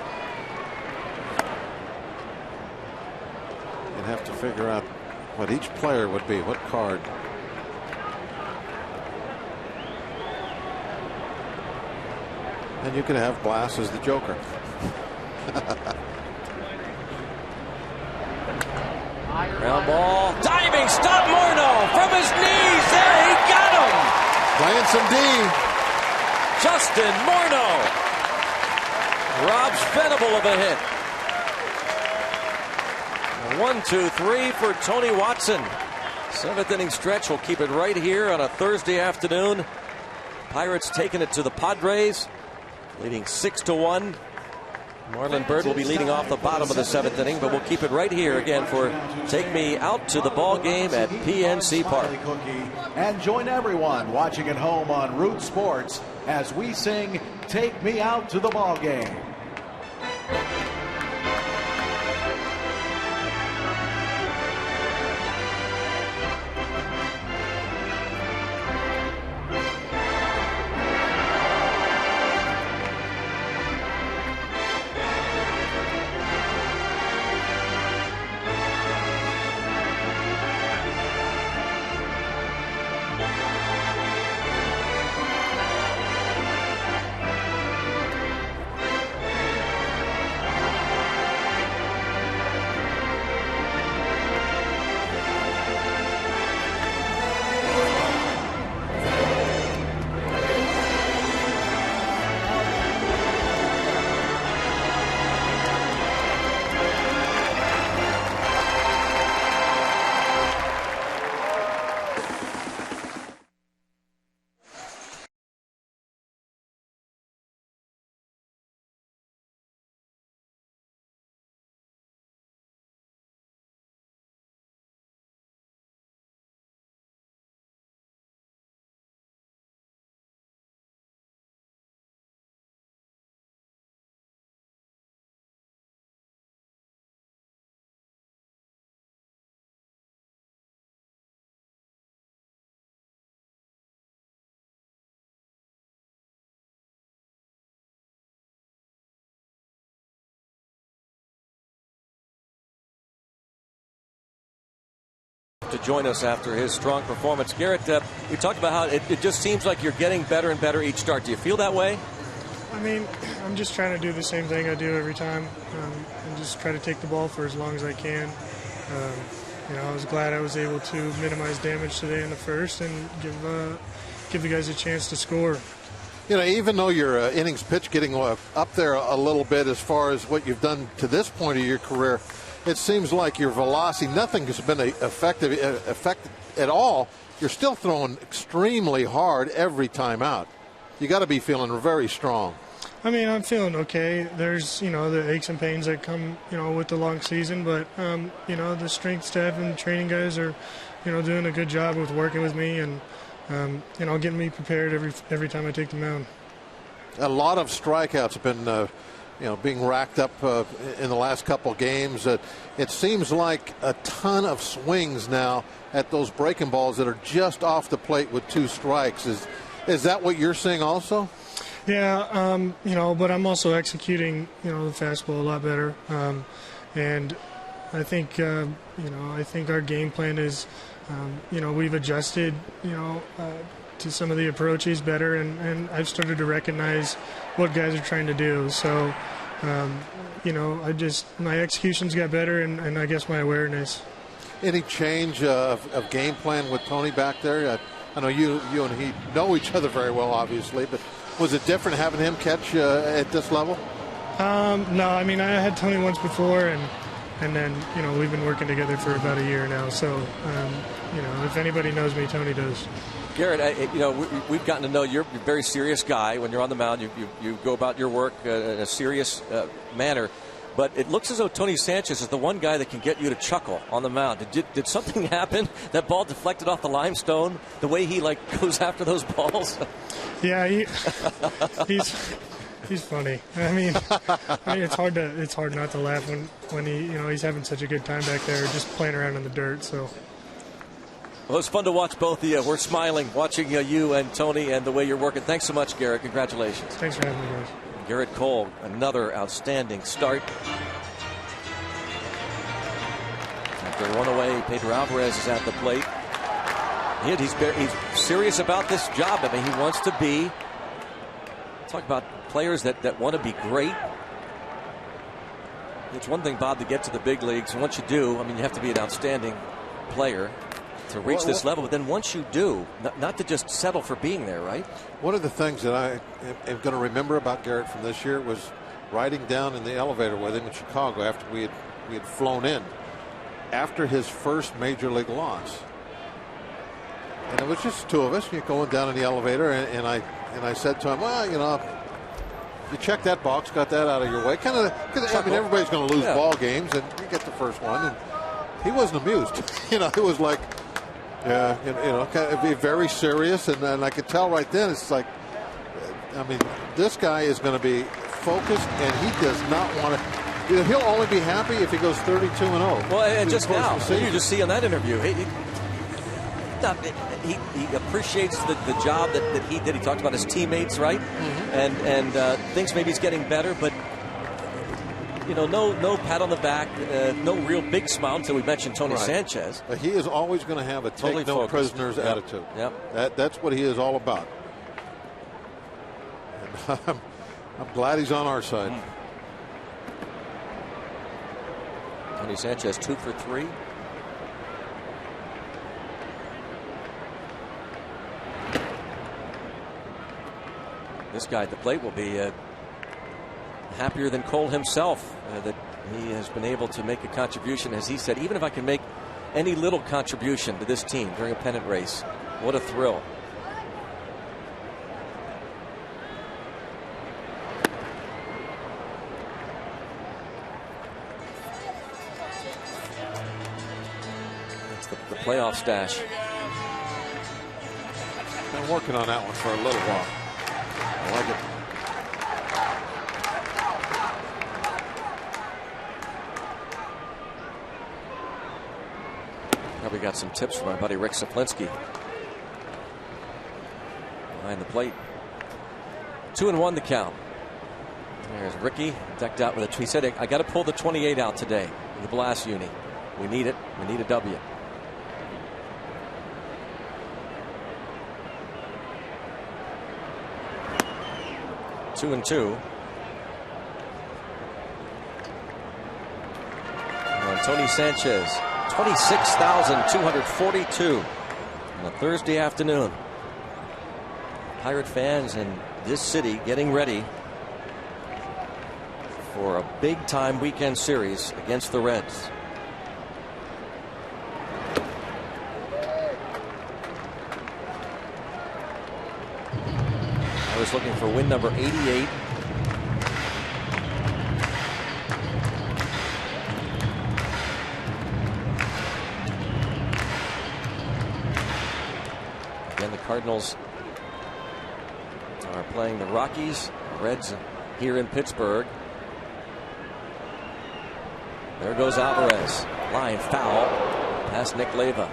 S3: You'd have to figure out what each player would be, what card. And you could have Glass as the Joker.
S2: Ground ball. Diving stop Morneau from his knees. There, he got him.
S3: Playing some D.
S2: Justin Morneau robs Venable of a hit. 1-2-3 for Tony Watson. 7th inning stretch. We'll keep it right here on a Thursday afternoon. Pirates taking it to the Padres, leading 6-1. Marlon Bird will be leading off the bottom of the 7th inning, but we'll keep it right here again for Take Me Out to the Ball Game at PNC Park.
S6: And join everyone watching at home on Root Sports as we sing Take Me Out to the Ball Game.
S2: to join us after his strong performance. Garrett, we talked about how it just seems like you're getting better and better each start. Do you feel that way?
S9: I mean, I'm just trying to do the same thing I do every time, and just try to take the ball for as long as I can. I was glad I was able to minimize damage today in the first and give the guys a chance to score.
S3: Even though your innings pitch getting up there a little bit as far as what you've done to this point of your career, it seems like your velocity, nothing has been effective at all. You're still throwing extremely hard every time out. You got to be feeling very strong.
S9: I mean, I'm feeling okay. There's, the aches and pains that come, with the long season, but, the strength staff and training guys are, doing a good job with working with me and, getting me prepared every time I take the mound.
S3: A lot of strikeouts have been, being racked up in the last couple of games. It seems like a ton of swings now at those breaking balls that are just off the plate with 2 strikes. Is that what you're seeing also?
S9: Yeah, but I'm also executing, the fastball a lot better. And I think, I think our game plan is, we've adjusted, to some of the approaches better, and I've started to recognize what guys are trying to do. So, my executions got better, and I guess my awareness.
S3: Any change of game plan with Tony back there? I know you and he know each other very well, obviously, but was it different having him catch at this level?
S9: No, I mean, I had Tony once before, and then, we've been working together for about a year now. So, if anybody knows me, Tony does.
S2: Garrett, we've gotten to know you're a very serious guy. When you're on the mound, you go about your work in a serious manner. But it looks as though Tony Sanchez is the one guy that can get you to chuckle on the mound. Did something happen? That ball deflected off the limestone? The way he goes after those balls?
S9: Yeah, he's funny. I mean, it's hard not to laugh when he's having such a good time back there, just playing around in the dirt. So.
S2: Well, it's fun to watch both of you. We're smiling watching you and Tony and the way you're working. Thanks so much, Garrett. Congratulations.
S9: Thanks for having me, guys.
S2: Garrett Cole, another outstanding start. After one away, Pedro Alvarez is at the plate. He's serious about this job. I mean, he wants to be. Talk about players that want to be great. It's one thing, Bob, to get to the big leagues. And once you do, I mean, you have to be an outstanding player to reach this level. But then once you do, not to just settle for being there, right? One
S3: of the things that I am going to remember about Garrett from this year was riding down in the elevator with him in Chicago after we had flown in after his first major league loss. And it was just 2 of us going down in the elevator, and I said to him, well, you check that box, got that out of your way. Because everybody's going to lose ball games, and you get the first one. And he wasn't amused. It was like, kind of be very serious, and I could tell right then. It's like, I mean, this guy is going to be focused, and he does not want to. He'll only be happy if he goes 32-0.
S2: Well, and just now, you just see in that interview, he appreciates the job that he did. He talked about his teammates, right? Mm-hmm. And thinks maybe he's getting better, but no pat on the back, no real big smile until we mentioned Tony Sanchez.
S3: But he is always going to have a
S2: totally
S3: take no prisoners attitude.
S2: Yep.
S3: That's what he is all about. And I'm glad he's on our side.
S2: Tony Sanchez 2 for 3. This guy at the plate will be happier than Cole himself that he has been able to make a contribution. As he said, even if I can make any little contribution to this team during a pennant race, what a thrill. That's the playoff stash.
S3: Been working on that one for a little while. I like it.
S2: Probably got some tips from our buddy Rick Saplinski. Behind the plate. 2-1 the count. There's Ricky decked out with a tweet. He said, I got to pull the 28 out today. The blast uni. We need it. We need a W. 2-2. And Tony Sanchez, 26,242 on a Thursday afternoon. Pirate fans in this city getting ready for a big-time weekend series against the Reds. I was looking for win number 88. Again, the Cardinals are playing the Rockies. The Reds here in Pittsburgh. There goes Alvarez. Line foul past Nick Leyva.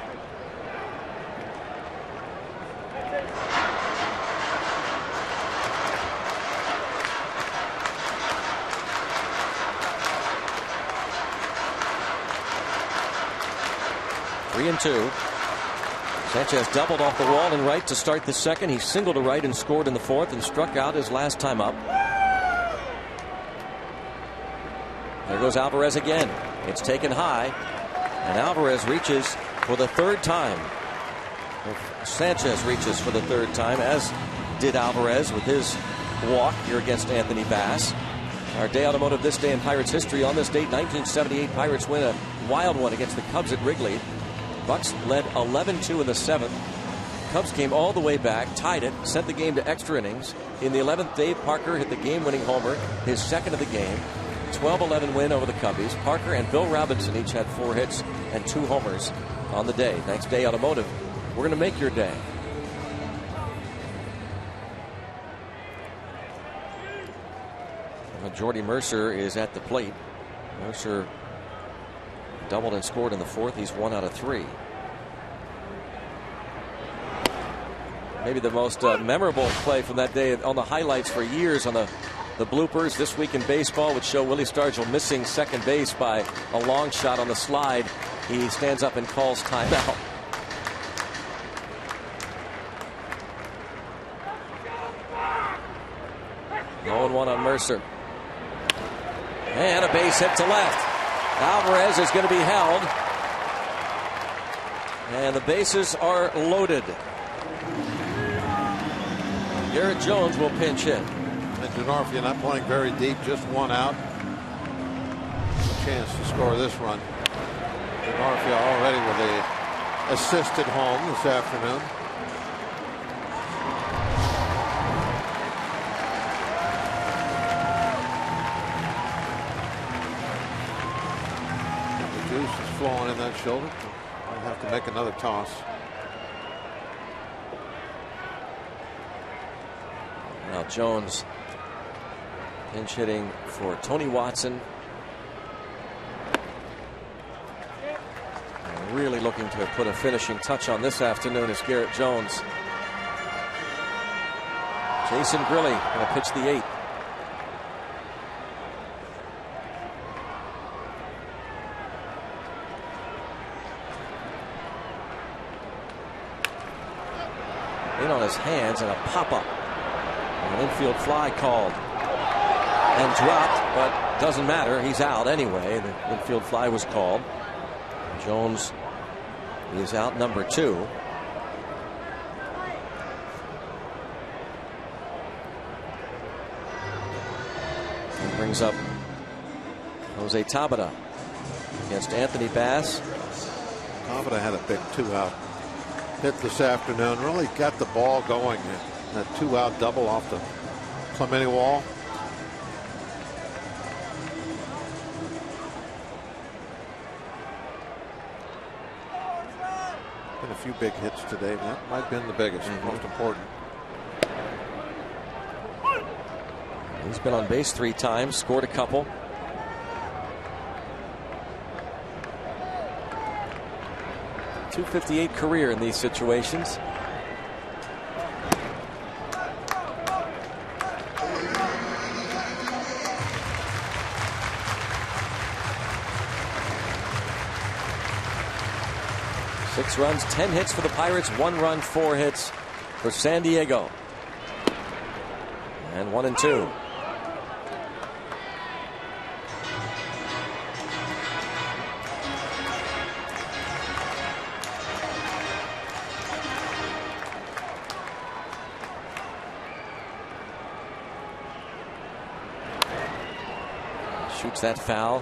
S2: Three and two. Sanchez doubled off the wall and right to start the second. He singled to right and scored in the fourth and struck out his last time up. There goes Alvarez again. It's taken high, and Alvarez reaches for the third time. Sanchez reaches for the third time, as did Alvarez with his walk here against Anthony Bass. Our day automotive this day in Pirates history. On this date, 1978, Pirates win a wild one against the Cubs at Wrigley. Bucks led 11-2 in the seventh. Cubs came all the way back, tied it, sent the game to extra innings. In the 11th, Dave Parker hit the game-winning homer, his second of the game. 12-11 win over the Cubbies. Parker and Bill Robinson each had 4 hits and 2 homers on the day. Thanks, Day Automotive. We're going to make your day. Well, Jordy Mercer is at the plate. Mercer doubled and scored in the fourth. He's 1 out of 3. Maybe the most memorable play from that day on the highlights for years on the bloopers this week in baseball would show Willie Stargell missing second base by a long shot on the slide. He stands up and calls timeout. No 1 on Mercer. And a base hit to left. Alvarez is going to be held. And the bases are loaded. Garrett Jones will pinch hit.
S3: And Denarfia not playing very deep, just 1 out. A chance to score this run. Denarfia already with a assisted home this afternoon. The juice is flowing in that shoulder. I'll have to make another toss.
S2: Now Jones pinch hitting for Tony Watson. And really looking to put a finishing touch on this afternoon is Garrett Jones. Jason Grilli going to pitch the 8th. In on his hands and a pop-up. An infield fly called and dropped, but doesn't matter. He's out anyway. The infield fly was called. Jones is out number 2. And brings up Jose Tabata against Anthony Bass.
S3: Tabata had a big 2-out hit this afternoon. Really got the ball going. That 2-out double off the Clemente wall. Been a few big hits today. That might have been the biggest, most important.
S2: He's been on base 3 times, scored a couple. .258 career in these situations. Six runs, 10 hits for the Pirates, 1 run, 4 hits for San Diego. And 1-2. Shoots that foul.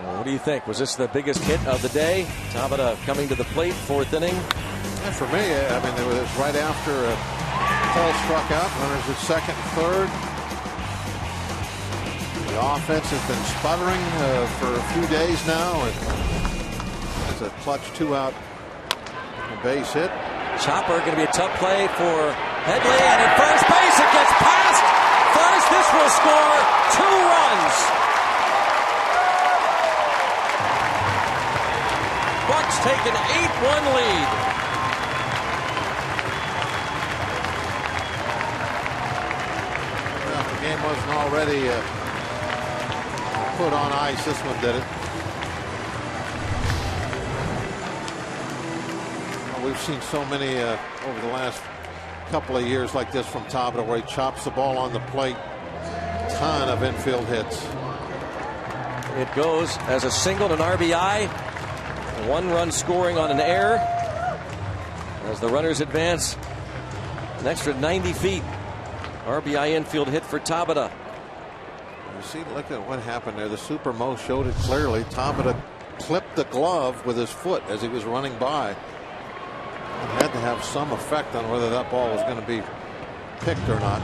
S2: What do you think? Was this the biggest hit of the day? Tabata coming to the plate, 4th inning.
S3: Yeah, for me, I mean, it was right after Paul struck out. Runners at 2nd and 3rd. The offense has been sputtering for a few days now, and it's a clutch 2-out base hit.
S2: Chopper going to be a tough play for Headley, and at first base it gets past first. This will score 2 runs. Bucks take an 8-1 lead.
S3: Well, if the game wasn't already put on ice, this one did it. Well, we've seen so many over the last couple of years like this from Tabata, where he chops the ball on the plate. Ton of infield hits.
S2: It goes as a single, an RBI. 1 run scoring on an error as the runners advance an extra 90 feet. RBI infield hit for Tabata.
S3: You see, look at what happened there. The Supermo showed it clearly. Tabata clipped the glove with his foot as he was running by. It had to have some effect on whether that ball was going to be picked or not.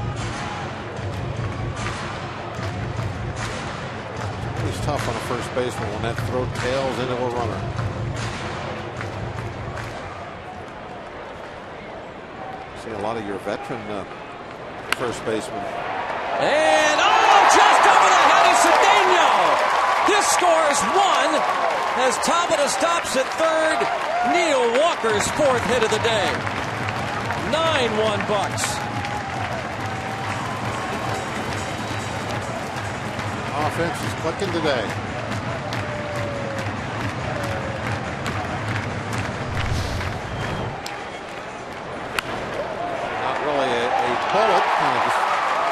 S3: He's tough on a first baseman when that throw tails into a runner. See a lot of your veteran first basemen.
S2: And just over the head of Cedeno. This scores 1 as Tabata stops at 3rd. Neil Walker's 4th hit of the day. 9-1 Bucks.
S3: Offense is clicking today. Not really a bullet, kind of just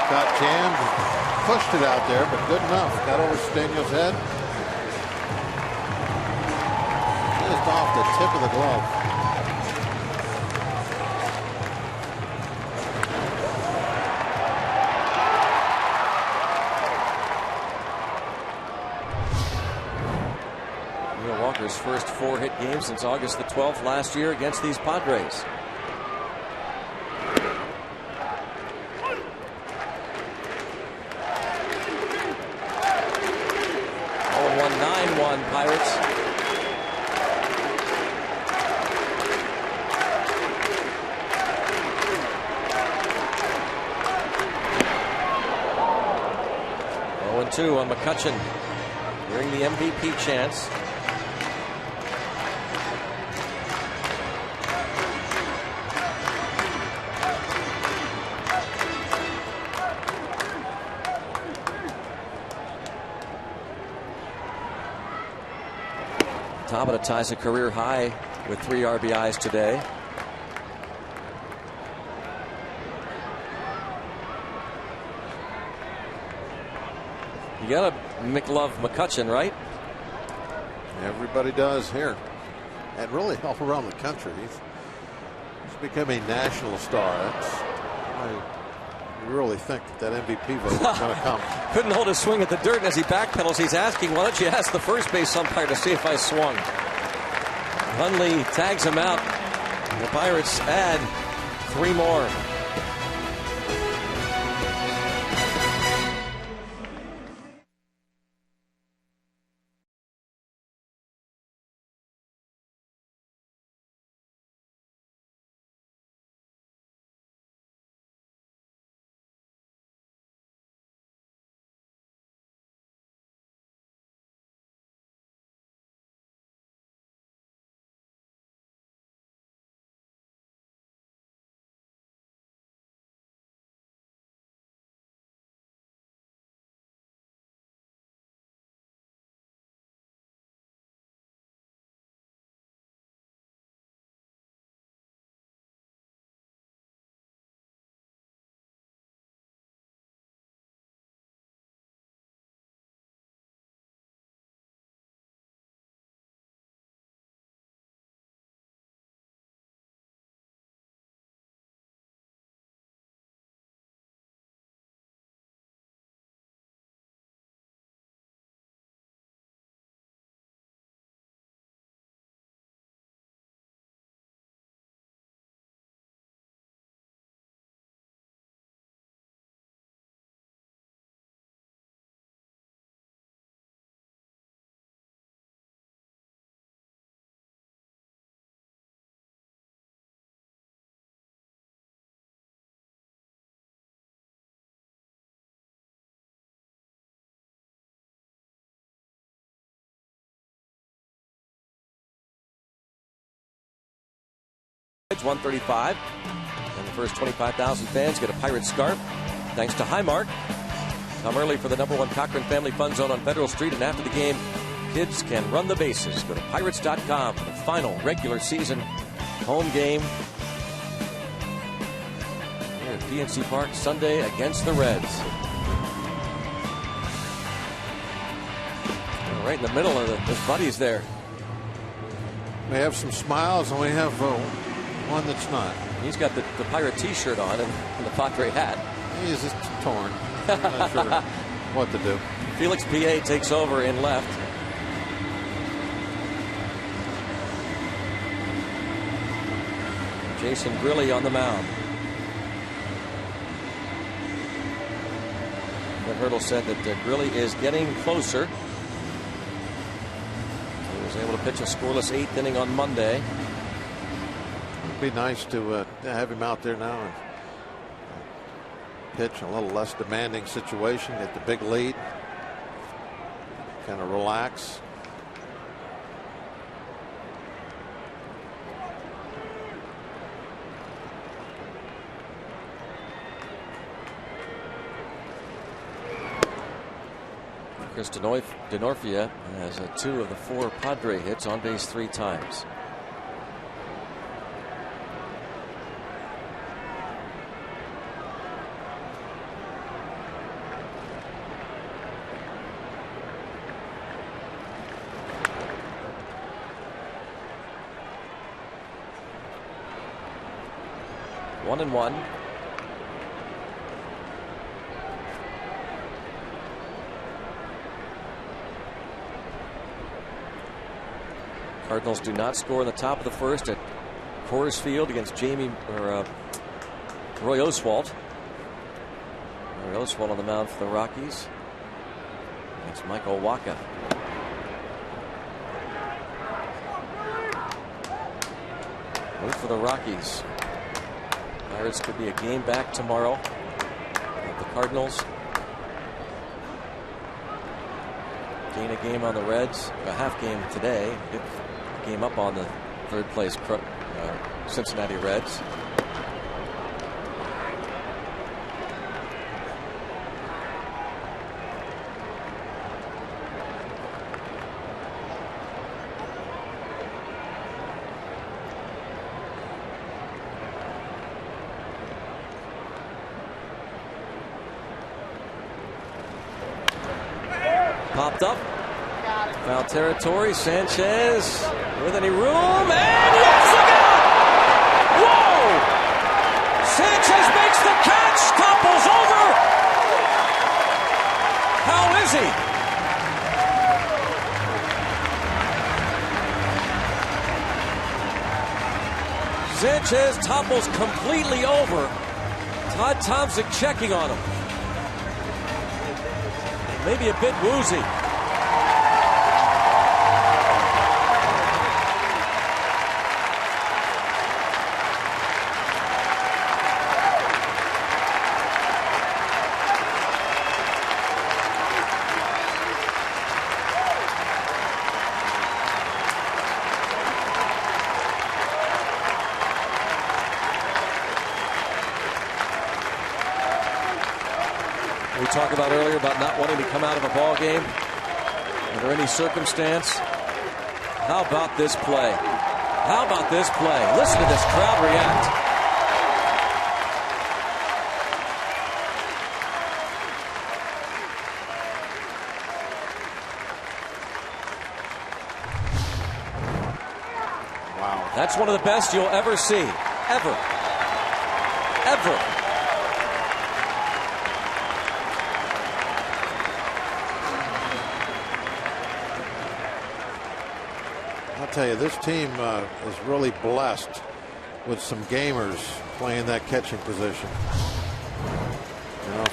S3: got jammed and pushed it out there, but good enough. Got over Staniel's head. Just off the tip of the glove.
S2: Neil Walker's first 4-hit game since August the 12th last year against these Padres. Pirates. Oh, 0-2 on McCutchen during the MVP chance. Tabata ties a career high with 3 RBIs today. You gotta McLove McCutchen, right?
S3: Everybody does here, and really all around the country. He's become a national star. I really think that MVP vote is going to come.
S2: Couldn't hold a swing at the dirt, and as he backpedals, he's asking, why don't you ask the first base umpire to see if I swung? Hundley tags him out. The Pirates add 3 more. 135. And the first 25,000 fans get a Pirate scarf. Thanks to Highmark. Come early for the #1 Cochran Family Fun Zone on Federal Street. And after the game, kids can run the bases. Go to Pirates.com for the final regular season home game here at PNC Park Sunday against the Reds. Right in the middle of his buddies there.
S3: We have some smiles and we have one that's not.
S2: He's got the Pirate t-shirt on and the Padre hat.
S3: He's just torn. I'm not sure what to do.
S2: Felix P.A. takes over in left. Jason Grilli on the mound. Clint Hurdle said that Grilli is getting closer. He was able to pitch a scoreless 8th inning on Monday.
S3: It'd be nice to have him out there now and pitch a little less demanding situation, get the big lead, kind of relax.
S2: Chris Denorfia has 2 of the 4 Padre hits, on base 3 times. One and one. Cardinals do not score in the top of the first at Coors Field against Roy Oswalt. Roy Oswalt on the mound for the Rockies against Michael Wacha. Move for the Rockies. Pirates could be a game back tomorrow. The Cardinals gain a game on the Reds, a half game today. Good game up on the 3rd place Cincinnati Reds. Popped up. Foul territory. Sanchez with any room. And yes, look out! Whoa! Sanchez makes the catch. Topples over. How is he? Sanchez topples completely over. Todd Tomczyk checking on him. Maybe a bit woozy. We talked about earlier about not wanting to come out of a ball game under any circumstance. How about this play? How about this play? Listen to this crowd react.
S3: Wow.
S2: That's one of the best you'll ever see. Ever. Ever.
S3: I'll tell you, this team is really blessed with some gamers playing that catching position. You know,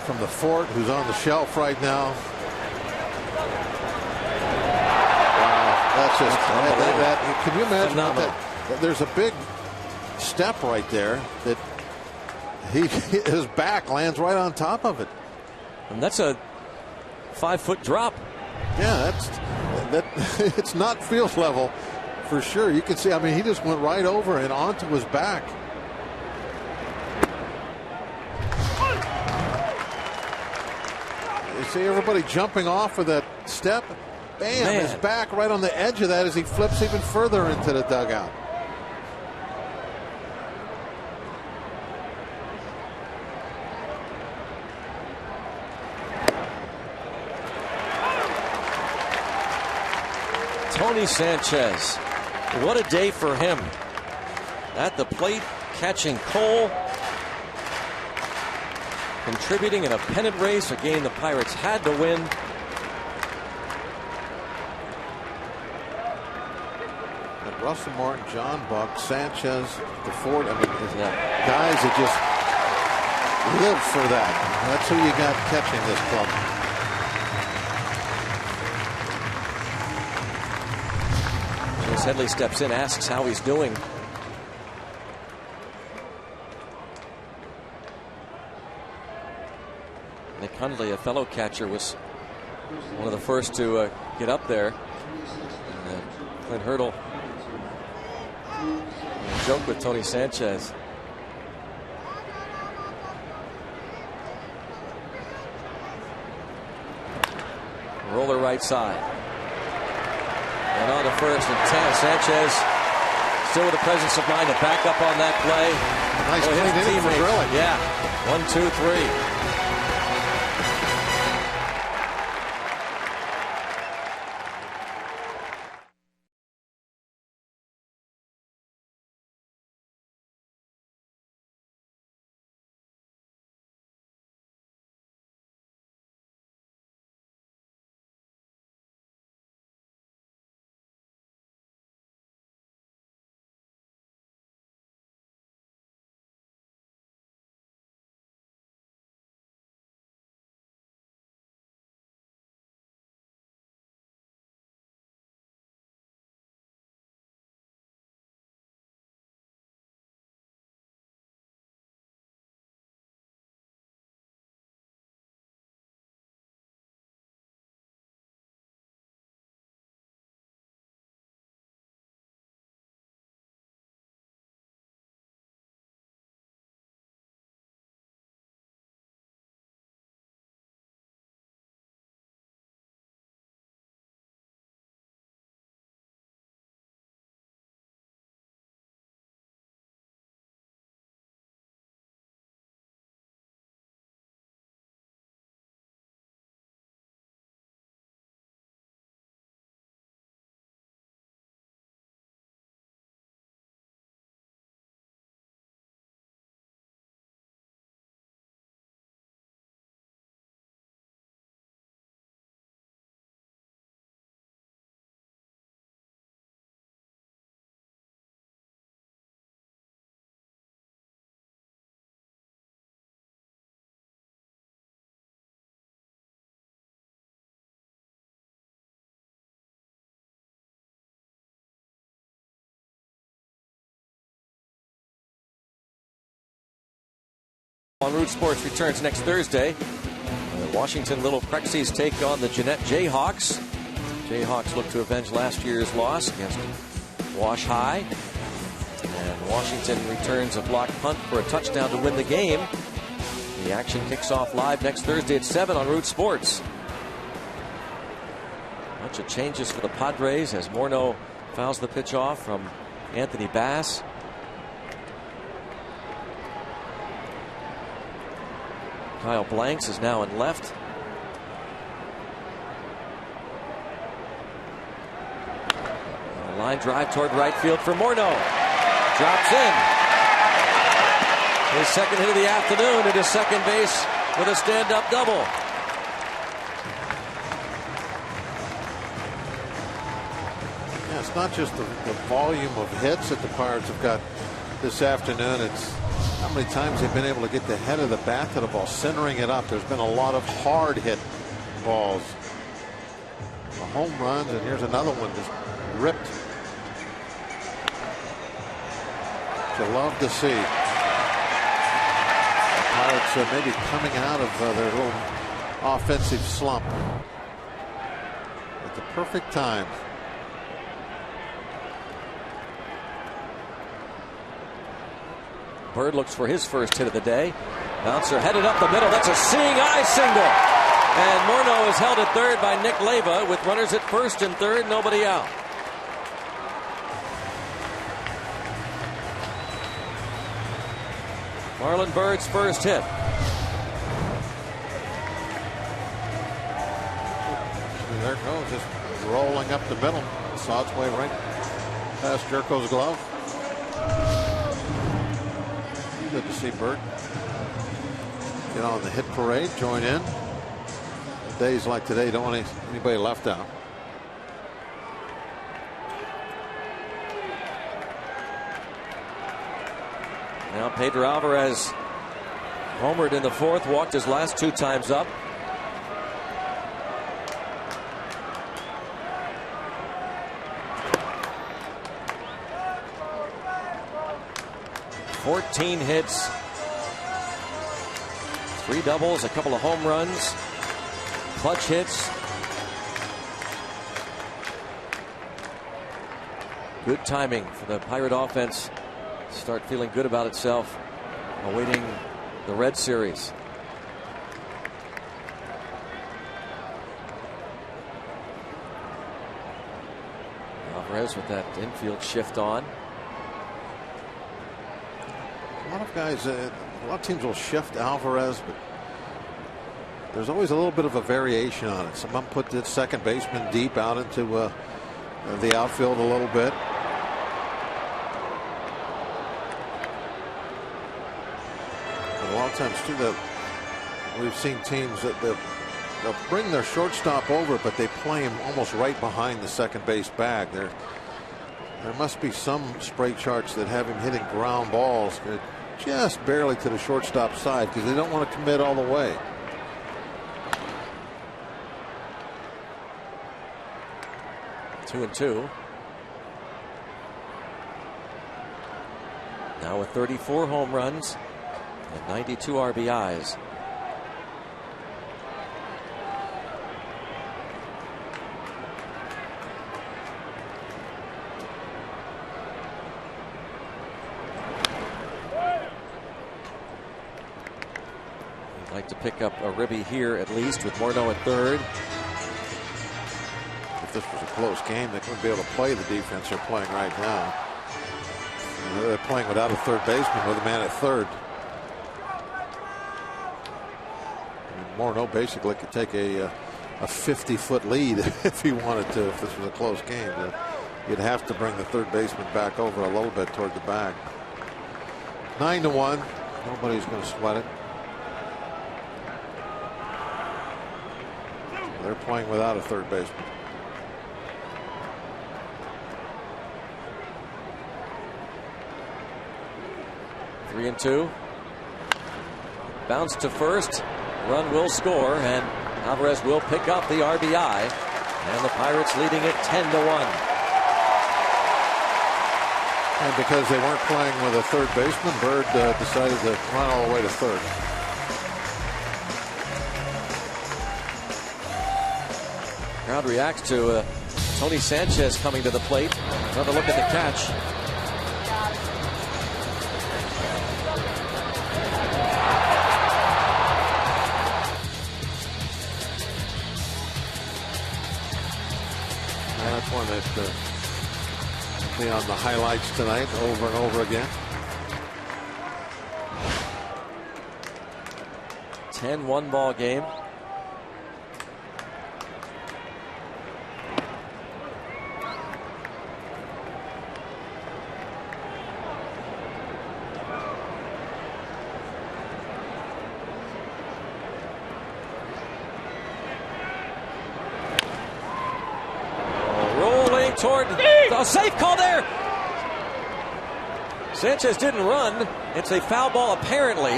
S3: from the Fort, who's on the shelf right now. Wow, that's just that. Can you imagine that? There's a big step right there that his back lands right on top of it,
S2: and that's a 5-foot drop.
S3: Yeah, that it's not field level for sure. You can see, I mean, he just went right over and onto his back. You see everybody jumping off of that step. Bam,
S2: Man.
S3: his back right on the edge of that as he flips even further into the dugout.
S2: Tony Sanchez, what a day for him. At the plate, catching Cole, contributing in a pennant race, a game the Pirates had to win.
S3: But Russell Martin, John Buck, Sanchez, DeFord, I mean, guys that just live for that. That's who you got catching this club.
S2: Headley steps in, asks how he's doing. Nick Hundley, a fellow catcher, was one of the first to get up there. And Clint Hurdle joke with Tony Sanchez. Roller right side. And on to first and 10. Sanchez still with the presence of mind to back up on that play.
S3: Nice clean inning for Grilling.
S2: Yeah. 1, 2, 3. On Root Sports returns next Thursday. The Washington Little Prexies take on the Jeanette Jayhawks. Jayhawks look to avenge last year's loss against Wash High. And Washington returns a blocked punt for a touchdown to win the game. The action kicks off live next Thursday at 7 on Root Sports. A bunch of changes for the Padres as Morneau fouls the pitch off from Anthony Bass. Kyle Blanks is now in left. A line drive toward right field for Morneau. Drops in. His second hit of the afternoon into second base with a stand-up double.
S3: Yeah, it's not just the volume of hits that the Pirates have got this afternoon. It's how many times they've been able to get the head of the bat to the ball, centering it up. There's been a lot of hard hit balls. The home runs, and here's another one just ripped. Which you love to see. The Pirates are maybe coming out of their little offensive slump at the perfect time.
S2: Bird looks for his first hit of the day. Bouncer headed up the middle. That's a seeing eye single. And Morneau is held at third by Nick Leyva with runners at first and third, nobody out. Marlon Byrd's first hit.
S3: There it goes, just rolling up the middle. Saw its way right past Jerko's glove. Good to see Bird get on the hit parade, join in. Days like today, don't want anybody left out.
S2: Now Pedro Alvarez homered in the fourth, walked his last 2 times up. "14 hits, 3 doubles, a couple of home runs, clutch hits. Good timing for the Pirate offense. Start feeling good about itself, awaiting the Red Series. Alvarez with that infield shift on.
S3: A lot of guys, a lot of teams will shift Alvarez, but there's always a little bit of a variation on it. Some put the second baseman deep out into the outfield a little bit. A lot of times too, that we've seen teams that they'll bring their shortstop over, but they play him almost right behind the second base bag. There must be some spray charts that have him hitting ground balls just barely to the shortstop side because they don't want to commit all the way.
S2: Two and two. Now with 34 home runs and 92 RBIs. He'd like to pick up a ribby here at least with Morneau at third.
S3: If this was a close game, they wouldn't be able to play the defense they're playing right now. They're playing without a third baseman with a man at third. Morneau basically could take a 50-foot lead if he wanted to. If this was a close game, you'd have to bring the third baseman back over a little bit toward the bag. 9-1. Nobody's going to sweat it. They're playing without a third baseman.
S2: Three and two. Bounce to first. Run will score, and Alvarez will pick up the RBI. And the Pirates leading it 10-1.
S3: And because they weren't playing with a third baseman, Bird decided to run all the way to third.
S2: Crowd reacts to Tony Sanchez coming to the plate. Another look at the catch.
S3: That's one that be on the highlights tonight over and over again.
S2: 10-1 ball game. Toward a safe call there. Sanchez didn't run. It's a foul ball apparently.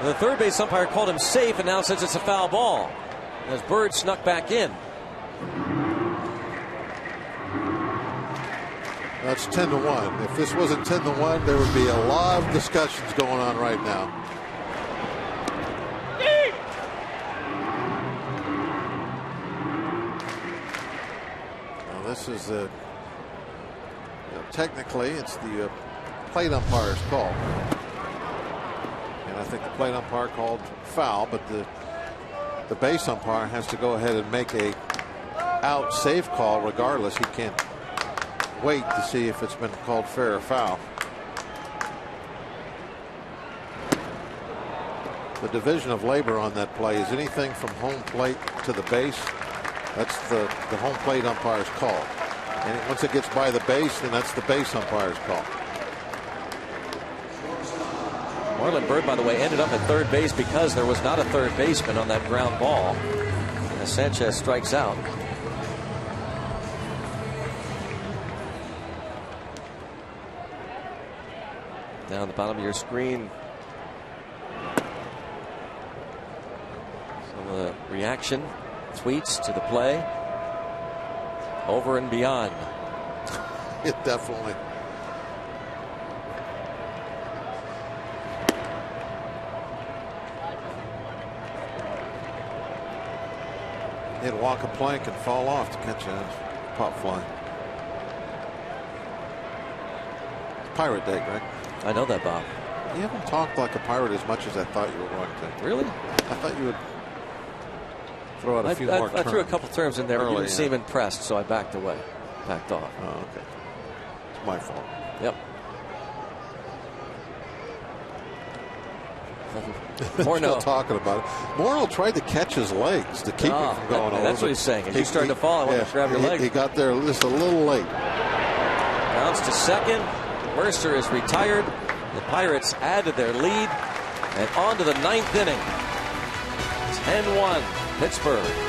S2: The third base umpire called him safe and now says it's a foul ball as Bird snuck back in.
S3: That's 10-1. If this wasn't 10-1, there would be a lot of discussions going on right now. This is technically it's the plate umpire's call. I think the plate umpire called foul, but the base umpire has to go ahead and make a out safe call regardless. He can't wait to see if it's been called fair or foul. The division of labor on that play is anything from home plate to the base. That's the home plate umpire's call. And once it gets by the base, then that's the base umpire's call.
S2: Marlon Byrd, by the way, ended up at third base because there was not a third baseman on that ground ball. As Sanchez strikes out. Down the bottom of your screen, some of the reaction tweets to the play. Over and beyond.
S3: It definitely. He'd walk a plank and fall off to catch a pop fly. It's Pirate Day, Greg.
S2: I know that, Bob.
S3: You haven't talked like a pirate as much as I thought you were going to.
S2: Really?
S3: I thought you would throw out a few more terms.
S2: I threw a couple terms in there, but you didn't seem
S3: yeah.
S2: impressed, so I backed away. Backed off.
S3: Oh, okay. It's my fault.
S2: Yep. Morneau
S3: Still talking about it. Morneau tried to catch his legs to keep him from going over.
S2: That's what he's saying. As you started to fall, I wanted to grab your leg.
S3: He got there just a little late.
S2: Bounce to second. Mercer is retired. The Pirates add to their lead. And on to the ninth inning. 10-1 Pittsburgh.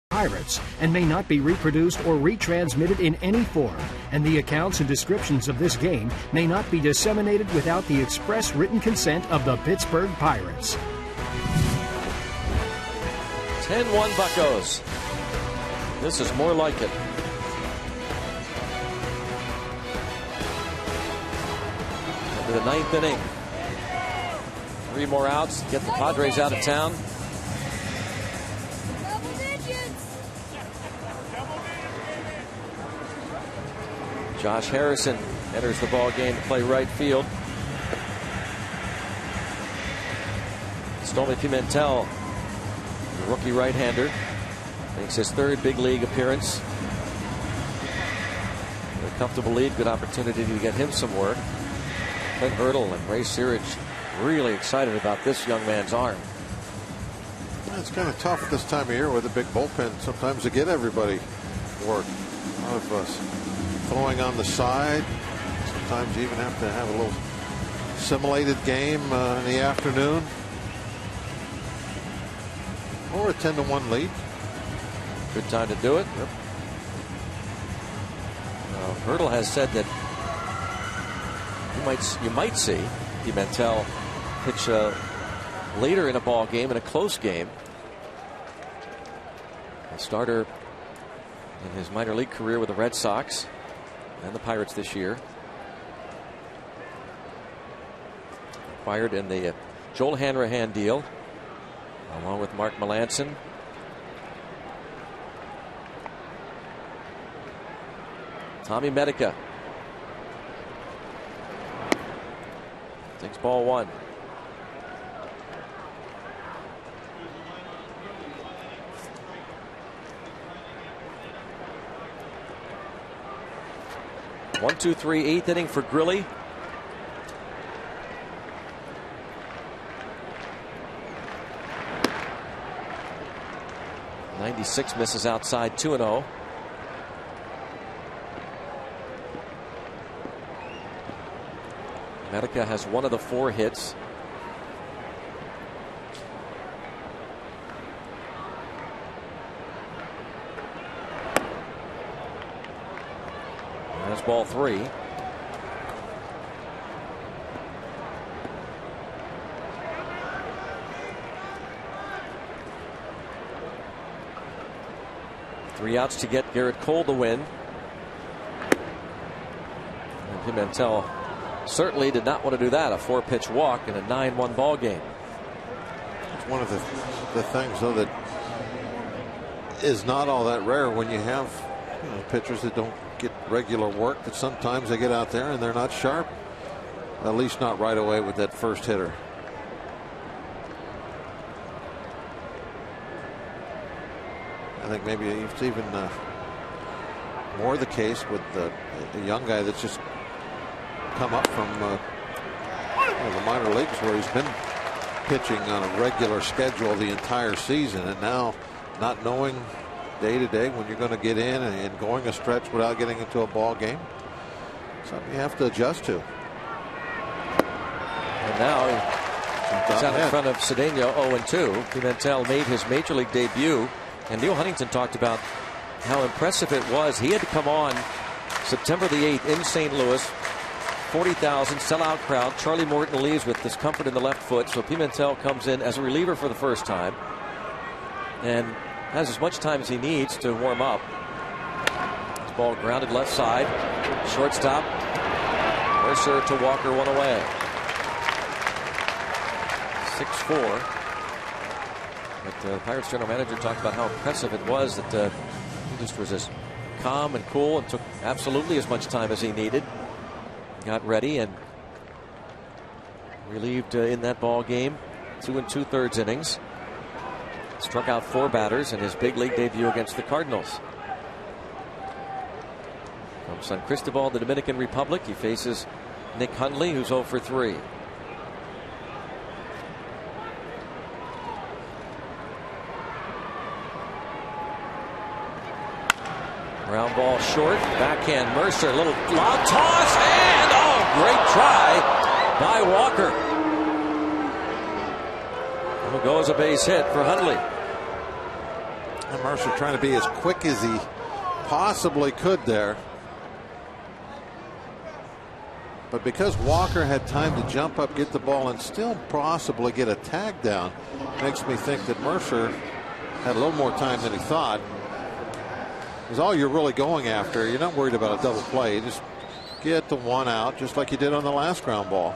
S5: Pirates and may not be reproduced or retransmitted in any form, and the accounts and descriptions of this game may not be disseminated without the express written consent of the Pittsburgh Pirates.
S2: 10-1 Buccos. This is more like it. Into the ninth inning. 3 more outs, get the Padres out of town. Josh Harrison enters the ball game to play right field. Stormy Pimentel, the rookie right-hander, makes his 3rd big league appearance. A comfortable lead, good opportunity to get him some work. Clint Hurdle and Ray Searage really excited about this young man's arm.
S3: It's kind of tough this time of year with a big bullpen sometimes to get everybody work. A lot of us throwing on the side. Sometimes you even have to have a little simulated game in the afternoon. Or a 10-1 lead.
S2: Good time to do it. Yep. Hurdle has said that you might see Pimentel pitch later in a ball game, in a close game. A starter in his minor league career with the Red Sox and the Pirates this year. Acquired in the Joel Hanrahan deal, along with Mark Melanson. Tommy Medica takes ball one. One, two, three, eighth inning for Grilli. '96 misses outside, 2-0. Medica has one of the 4 hits. That's ball 3. Three outs to get Garrett Cole the win. And Pimentel certainly did not want to do that. A 4-pitch walk in a 9-1 ball game.
S3: It's one of the things, though, that is not all that rare when you have pitchers that don't get regular work, that sometimes they get out there and they're not sharp, at least not right away with that first hitter. I think maybe it's even more the case with the young guy that's just come up from the minor leagues, where he's been pitching on a regular schedule the entire season, and now not knowing day to day when you're going to get in and going a stretch without getting into a ball game. Something you have to adjust to.
S2: And now he's out in front of Cedeno, 0-2. Pimentel made his major league debut, and Neil Huntington talked about how impressive it was. He had to come on September the 8th in St. Louis. 40,000 sellout crowd. Charlie Morton leaves with discomfort in the left foot, so Pimentel comes in as a reliever for the first time and has as much time as he needs to warm up. This ball grounded left side. Shortstop. Mercer to Walker, one away. 6-4. But the Pirates general manager talked about how impressive it was that he just was as calm and cool and took absolutely as much time as he needed. Got ready and relieved in that ball game. 2 2/3 innings. Struck out 4 batters in his big league debut against the Cardinals. From San Cristobal, the Dominican Republic, he faces Nick Hundley, who's 0 for 3. Ground ball short. Backhand Mercer. A little lob toss. And great try by Walker. Will go as a base hit for Hundley.
S3: And Mercer trying to be as quick as he possibly could there. But because Walker had time to jump up, get the ball, and still possibly get a tag down, makes me think that Mercer had a little more time than he thought. Because all you're really going after, you're not worried about a double play. You just get the 1 out, just like you did on the last ground ball.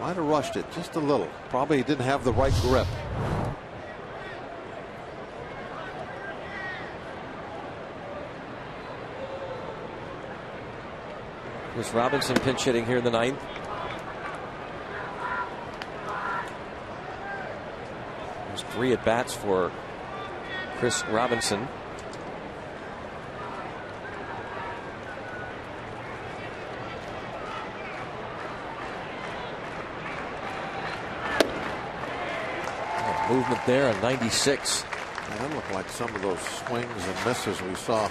S3: Might have rushed it just a little. Probably he didn't have the right grip.
S2: Chris Robinson pinch hitting here in the 9th. There's 3 at bats for Chris Robinson. Movement there on 96.
S3: That looked like some of those swings and misses we saw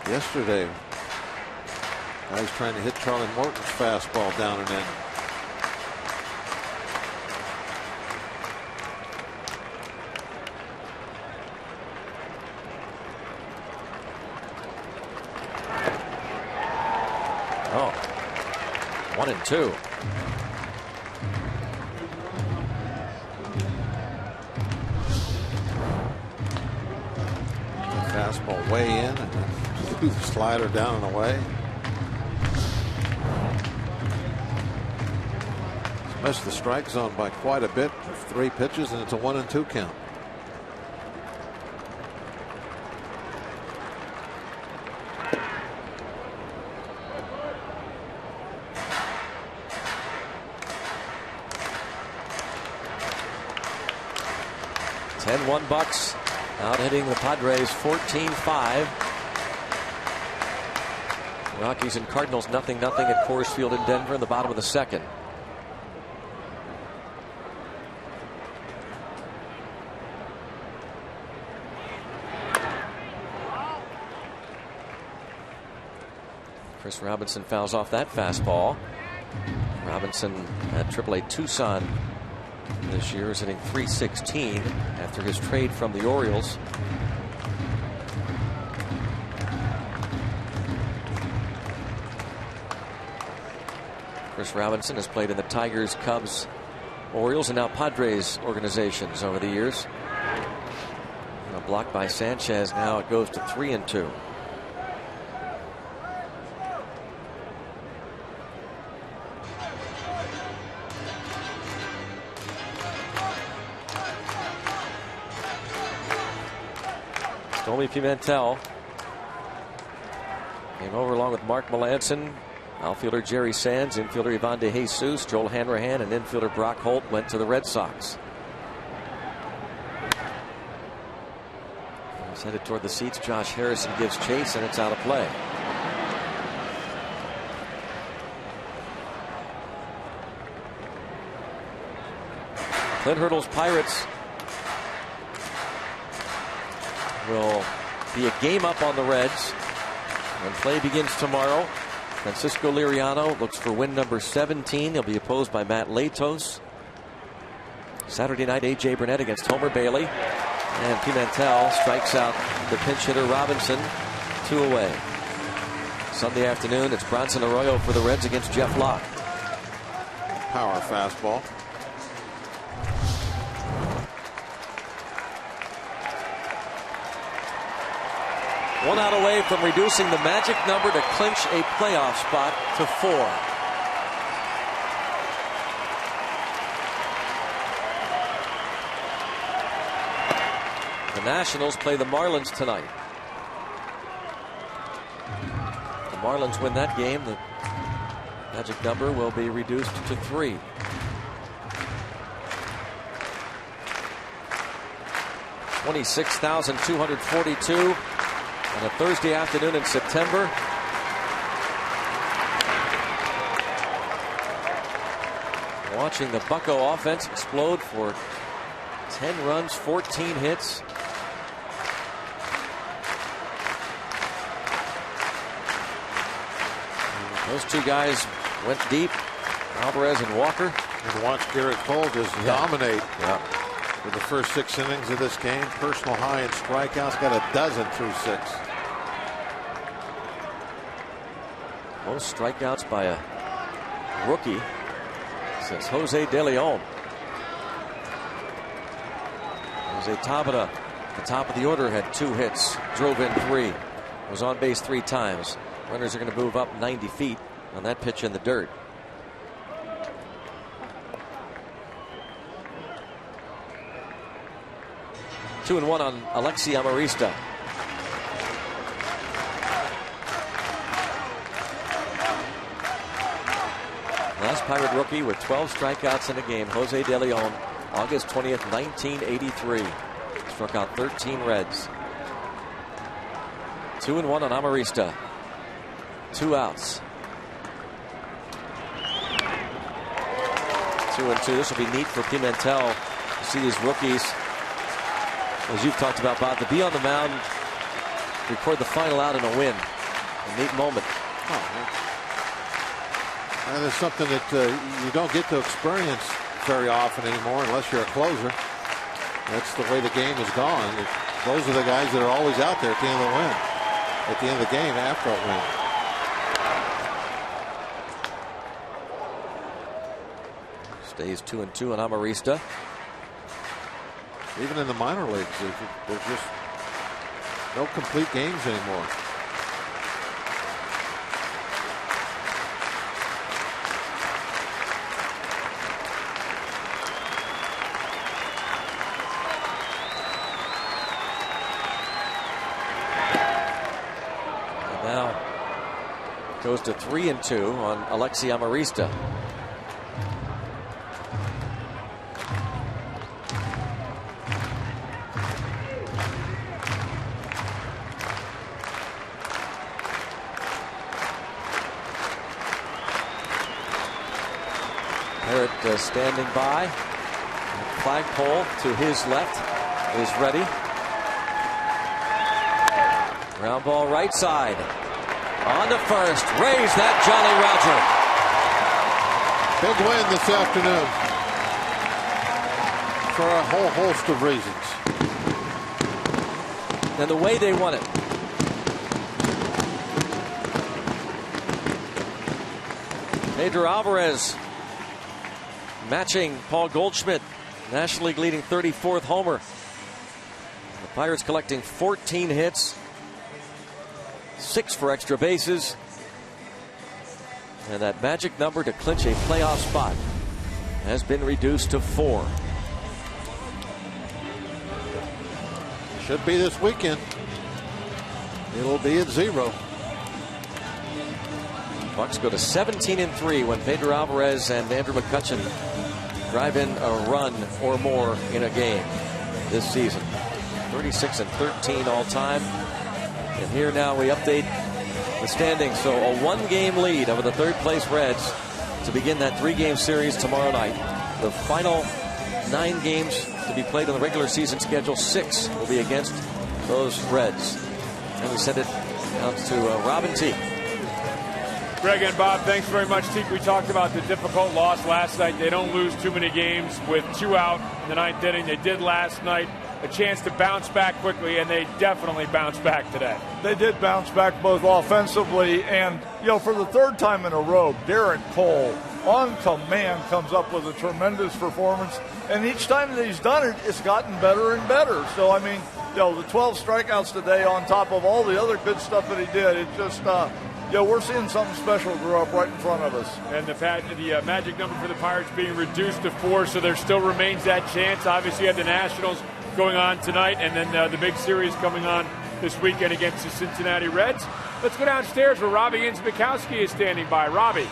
S3: yesterday. Guys trying to hit Charlie Morton's fastball down and in.
S2: Oh, 1-2.
S3: Fastball way in and then slider down and away. Missed the strike zone by quite a bit. 3 pitches and it's a 1-2 count.
S2: Bucks out hitting the Padres 14-5. Rockies and Cardinals 0-0 at Coors Field in Denver in the bottom of the second. Chris Robinson fouls off that fastball. Robinson at AAA Tucson this year is hitting .316 after his trade from the Orioles. Chris Robinson has played in the Tigers, Cubs, Orioles, and now Padres organizations over the years. And a block by Sanchez. Now it goes to 3-2. Tommy Pimentel came over along with Mark Melancon. Outfielder Jerry Sands, infielder Ivan De Jesus, Joel Hanrahan, and infielder Brock Holt went to the Red Sox. He's headed toward the seats. Josh Harrison gives chase, and it's out of play. Clint Hurdle's Pirates will be a game up on the Reds when play begins tomorrow. Francisco Liriano looks for win number 17. He'll be opposed by Matt Latos. Saturday night, A.J. Burnett against Homer Bailey. And Pimentel strikes out the pinch hitter Robinson. 2 away. Sunday afternoon, it's Bronson Arroyo for the Reds against Jeff Locke.
S3: Power fastball.
S2: One out away from reducing the magic number to clinch a playoff spot to 4. The Nationals play the Marlins tonight. The Marlins win that game. The magic number will be reduced to 3. $26,242. On a Thursday afternoon in September. Watching the Bucco offense explode for 10 runs, 14 hits. Those 2 guys went deep, Alvarez and Walker.
S3: And watch Garrett Cole just dominate. For the first 6 innings of this game. Personal high in strikeouts, got a dozen through 6.
S2: Most strikeouts by a rookie since Jose De Leon. Jose Tabata, at the top of the order, had 2 hits, drove in 3, was on base 3 times. Runners are going to move up 90 feet on that pitch in the dirt. Two and 1 on Alexi Amarista. Last Pirate rookie with 12 strikeouts in a game, Jose De Leon, August 20th, 1983. Struck out 13 Reds. 2 and 1 on Amarista. 2 outs. 2 and 2. This will be neat for Pimentel to see these rookies, as you've talked about, Bob, to be on the mound, record the final out in a win. A neat moment.
S3: And it's something that you don't get to experience very often anymore unless you're a closer. That's the way the game has gone. Those are the guys that are always out there at the end of the win. At the end of the game after a win.
S2: Stays 2 and 2 on Amarista.
S3: Even in the minor leagues, they're just No complete games anymore.
S2: And now goes to 3-2 on Alexi Amarista. Parrott standing by. Flagpole to his left is ready. Ground ball right side. On to first. Raise that Jolly Roger.
S3: Big win this afternoon for a whole host of reasons.
S2: And the way they won it. Pedro Alvarez matching Paul Goldschmidt, National League leading 34th homer. The Pirates collecting 14 hits, 6 for extra bases, and that magic number to clinch a playoff spot has been reduced to 4.
S3: Should be this weekend. It'll be at 0.
S2: Bucks go to 17-3 when Pedro Alvarez and Andrew McCutchen drive in a run or more in a game this season. 36-13 all time. And here now we update the standings. So a 1-game lead over the third place Reds to begin that 3-game series tomorrow night. The final 9 games to be played on the regular season schedule, 6 will be against those Reds. And we send it out to Robin T.
S1: Greg and Bob, thanks very much. We talked about the difficult loss last night. They don't lose too many games with 2 out in the 9th inning. They did last night. A chance to bounce back quickly, and they definitely bounced back today.
S10: They did bounce back both offensively and, for the 3rd time in a row, Garrett Cole on command comes up with a tremendous performance. And each time that he's done it, it's gotten better and better. So, I mean, the 12 strikeouts today on top of all the other good stuff that he did, it just, we're seeing something special grow up right in front of us.
S1: And the magic number for the Pirates being reduced to 4, so there still remains that chance. Obviously, you have the Nationals going on tonight, and then the big series coming on this weekend against the Cincinnati Reds. Let's go downstairs where Robbie Inzbikowski is standing by. Robbie.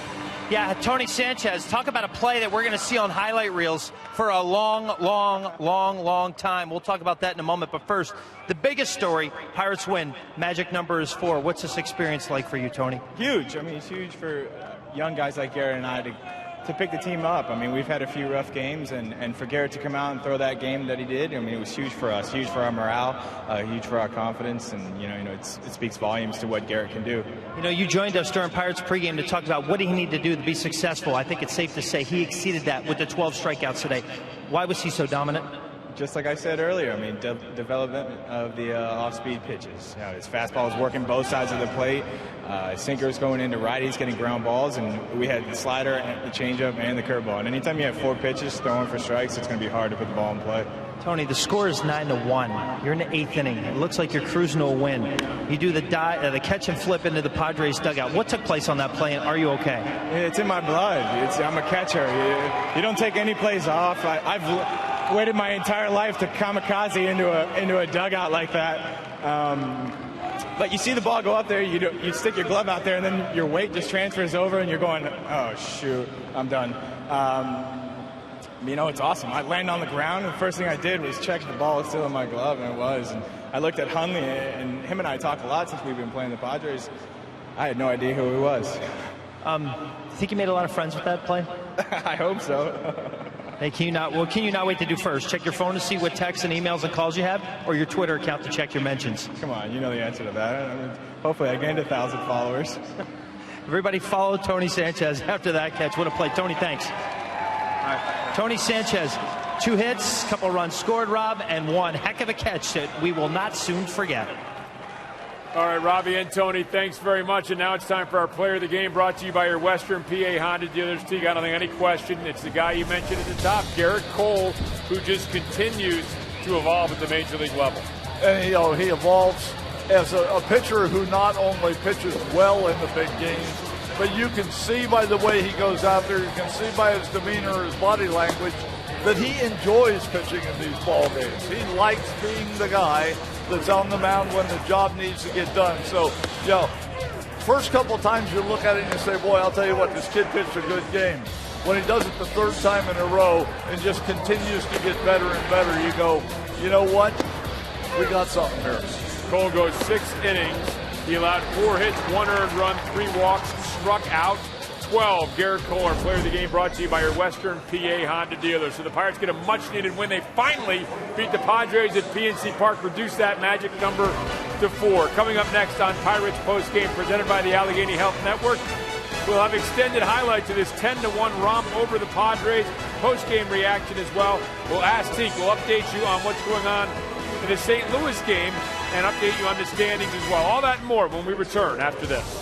S4: Yeah, Tony Sanchez, talk about a play that we're going to see on highlight reels for a long time. We'll talk about that in a moment. But first, the biggest story, Pirates win. Magic number is 4. What's this experience like for you, Tony?
S11: Huge. I mean, it's huge for young guys like Garrett and I to pick the team up. I mean, we've had a few rough games, and for Garrett to come out and throw that game that he did, I mean, it was huge for us, huge for our morale, huge for our confidence, and it speaks volumes to what Garrett can do.
S4: You joined us during Pirates pregame to talk about what he needed to do to be successful. I think it's safe to say he exceeded that with the 12 strikeouts today. Why was he so dominant?
S11: Just like I said earlier, I mean, development of the off-speed pitches. His fastball is working both sides of the plate. Sinkers going into righties, getting ground balls, and we had the slider, the changeup, and the curveball. And anytime you have 4 pitches throwing for strikes, it's going to be hard to put the ball in play.
S4: Tony, the score is 9-1. You're in the 8th inning. It looks like you're cruising to a win. You do the catch and flip into the Padres dugout. What took place on that play, and are you okay?
S11: It's in my blood. I'm a catcher. You don't take any plays off. I've waited my entire life to kamikaze into a dugout like that. But you see the ball go up there, you stick your glove out there, and then your weight just transfers over, and you're going, oh, shoot, I'm done. It's awesome. I landed on the ground, and the first thing I did was check the ball was still in my glove, and it was. And I looked at Hundley, and him and I talked a lot since we've been playing the Padres. I had no idea who he was.
S4: Think you made a lot of friends with that play?
S11: I hope so.
S4: Hey, can you not wait to do first? Check your phone to see what texts and emails and calls you have, or your Twitter account to check your mentions?
S11: Come on, you know the answer to that. I mean, hopefully I gained 1,000 followers.
S4: Everybody follow Tony Sanchez after that catch. What a play. Tony, thanks. All right. Tony Sanchez, 2 hits, couple runs scored, Rob, and 1 heck of a catch that we will not soon forget.
S1: All right, Robbie and Tony, thanks very much. And now it's time for our player of the game, brought to you by your Western PA Honda dealers. Teague, I don't think any question. It's the guy you mentioned at the top, Garrett Cole, who just continues to evolve at the major league level.
S10: And he evolves as a pitcher who not only pitches well in the big games, but you can see by the way he goes out there, you can see by his demeanor, his body language, that he enjoys pitching in these ball games. He likes being the guy that's on the mound when the job needs to get done. So, first couple of times you look at it and you say, boy, I'll tell you what, this kid pitched a good game. When he does it the third time in a row and just continues to get better and better, you go, you know what? We got something here.
S1: Cole goes 6 innings. He allowed 4 hits, 1 earned run, 3 walks, struck out 12. Garrett Cole, our player of the game, brought to you by your Western PA Honda dealer. So the Pirates get a much-needed win. They finally beat the Padres at PNC Park, reduce that magic number to 4. Coming up next on Pirates Postgame, presented by the Allegheny Health Network, we'll have extended highlights of this 10-1 romp over the Padres. Postgame reaction as well. We'll ask Teak. We'll update you on what's going on in the St. Louis game and update you on the standings as well. All that and more when we return after this.